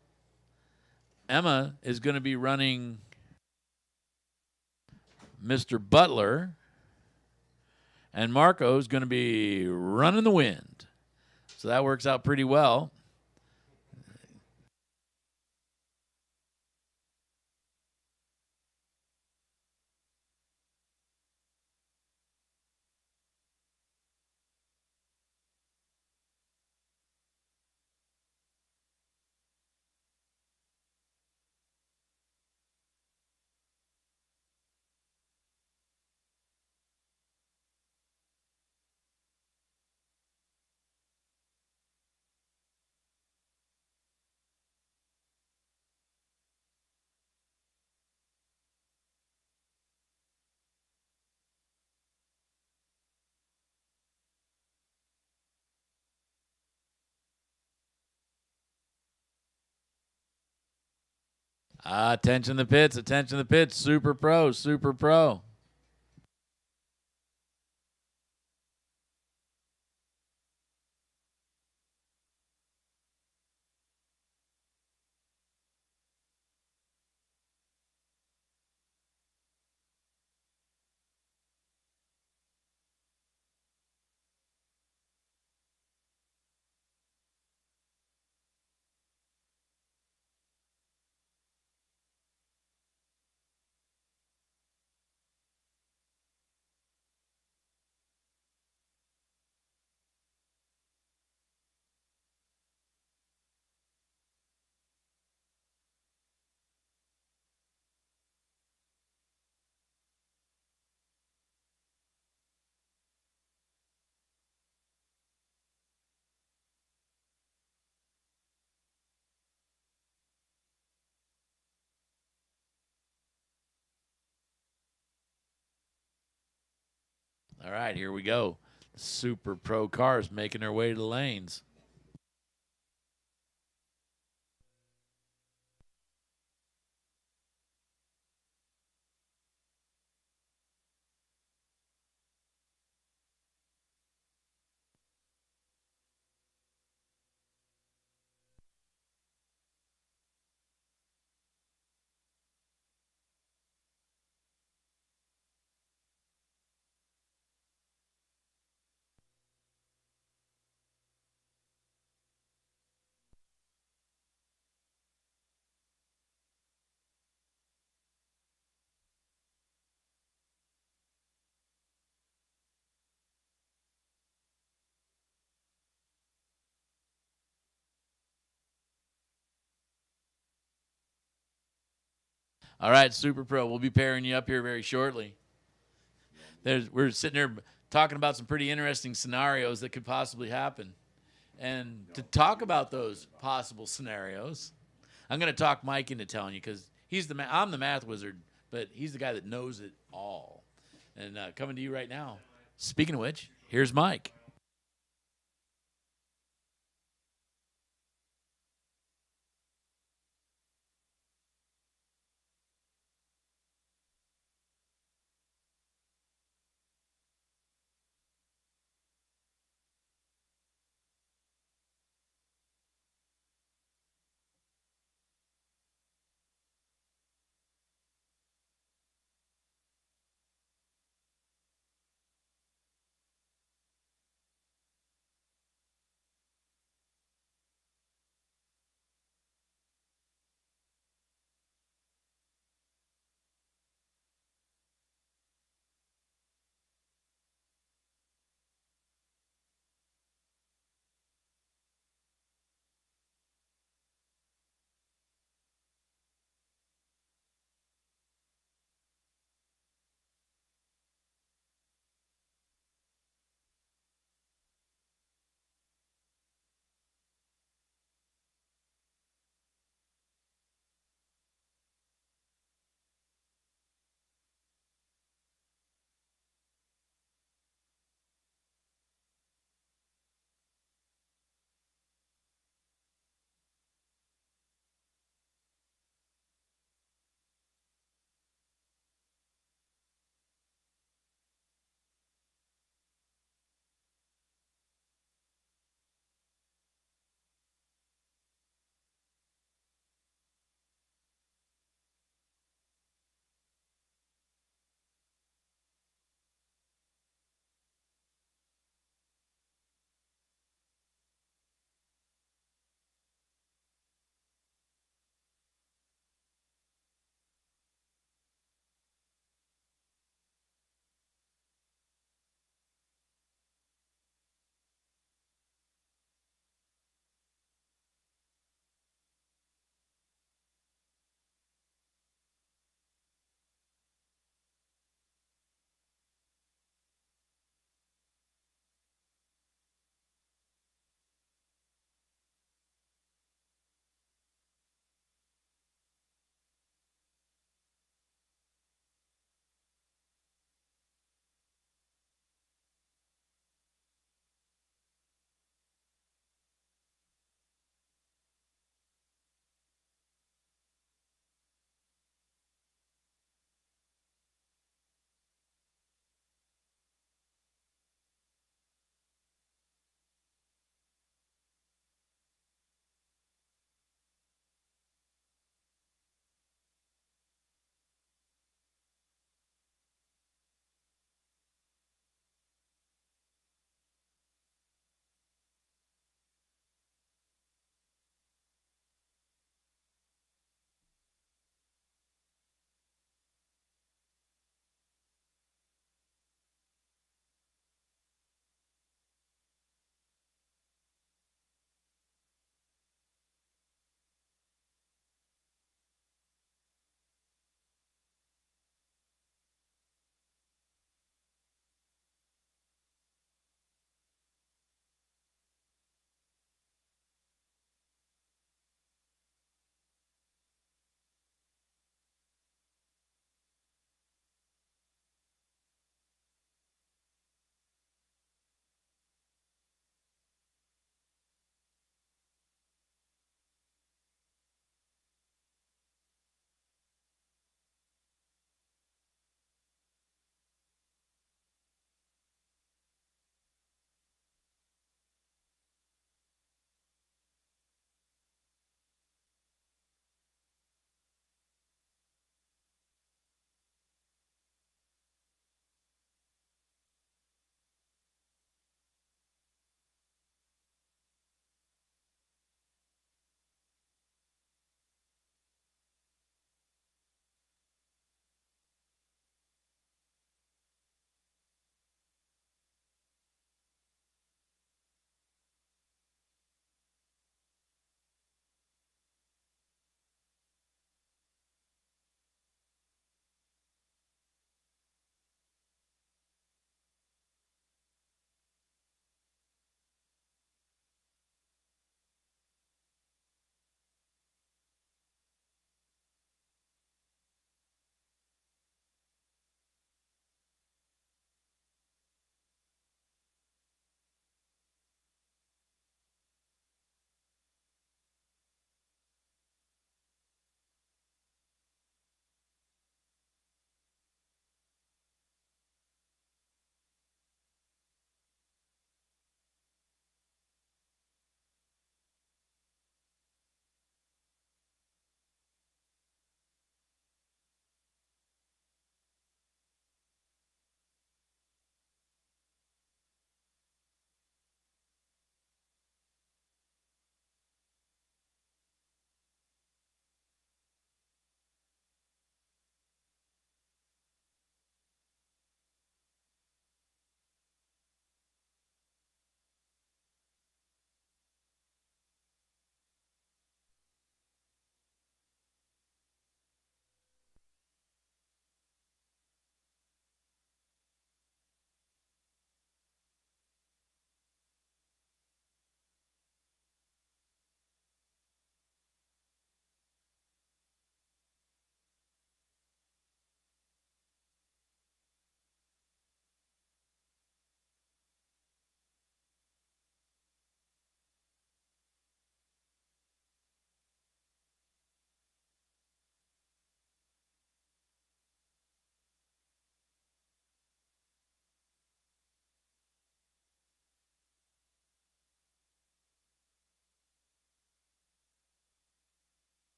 Emma is going to be running Mr. Butler. And Marco's going to be running the wind. So that works out pretty well. Attention the pits, attention the pits. Super Pro, Super Pro. All right, here we go. The Super Pro cars making their way to the lanes. All right, Super Pro, we'll be pairing you up here very shortly. We're sitting here talking about some pretty interesting scenarios that could possibly happen. And to talk about those possible scenarios, I'm going to talk Mike into telling you because I'm the math wizard, but he's the guy that knows it all. And coming to you right now. Speaking of which, here's Mike.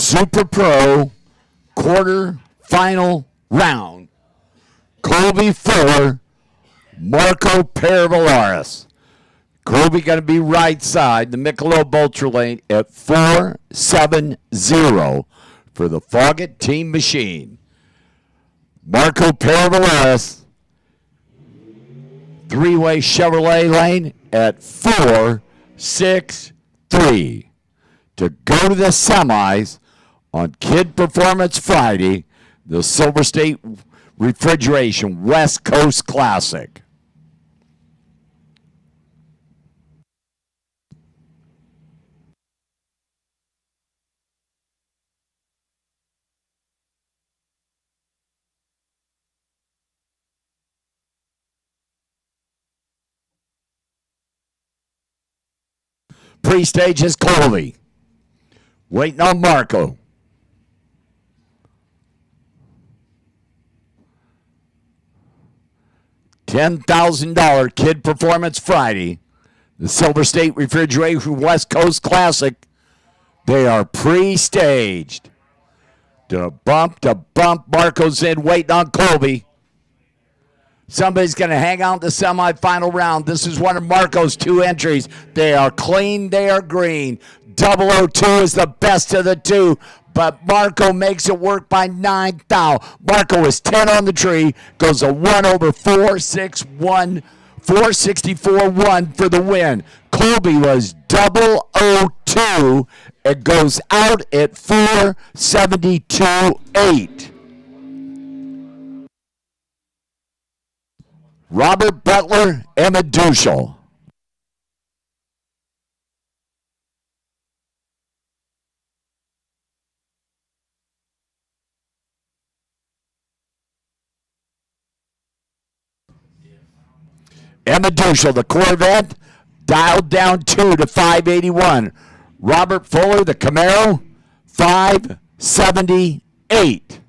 Super Pro quarter final round. Colby 4, Marco Paravallaris. Colby going to be right side, the Michelob Ultra Lane at 470 for the Foggett Team Machine. Marco Paravallaris, three-way Chevrolet lane at 463 to go to the semis on Kid Performance Friday, the Silver State Refrigeration West Coast Classic. Pre-stage is Colby. Waiting on Marco. $10,000 Kid Performance Friday. The Silver State Refrigeration West Coast Classic. They are pre-staged. To bump. Marco's in, waiting on Colby. Somebody's going to hang out the semifinal round. This is one of Marco's two entries. They are clean. They are green. 002 is the best of the two, but Marco makes it work by 9 thou. Marco is 10 on the tree, goes a 1 over 461, 464-1 for the win. Colby was 002. It goes out at 472-8. Robert Butler, Emma Duschel. Emma Duschel, the Corvette, dialed down 2 to 581. Robert Fuller, the Camaro, 578.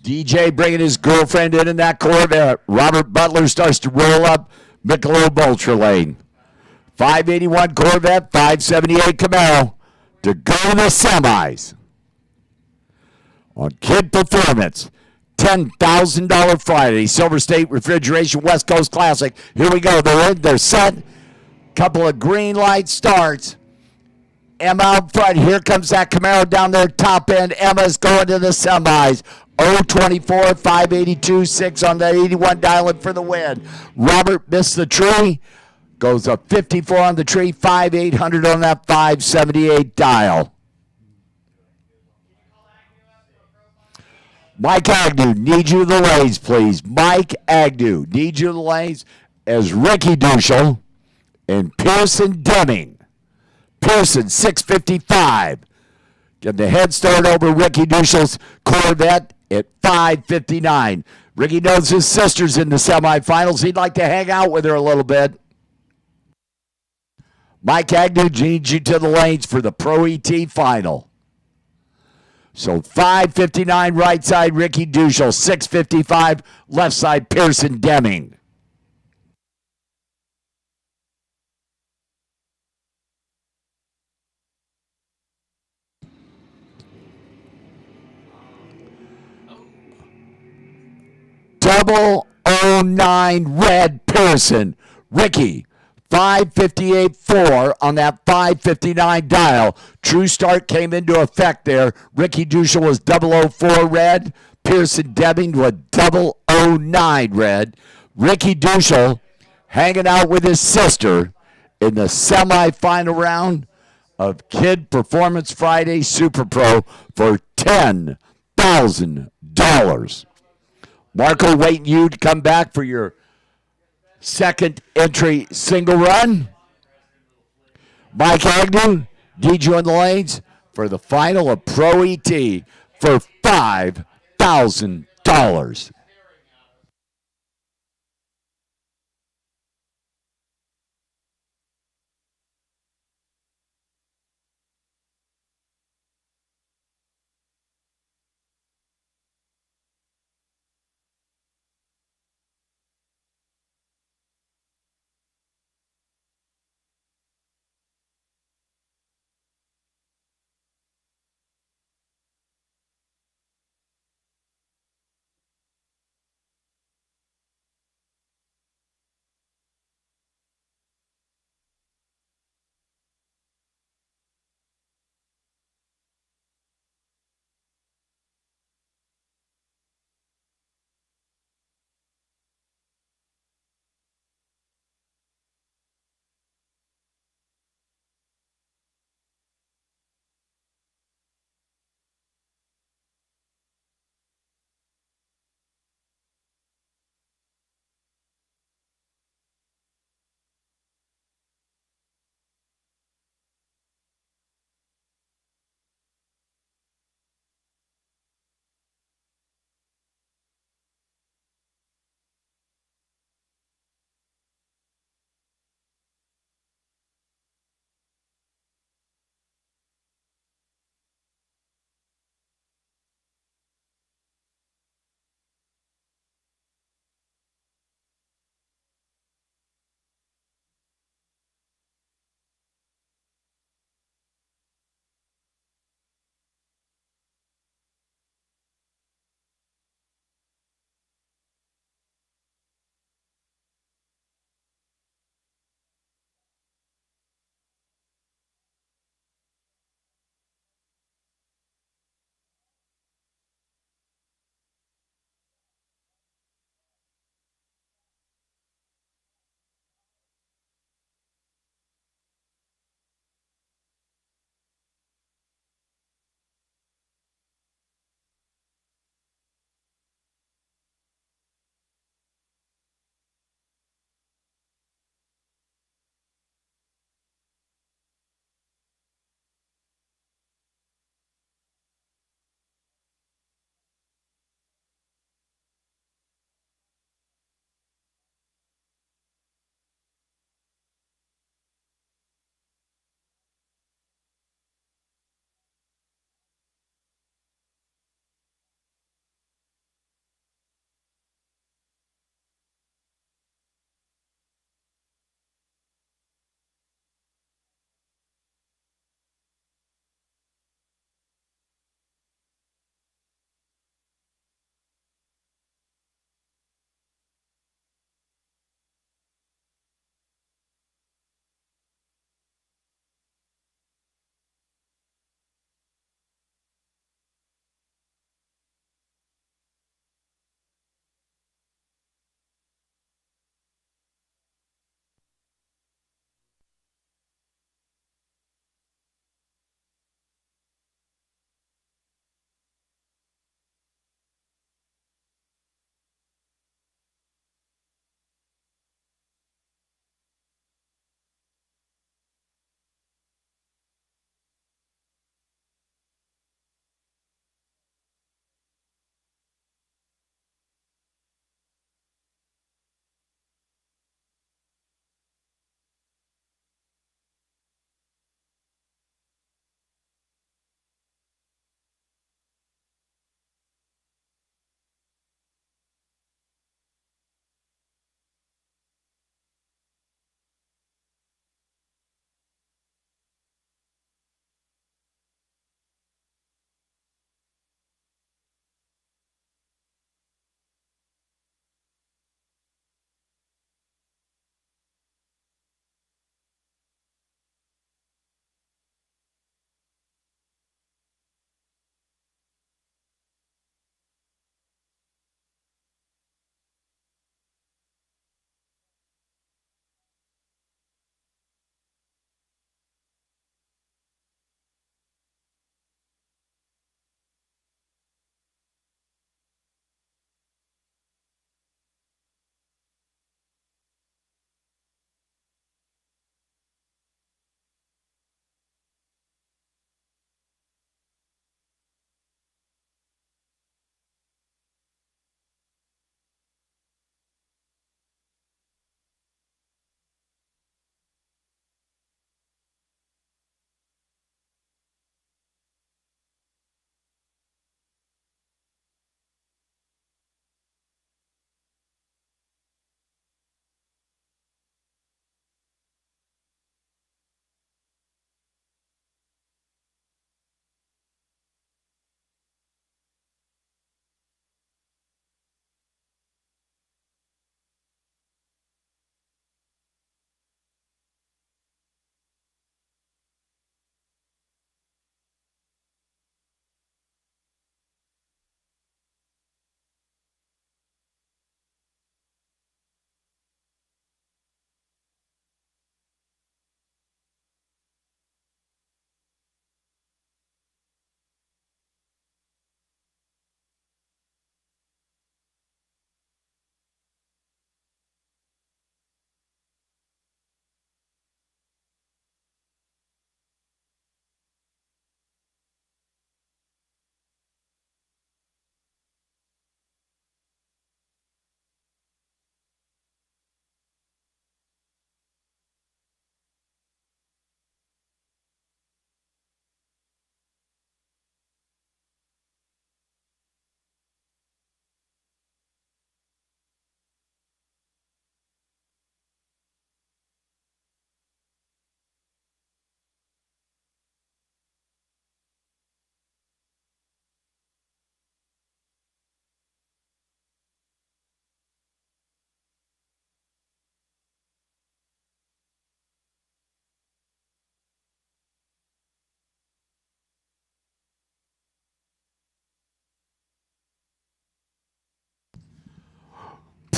DJ bringing his girlfriend in that Corvette. Robert Butler starts to roll up Michelob Ultra Lane. 581 Corvette, 578 Camaro to go to the semis. On Kid Performance, $10,000 Friday, Silver State Refrigeration West Coast Classic. Here we go. They're in. They're set. Couple of green light starts. Emma out front. Here comes that Camaro down there top end. Emma's going to the semis. 024, 582, 6 on that 81 dialing for the win. Robert missed the tree. Goes up 54 on the tree, 5,800 on that 578 dial. Mike Agnew, need you the lanes, please. Mike Agnew, need you the lanes as Ricky Duschel and Pearson Deming. Pearson, 655. Get the head start over Ricky Duschel's Corvette at 559. Ricky knows his sister's in the semifinals. He'd like to hang out with her a little bit. Mike Agnew needs you to the lanes for the Pro ET final. So 559 right side, Ricky Duschel. 655 left side, Pearson Deming. Double 09 red Pearson. Ricky, 558-4 on that 559 dial. True start came into effect there. Ricky Duschel was 004 red. Pearson Deming was 009 red. Ricky Duschel hanging out with his sister in the semifinal round of Kid Performance Friday Super Pro for $10,000. Marco waiting you to come back for your second entry single run. Mike Agnew, need you in the lanes for the final of Pro ET. for $5,000.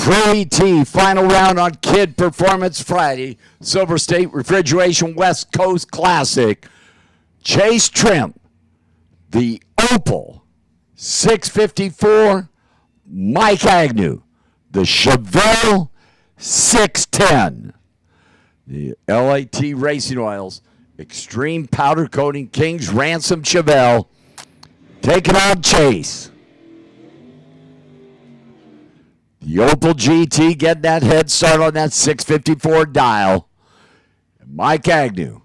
Pro ET final round on Kid Performance Friday. Silver State Refrigeration West Coast Classic. Chase Trimp, the Opal 654. Mike Agnew, the Chevelle 610. The LAT Racing Oils Extreme Powder Coating King's Ransom Chevelle. Taking on Chase. The Opal GT getting that head start on that 654 dial. And Mike Agnew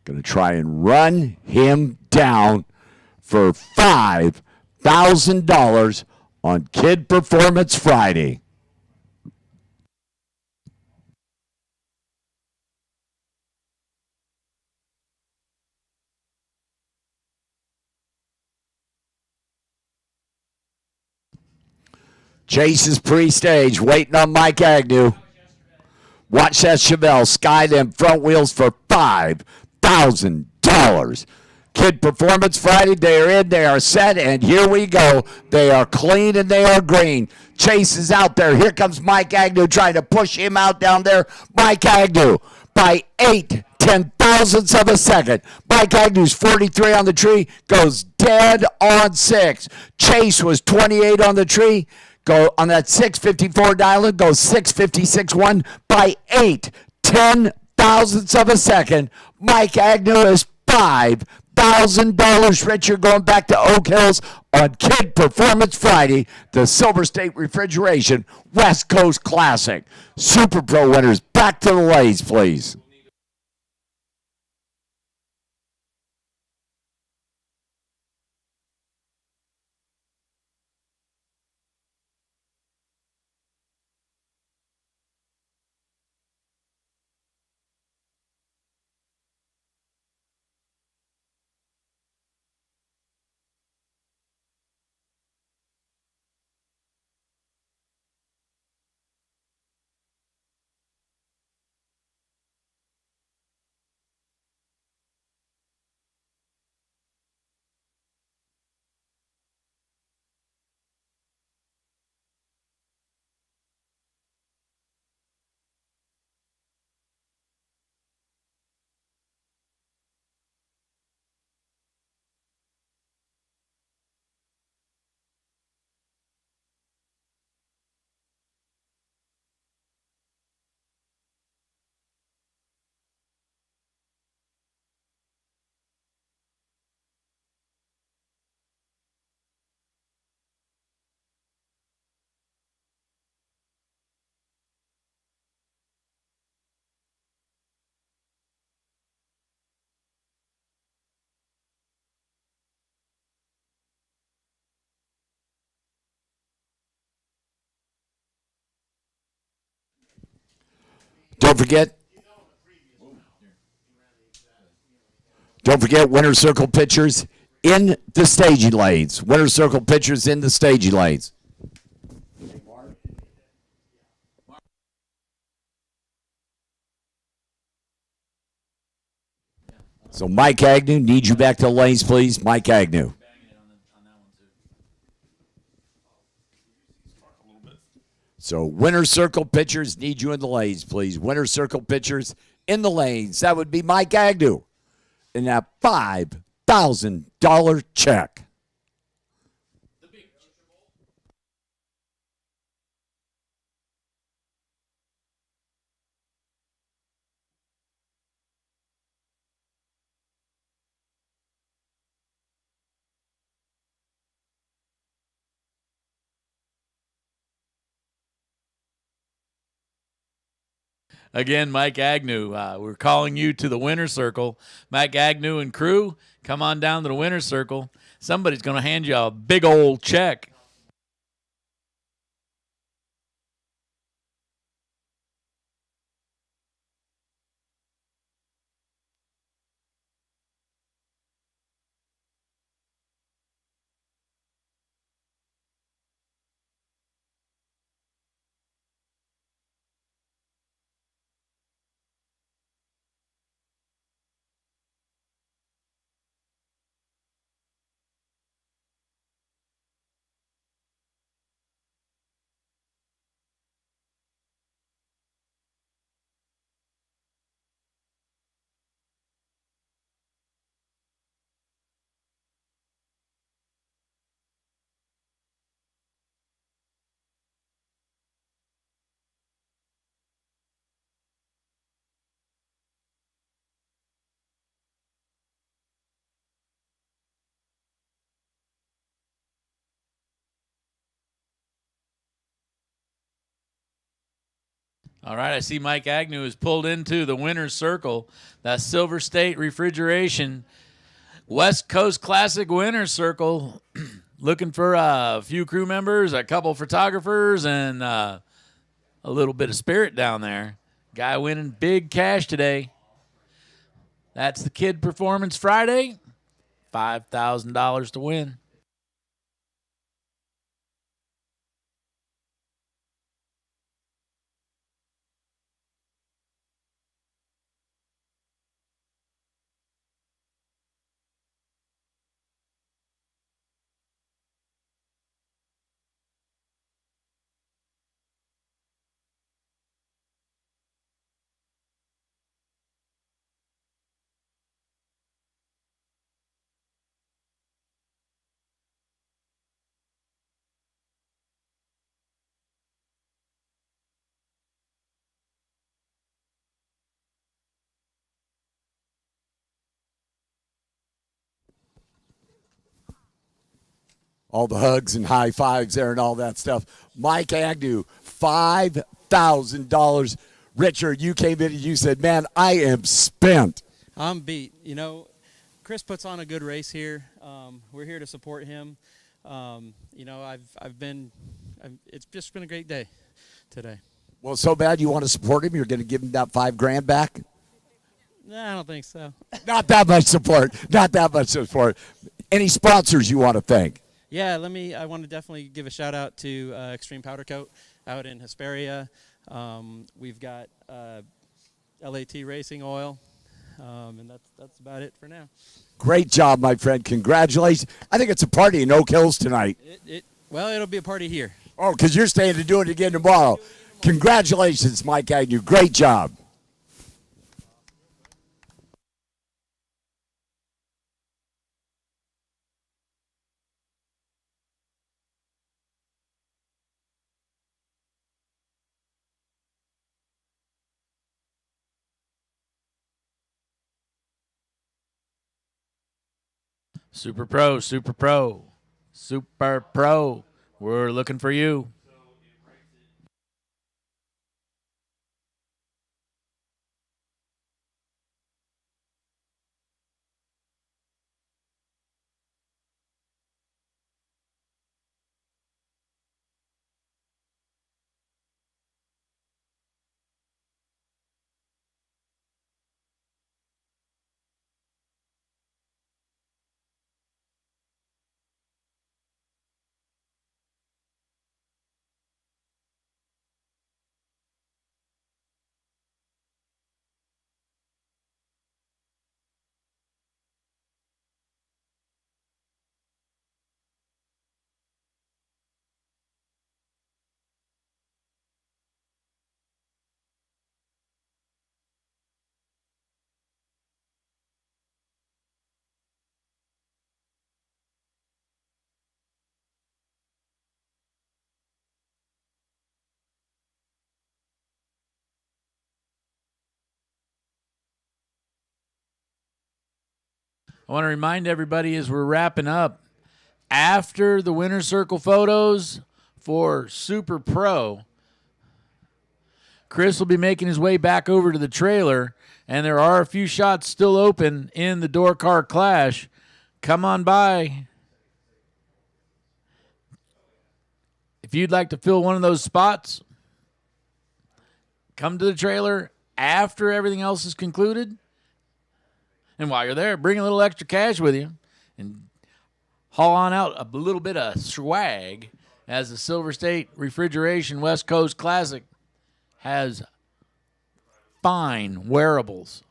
going to try and run him down for $5,000 on Kid Performance Friday. Chase is pre-stage, waiting on Mike Agnew. Watch that Chevelle sky them front wheels for $5,000. Kid Performance Friday, they are in, they are set, and here we go. They are clean and they are green. Chase is out there. Here comes Mike Agnew trying to push him out down there. Mike Agnew by 8/10,000ths of a second. Mike Agnew's 43 on the tree, goes dead on 6. Chase was 28 on the tree. Go on that 654 dial, goes 656.1 by 8/10,000ths of a second. Mike Agnew is $5,000 richer going back to Oak Hills on Kid Performance Friday, the Silver State Refrigeration West Coast Classic. Super Pro winners, back to the lays, please. Don't forget Winner's Circle pictures in the staging lanes. Winner's Circle pictures in the staging lanes. So Mike Agnew, need you back to the lanes, please. Mike Agnew. So Winner's Circle pitchers need you in the lanes, please. Winner's Circle pitchers in the lanes. That would be Mike Agnew in that $5,000 check. Again, Mike Agnew. We're calling you to the winner's circle. Mike Agnew and crew, come on down to the winner's circle. Somebody's going to hand you a big old check. All right, I see Mike Agnew is pulled into the winner's circle. That Silver State Refrigeration West Coast Classic winner's circle. Looking for a few crew members, a couple photographers, and a little bit of spirit down there. Guy winning big cash today. That's the Kid Performance Friday. $5,000 to win. All the hugs and high fives there and all that stuff. Mike Agnew, $5,000. Richard, you came in and you said, man, I am spent. I'm beat. You know, Chris puts on a good race here. We're here to support him. You know, it's just been a great day today. Well, so bad you want to support him, you're going to give him that $5,000 back? Nah, I don't think so. Not that much support. Not that much support. Any sponsors you want to thank? Yeah, I want to definitely give a shout out to Extreme Powder Coat out in Hesperia. We've got LAT Racing Oil, and that's about it for now. Great job, my friend. Congratulations. I think it's a party in Oak Hills tonight. Well, it'll be a party here. Oh, because you're staying to do it again tomorrow. Congratulations, Mike Agnew. Great job. Super Pro, Super Pro, Super Pro. We're looking for you. I want to remind everybody as we're wrapping up, after the winner's circle photos for Super Pro, Chris will be making his way back over to the trailer, and there are a few shots still open in the Door Car Clash. Come on by. If you'd like to fill one of those spots, come to the trailer after everything else is concluded. And while you're there, bring a little extra cash with you and haul on out a little bit of swag as the Silver State Refrigeration West Coast Classic has fine wearables.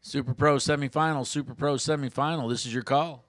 Super Pro semifinal, Super Pro semifinal. This is your call.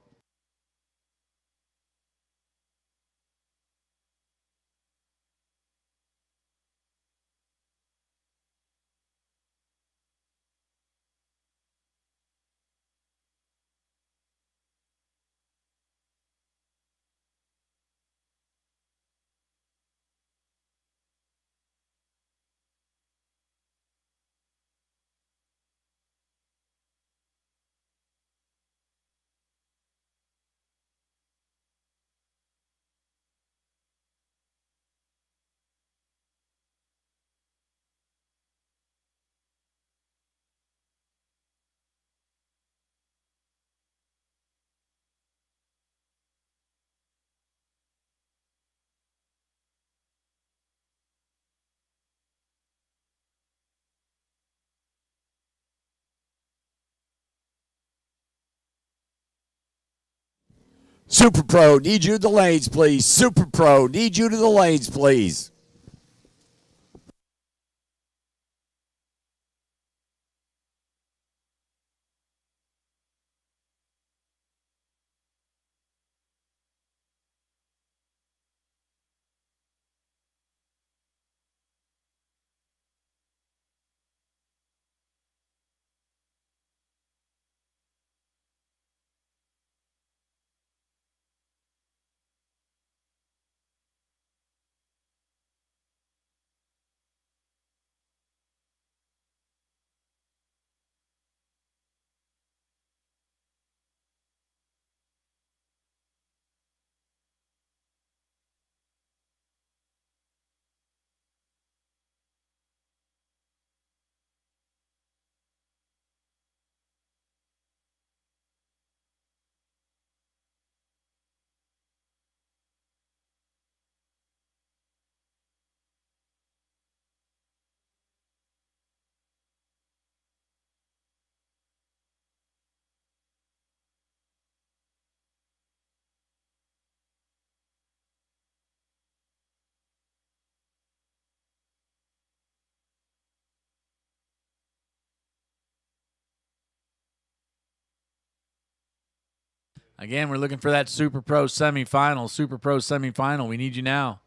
Super Pro, need you to the lanes, please. Super Pro, need you to the lanes, please. Again, we're looking for that Super Pro semifinal. Super Pro semifinal. We need you now.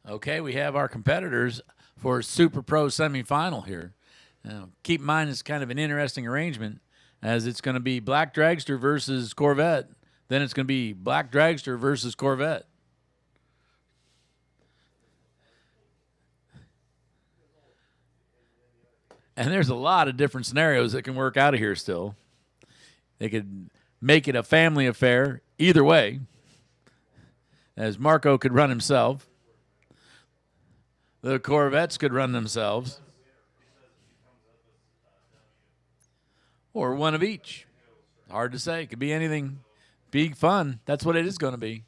Okay, we have our competitors for Super Pro semifinal here. Now, keep in mind it's kind of an interesting arrangement, as it's going to be Black Dragster versus Corvette. Then it's going to be Black Dragster versus Corvette. And there's a lot of different scenarios that can work out of here still. They could make it a family affair either way, as Marco could run himself. The Corvettes could run themselves. Or one of each. Hard to say. Could be anything. Be fun. That's what it is going to be.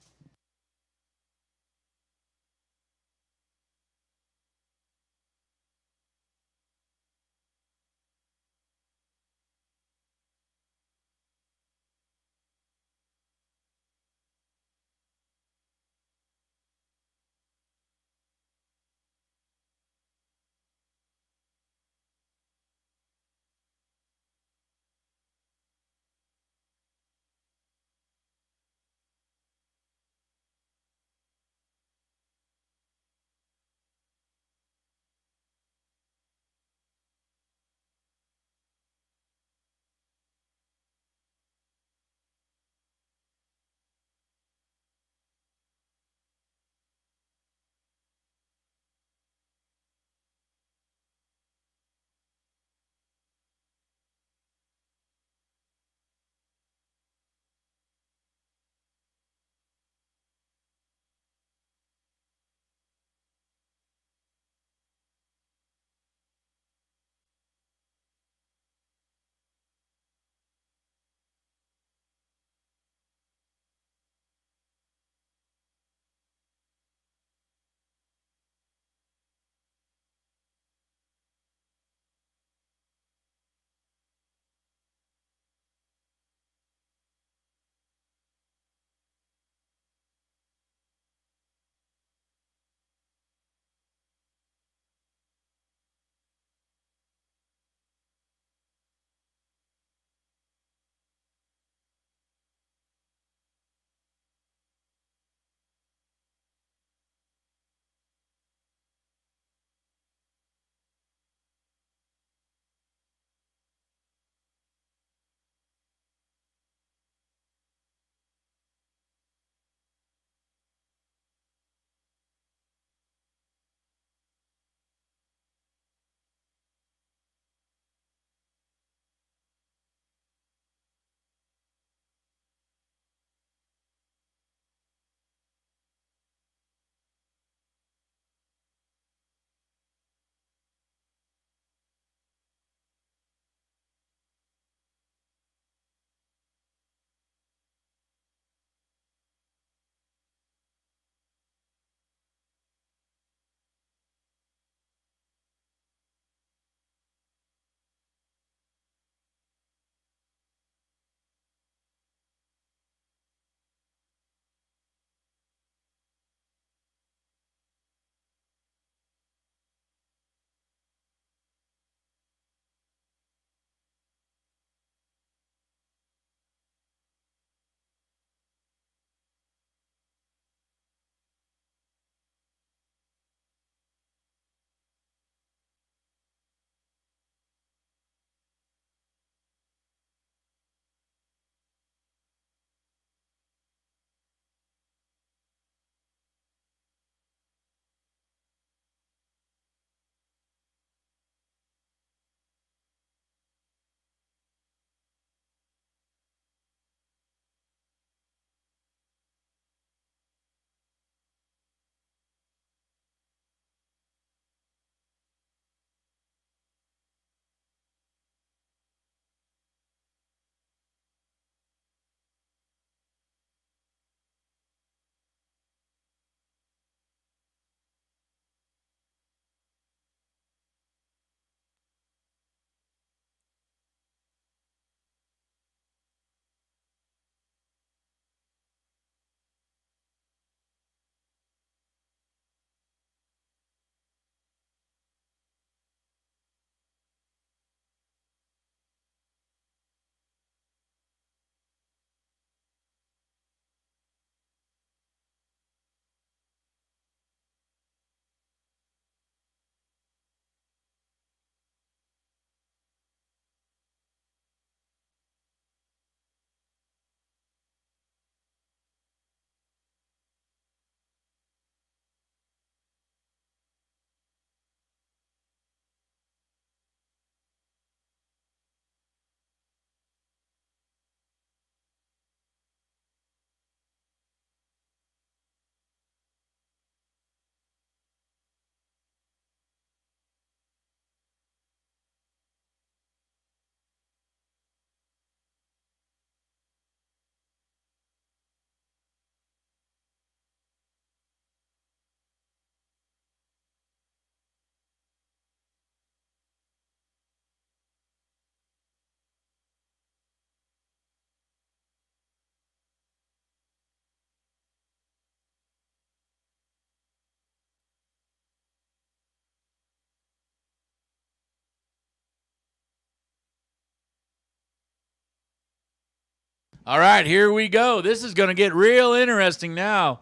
All right, here we go. This is going to get real interesting now.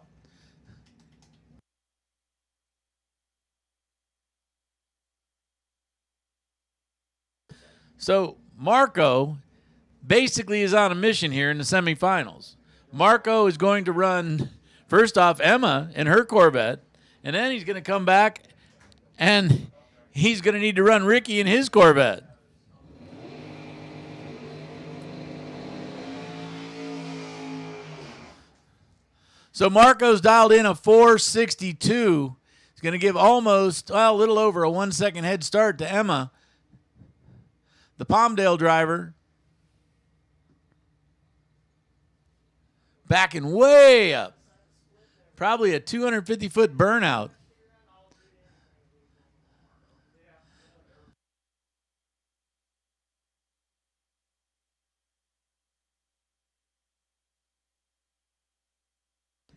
So Marco basically is on a mission here in the semifinals. Marco is going to run, first off, Emma in her Corvette, and then he's going to come back and he's going to need to run Ricky in his Corvette. So Marco's dialed in a 462. He's going to give almost, well, a little over a 1 second head start to Emma, the Palmdale driver. Backing way up. Probably a 250-foot burnout.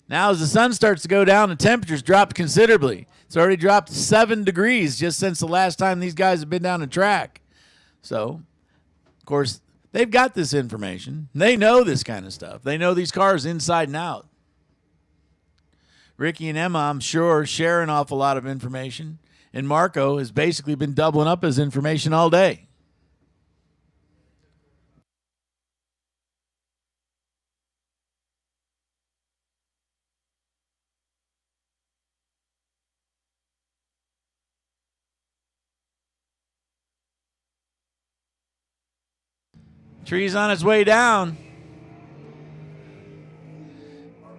Now, as the sun starts to go down, the temperature's dropped considerably. It's already dropped 7 degrees just since the last time these guys have been down the track. So, of course, they've got this information. They know this kind of stuff. They know these cars inside and out. Ricky and Emma, I'm sure, share an awful lot of information. And Marco has basically been doubling up his information all day. Tree's on its way down.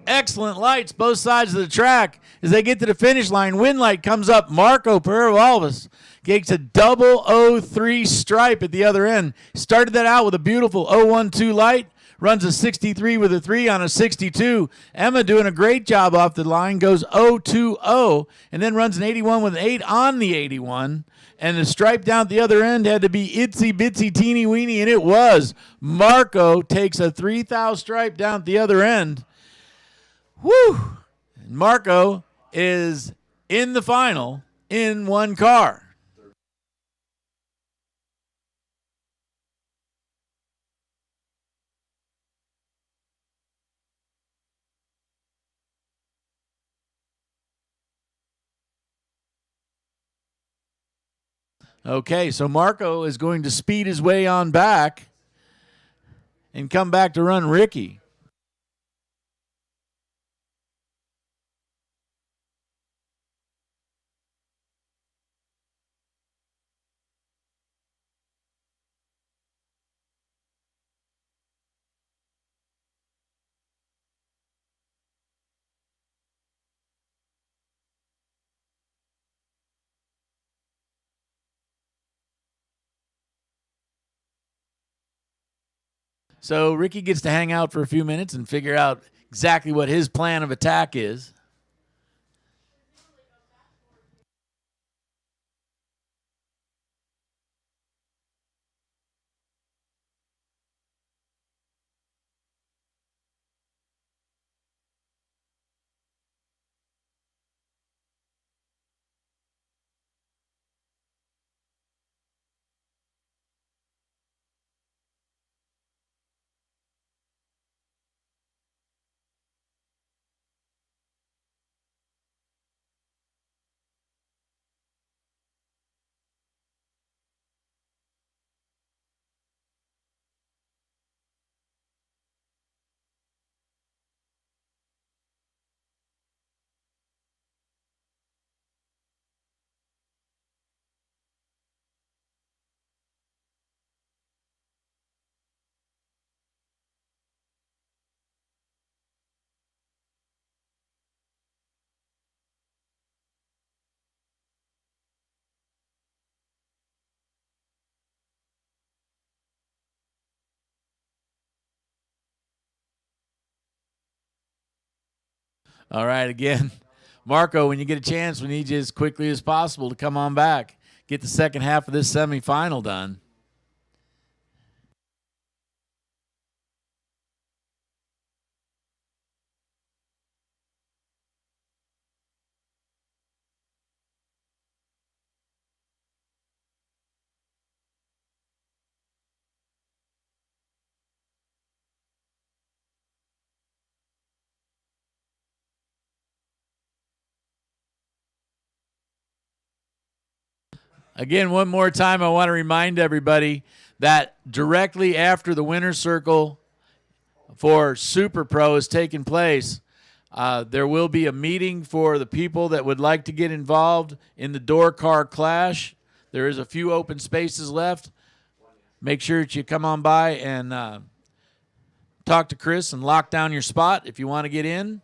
Excellent lights both sides of the track. As they get to the finish line, wind light comes up. Marco Paravalvas gets a 003 stripe at the other end. Started that out with a beautiful 012 light. Runs a 63 with a 3 on a 62. Emma doing a great job off the line. Goes 020 and then runs an 81 with an 8 on the 81. And the stripe down at the other end had to be itsy bitsy teeny weeny, and it was. Marco takes a 3,000 stripe down at the other end. Whew! Marco is in the final in one car. Okay, so Marco is going to speed his way on back and come back to run Ricky. So Ricky gets to hang out for a few minutes and figure out exactly what his plan of attack is. All right, again, Marco, when you get a chance, we need you as quickly as possible to come on back. Get the second half of this semifinal done. Again, one more time, I want to remind everybody that directly after the winner's circle for Super Pro is taking place, there will be a meeting for the people that would like to get involved in the Door Car Clash. There is a few open spaces left. Make sure that you come on by and talk to Chris and lock down your spot if you want to get in.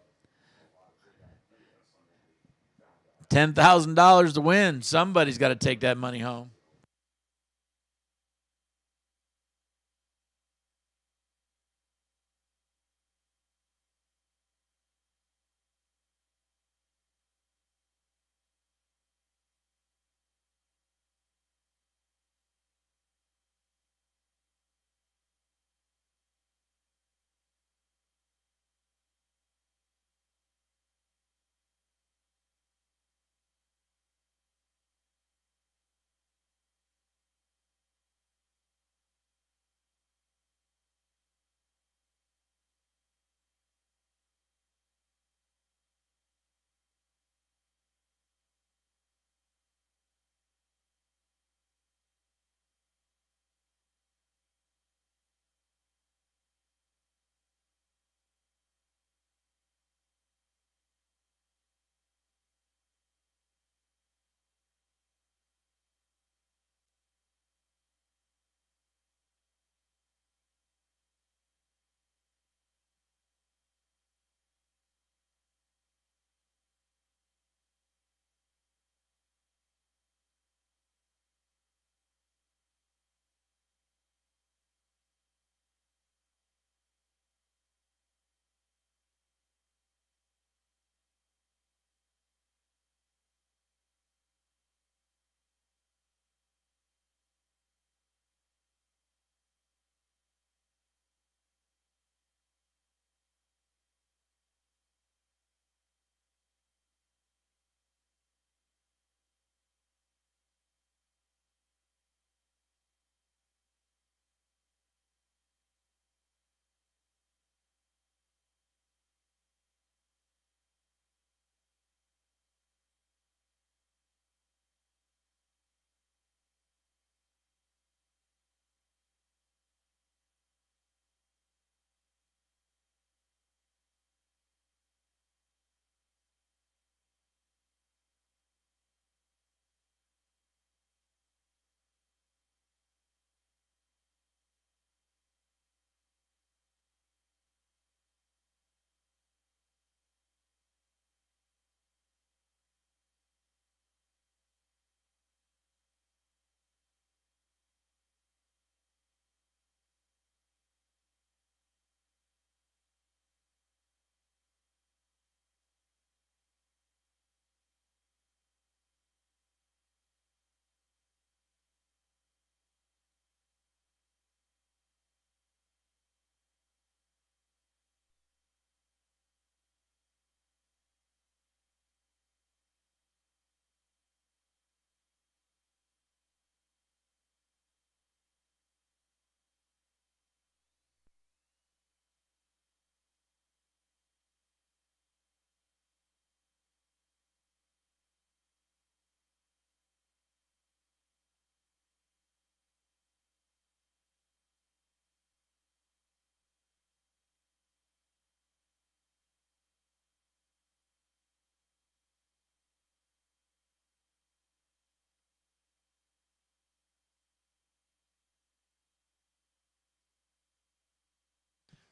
$10,000 to win. Somebody's got to take that money home.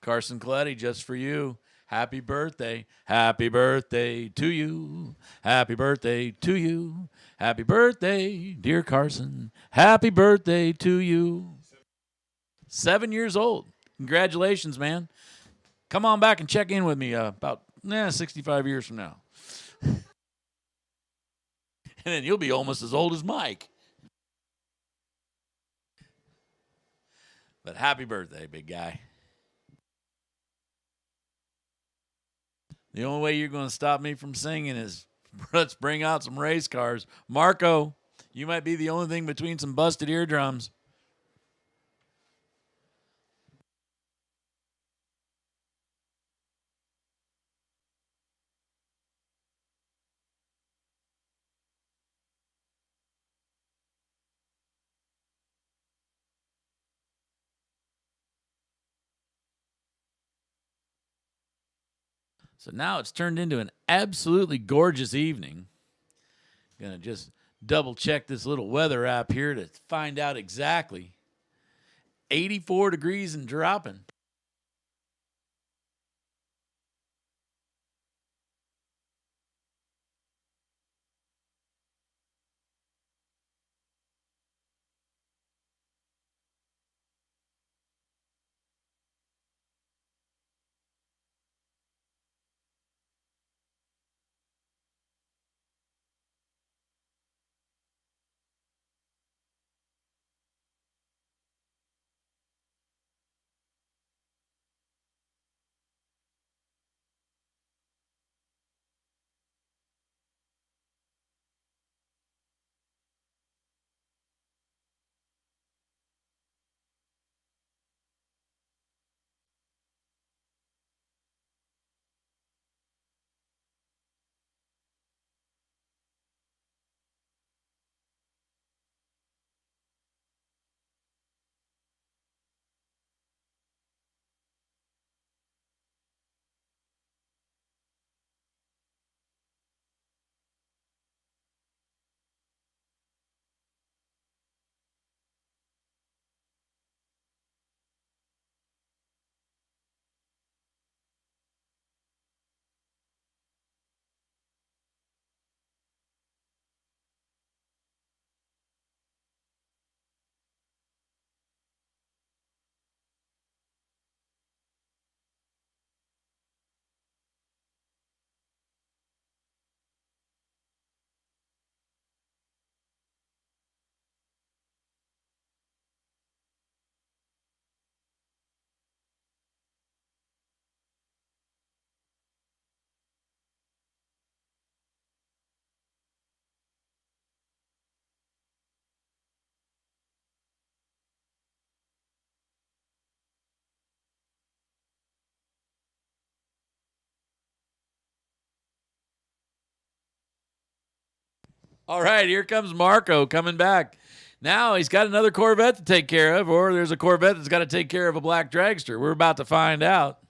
Carson Coletti, just for you. Happy birthday. Happy birthday to you. Happy birthday to you. Happy birthday, dear Carson. Happy birthday to you. 7 years old. Congratulations, man. Come on back and check in with me about 65 years from now. And then you'll be almost as old as Mike. But happy birthday, big guy. The only way you're going to stop me from singing is let's bring out some race cars. Marco, you might be the only thing between some busted eardrums. So now it's turned into an absolutely gorgeous evening. Gonna just double check this little weather app here to find out exactly. 84 degrees and dropping. All right, here comes Marco coming back. Now he's got another Corvette to take care of, or there's a Corvette that's got to take care of a black dragster. We're about to find out.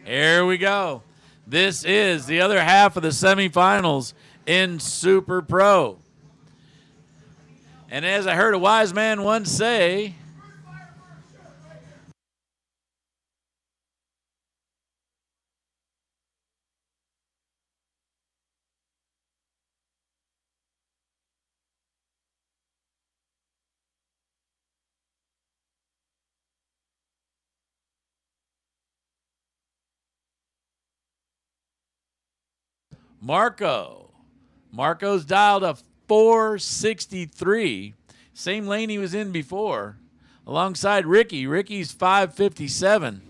Here we go. This is the other half of the semifinals in Super Pro. And as I heard a wise man once say, Marco. Marco's dialed a 463. Same lane he was in before. Alongside Ricky. Ricky's 557.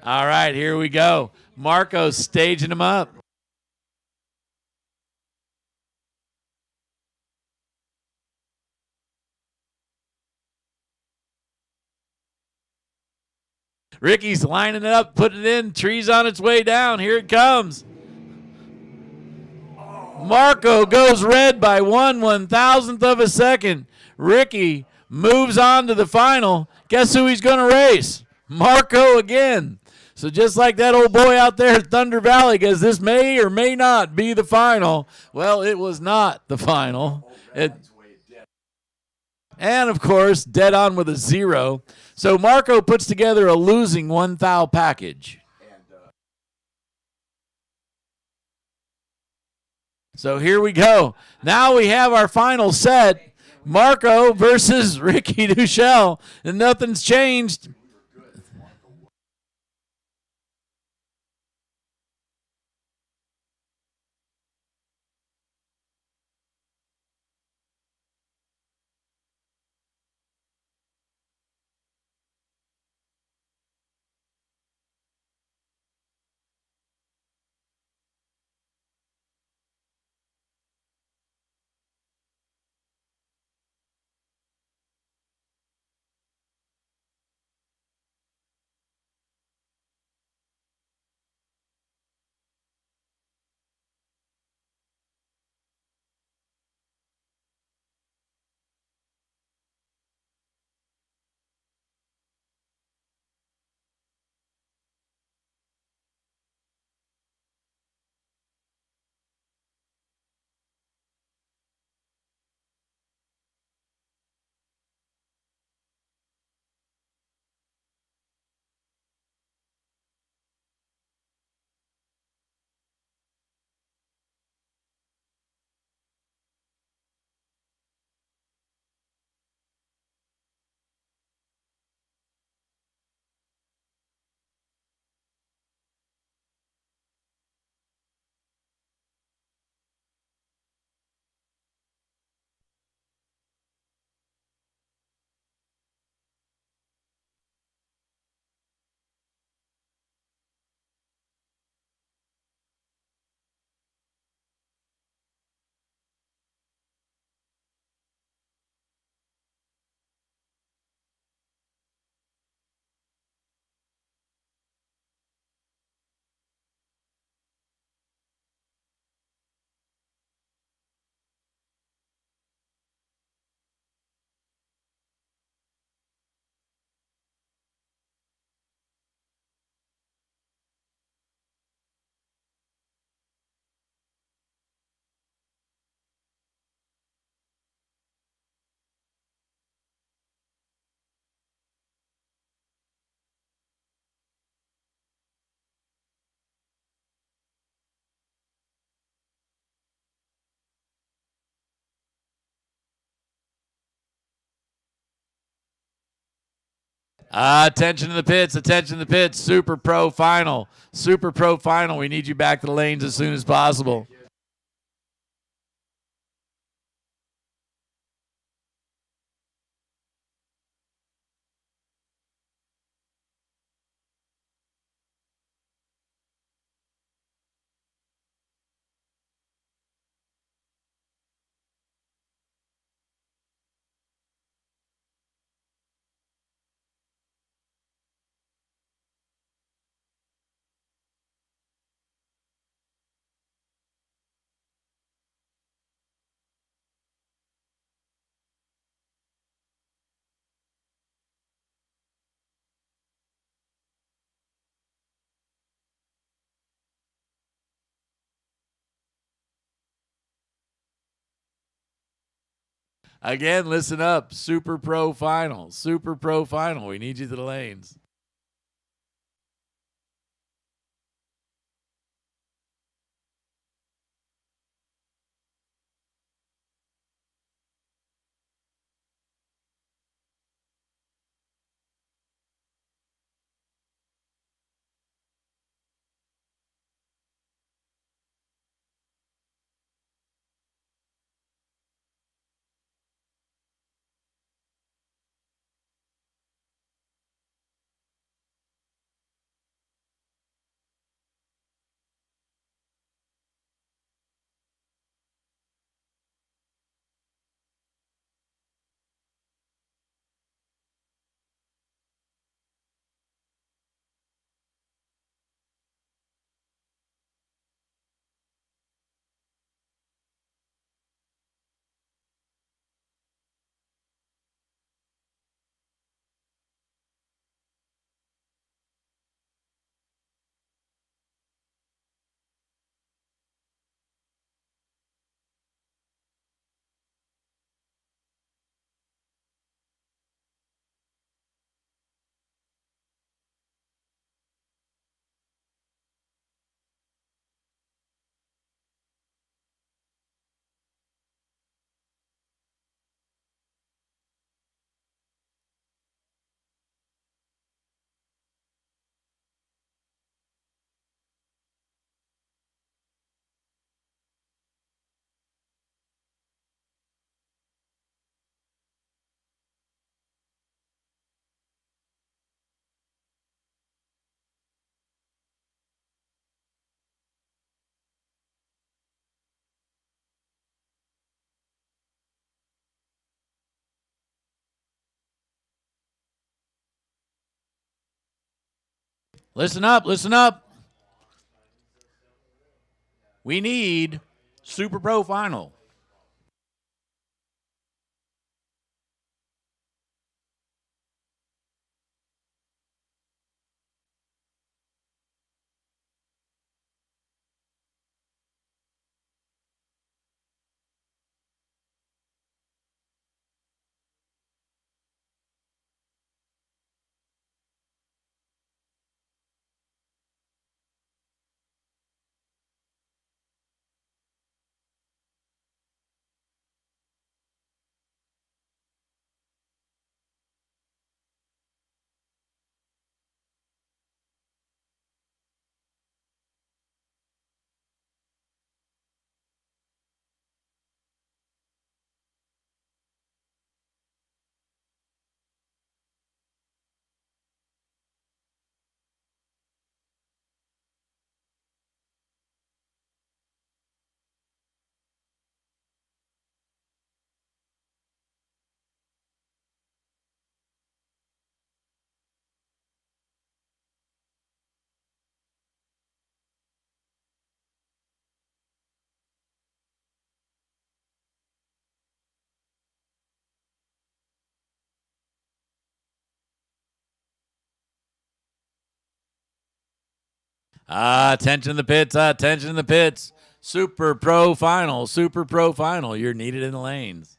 All right, here we go. Marco's staging him up. Ricky's lining it up, putting it in. Tree's on its way down. Here it comes. Marco goes red by 1/1000th of a second. Ricky moves on to the final. Guess who he's going to race? Marco again. So just like that old boy out there at Thunder Valley, because this may or may not be the final. Well, it was not the final. And, of course, dead on with a 0. So Marco puts together a losing 1,000 package. So here we go. Now we have our final set. Marco versus Ricky Duchel. And nothing's changed. Attention to the pits. Attention to the pits. Super Pro Final. Super Pro Final. We need you back to the lanes as soon as possible. Again, listen up. Super Pro Final. Super Pro Final. We need you to the lanes. Listen up. Listen up. We need Super Pro Final. Attention to the pits. Attention to the pits. Super Pro Final. Super Pro Final. You're needed in the lanes.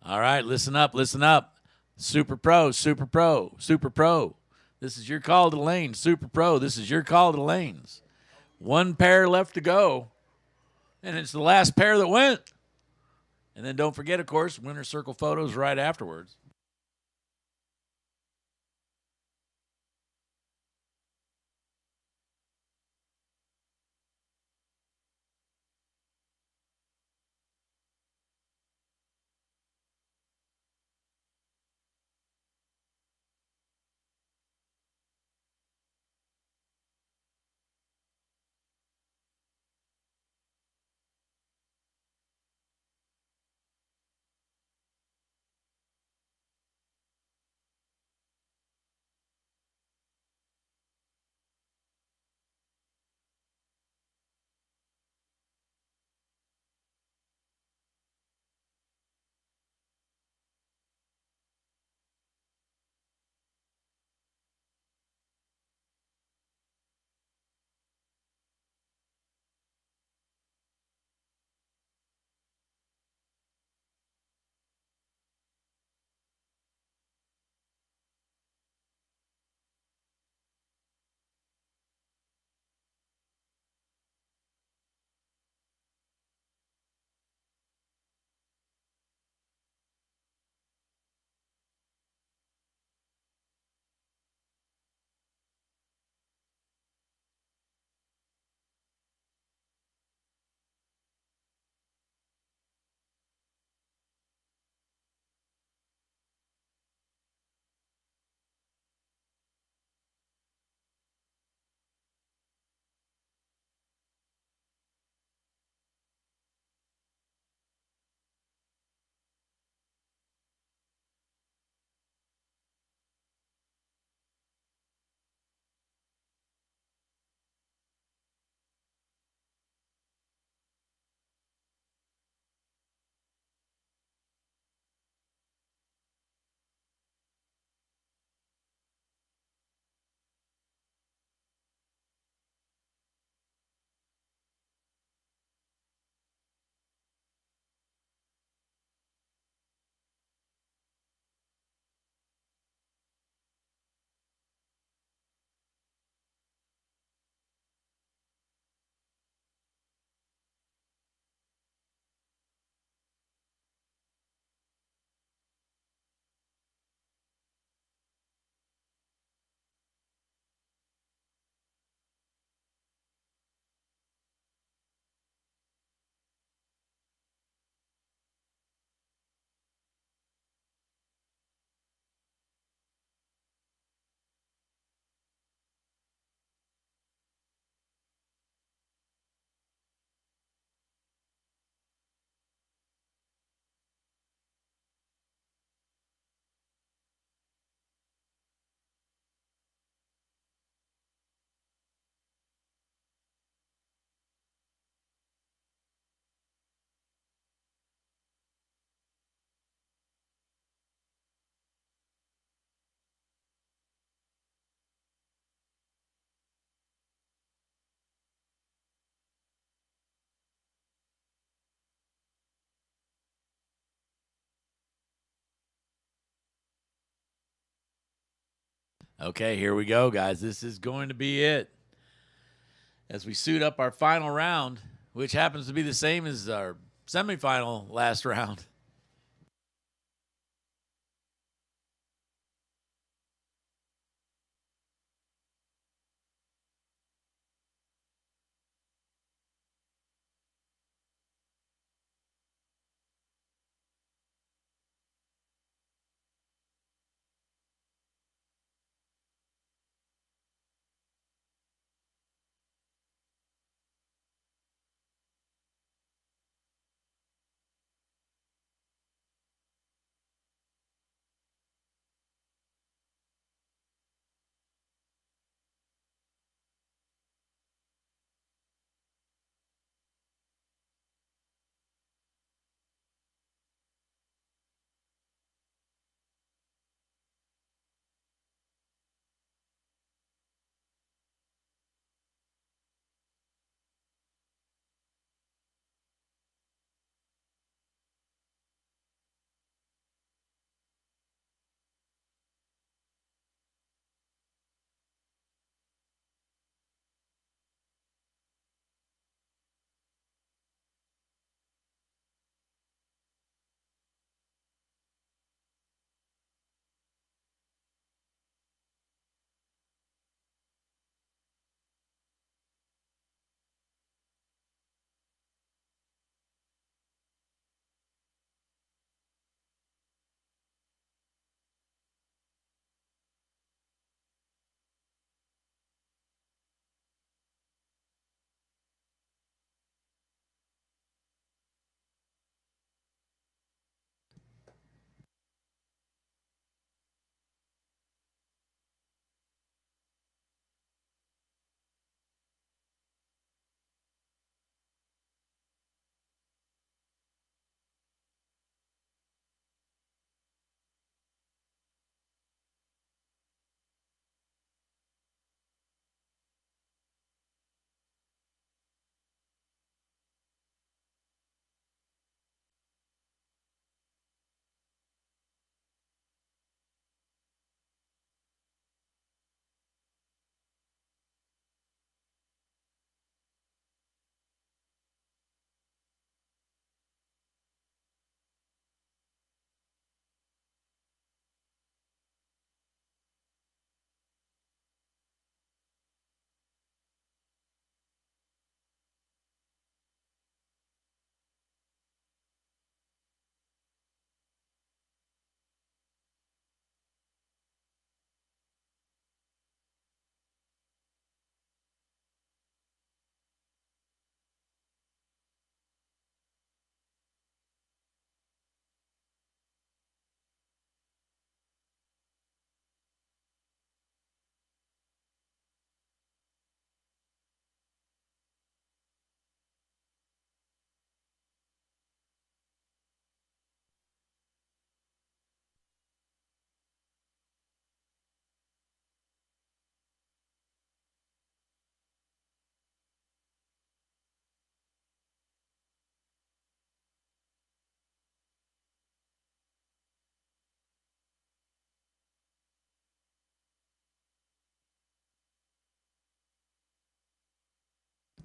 All right, listen up, listen up. Super Pro, Super Pro, Super Pro. This is your call to the lanes. Super Pro, this is your call to the lanes. One pair left to go, and it's the last pair that went. And then don't forget, of course, winner circle photos right afterwards. Okay, here we go, guys. This is going to be it. As we suit up our final round, which happens to be the same as our semifinal last round.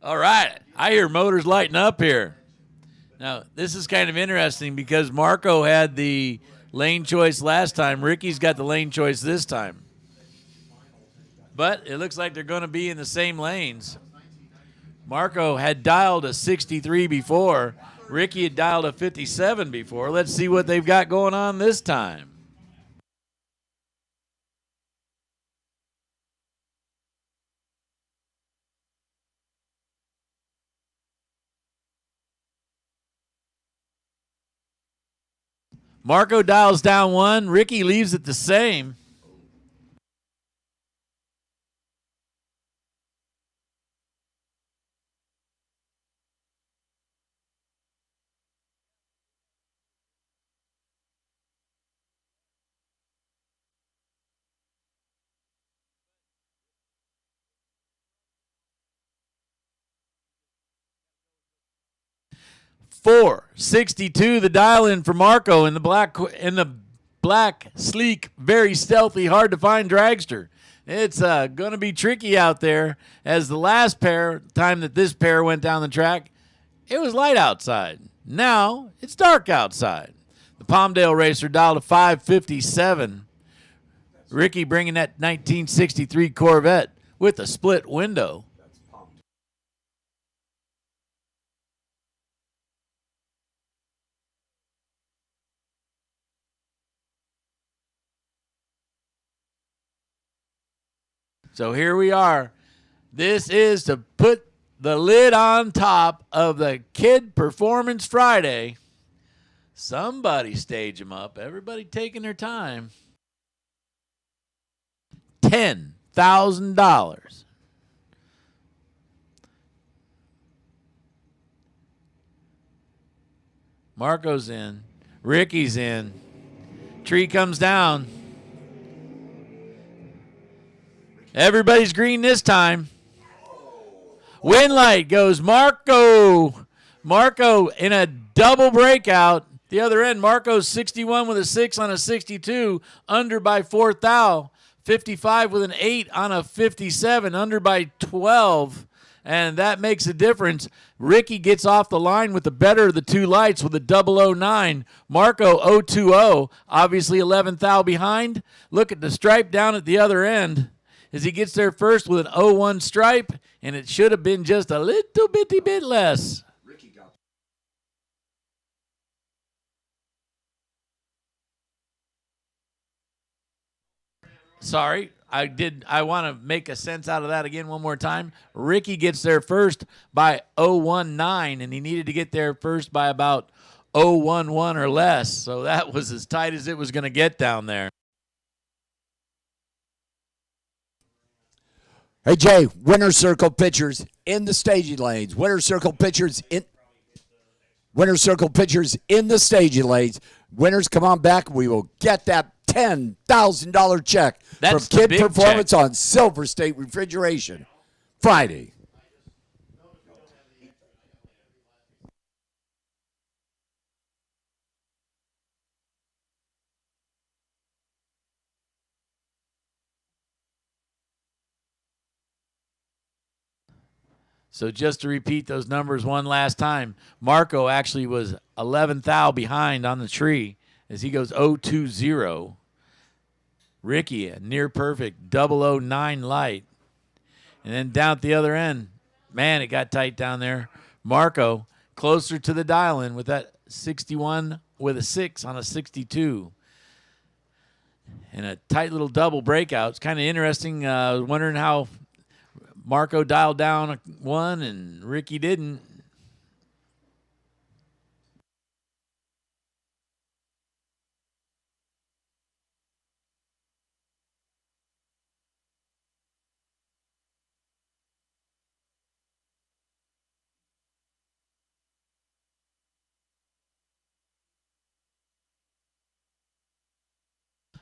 All right. I hear motors lighting up here. Now, this is kind of interesting because Marco had the lane choice last time. Ricky's got the lane choice this time. But it looks like they're going to be in the same lanes. Marco had dialed a 63 before. Ricky had dialed a 57 before. Let's see what they've got going on this time. Marco dials down 1. Ricky leaves it the same. .462 the dial in for Marco in the black, sleek, very stealthy, hard to find dragster. It's going to be tricky out there, as the last time that this pair went down the track, it was light outside. Now it's dark outside. The Palmdale racer dialed a 557. Ricky bringing that 1963 Corvette with a split window. So here we are. This is to put the lid on top of the Kid Performance Friday. Somebody stage them up. Everybody taking their time. $10,000. Marco's in. Ricky's in. Tree comes down. Everybody's green this time. Win light goes Marco. Marco in a double breakout. The other end, Marco's 61 with a 6 on a 62, under by 4 thou. 55 with an 8 on a 57, under by 12. And that makes a difference. Ricky gets off the line with the better of the two lights with a 009. Marco 020, obviously 11 thou behind. Look at the stripe down at the other end as he gets there first with an 01 stripe, and it should have been just a little bitty bit less. Sorry, I want to make a sense out of that again one more time. Ricky gets there first by 019, and he needed to get there first by about 011 or less. So that was as tight as it was going to get down there. Hey, Jay, winner circle pitchers in the staging lanes. Winner circle pitchers in the staging lanes. Winners, come on back. We will get that $10,000 check That's from Kid big Performance check. on Silver State Refrigeration Friday. So just to repeat those numbers one last time, Marco actually was 11 thou behind on the tree as he goes 020. Ricky, a near perfect 009 light. And then down at the other end, man, it got tight down there. Marco closer to the dial-in with that 61 with a 6 on a 62. And a tight little double breakout. It's kind of interesting. Wondering how Marco dialed down one and Ricky didn't.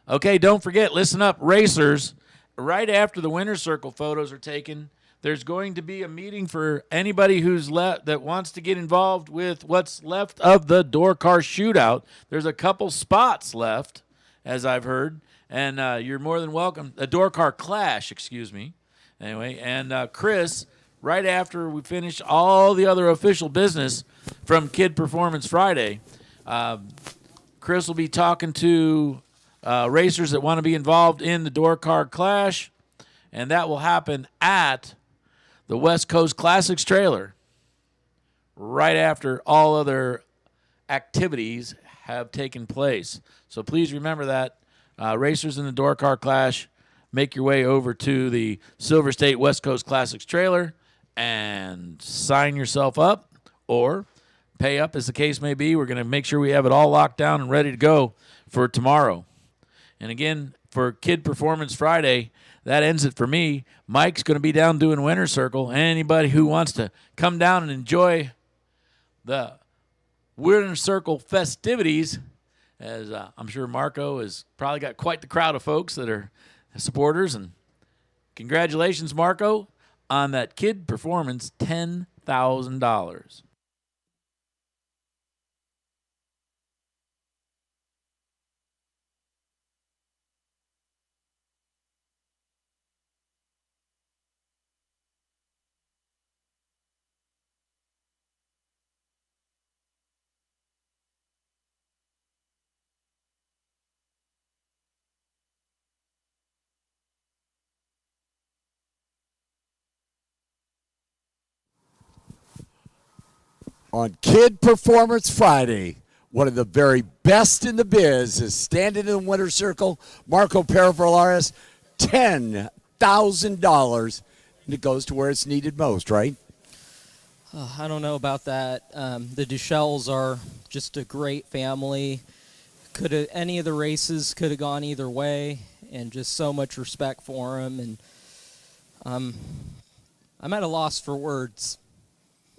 Okay, don't forget, listen up, racers. Right after the winner's circle photos are taken, there's going to be a meeting for anybody who's left that wants to get involved with what's left of the door car shootout. There's a couple spots left, as I've heard, and you're more than welcome. A door car clash, excuse me. Anyway, and Chris right after we finish all the other official business from Kid Performance Friday. Chris will be talking to racers that want to be involved in the Door Card Clash, and that will happen at the West Coast Classics trailer right after all other activities have taken place. So please remember that. Racers in the Door Card Clash, make your way over to the Silver State West Coast Classics trailer and sign yourself up or pay up, as the case may be. We're going to make sure we have it all locked down and ready to go for tomorrow. And again, for Kid Performance Friday, that ends it for me. Mike's going to be down doing Winter Circle. Anybody who wants to come down and enjoy the Winter Circle festivities, as I'm sure Marco has probably got quite the crowd of folks that are supporters. And congratulations, Marco, on that Kid Performance $10,000. On Kid Performance Friday, one of the very best in the biz is standing in the winter circle. Marco Paravallaris, $10,000, and it goes to where it's needed most, right? I don't know about that. The Duchelles are just a great family. Any of the races could have gone either way, and just so much respect for them. And I'm at a loss for words.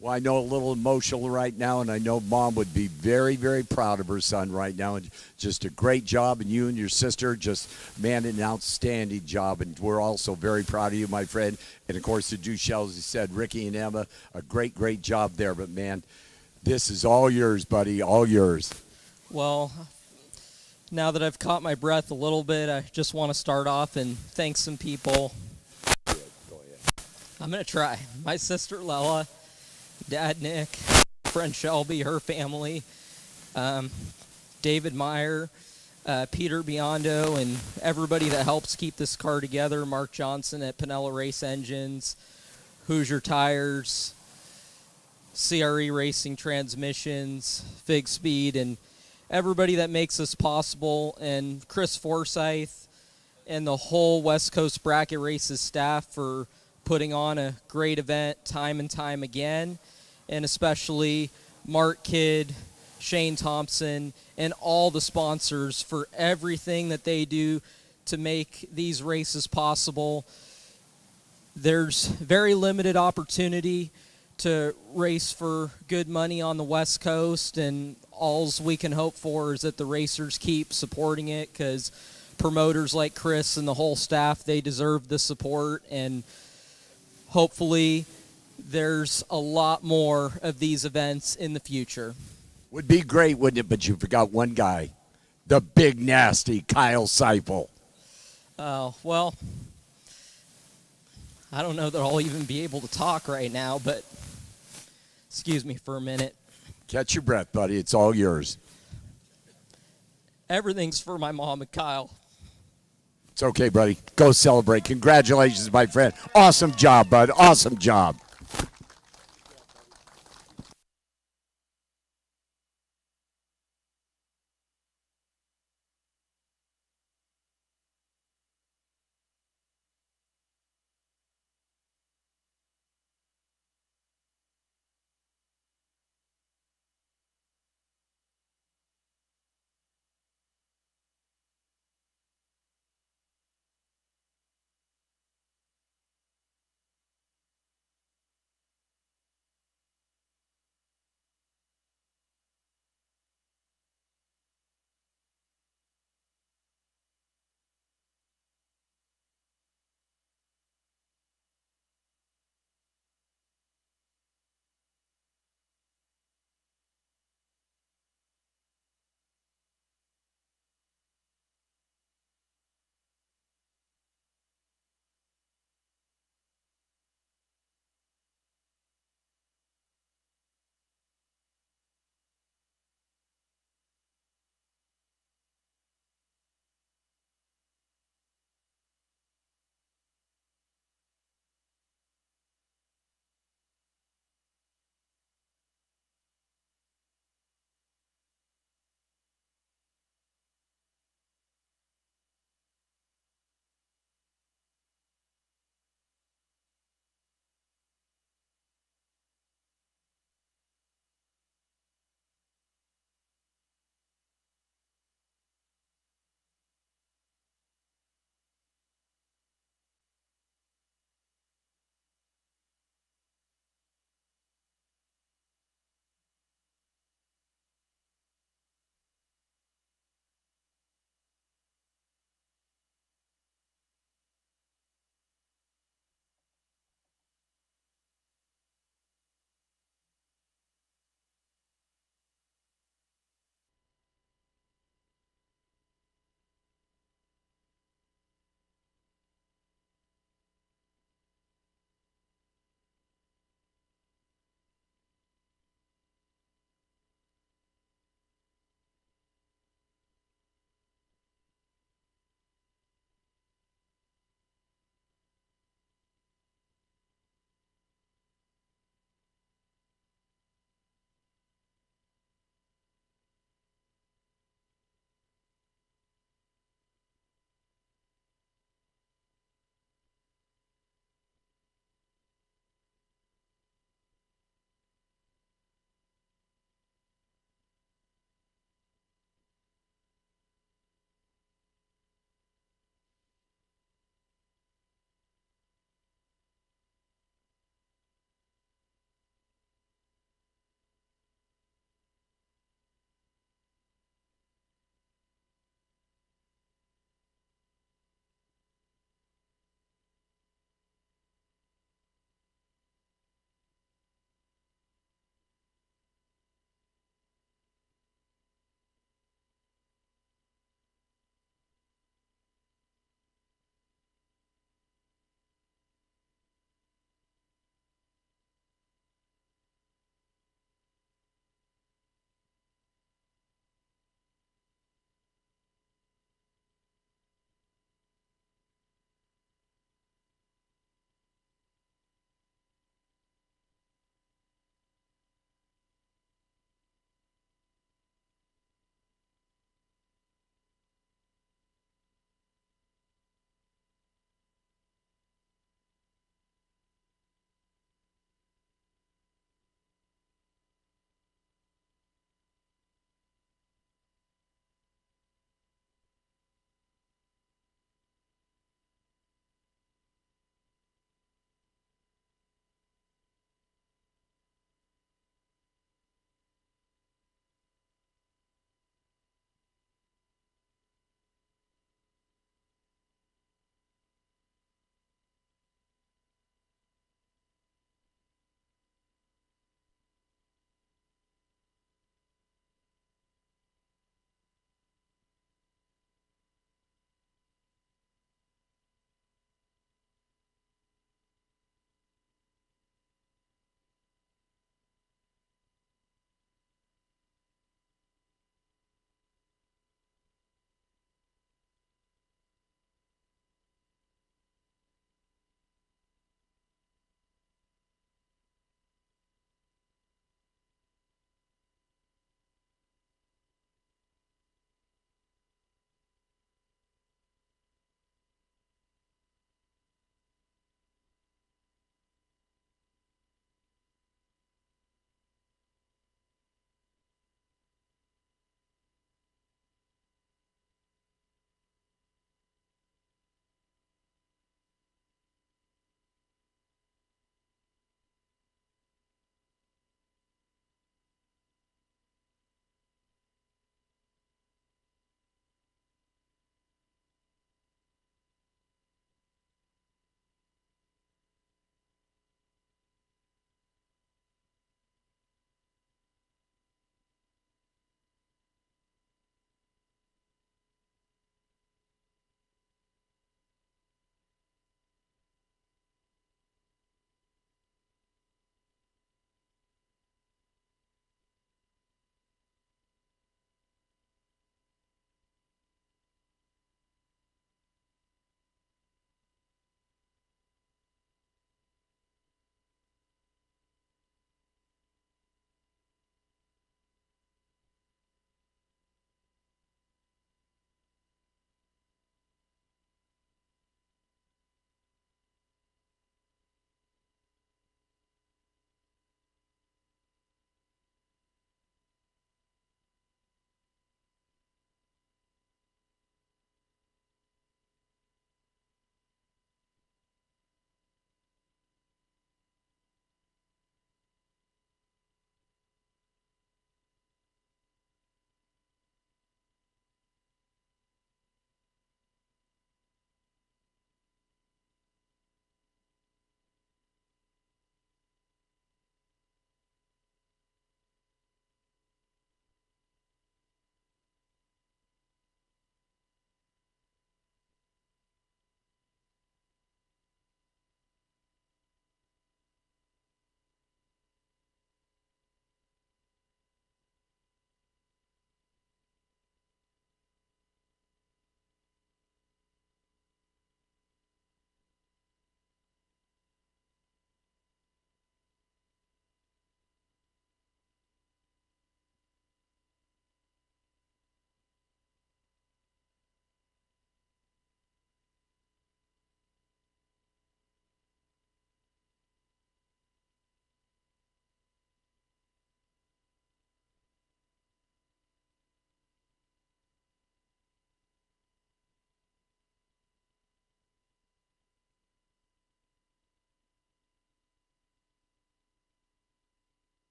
Well, I know a little emotional right now, and I know Mom would be very, very proud of her son right now. And just a great job, and you and your sister just, man, an outstanding job. And we're also very proud of you, my friend. And, of course, the Duchelles, as you said, Ricky and Emma, a great, great job there. But, man, this is all yours, buddy, all yours. Well, now that I've caught my breath a little bit, I just want to start off and thank some people. Go ahead. I'm going to try. My sister, Lella. Dad Nick, friend Shelby, her family, David Meyer, Peter Biondo, and everybody that helps keep this car together. Mark Johnson at Pinella Race Engines, Hoosier Tires, CRE Racing Transmissions, Fig Speed, and everybody that makes this possible, and Chris Forsyth and the whole West Coast Bracket Races staff for putting on a great event time and time again, and especially Mark Kidd, Shane Thompson, and all the sponsors for everything that they do to make these races possible. There's very limited opportunity to race for good money on the West Coast, and alls we can hope for is that the racers keep supporting it, because promoters like Chris and the whole staff, they deserve the support, and hopefully there's a lot more of these events in the future. Would be great, wouldn't it? But you forgot one guy, the big nasty Kyle Seipel. Oh, well, I don't know that I'll even be able to talk right now, but excuse me for a minute. Catch your breath, buddy. It's all yours. Everything's for my mom and Kyle. It's okay, buddy. Go celebrate. Congratulations, my friend. Awesome job, bud. Awesome job.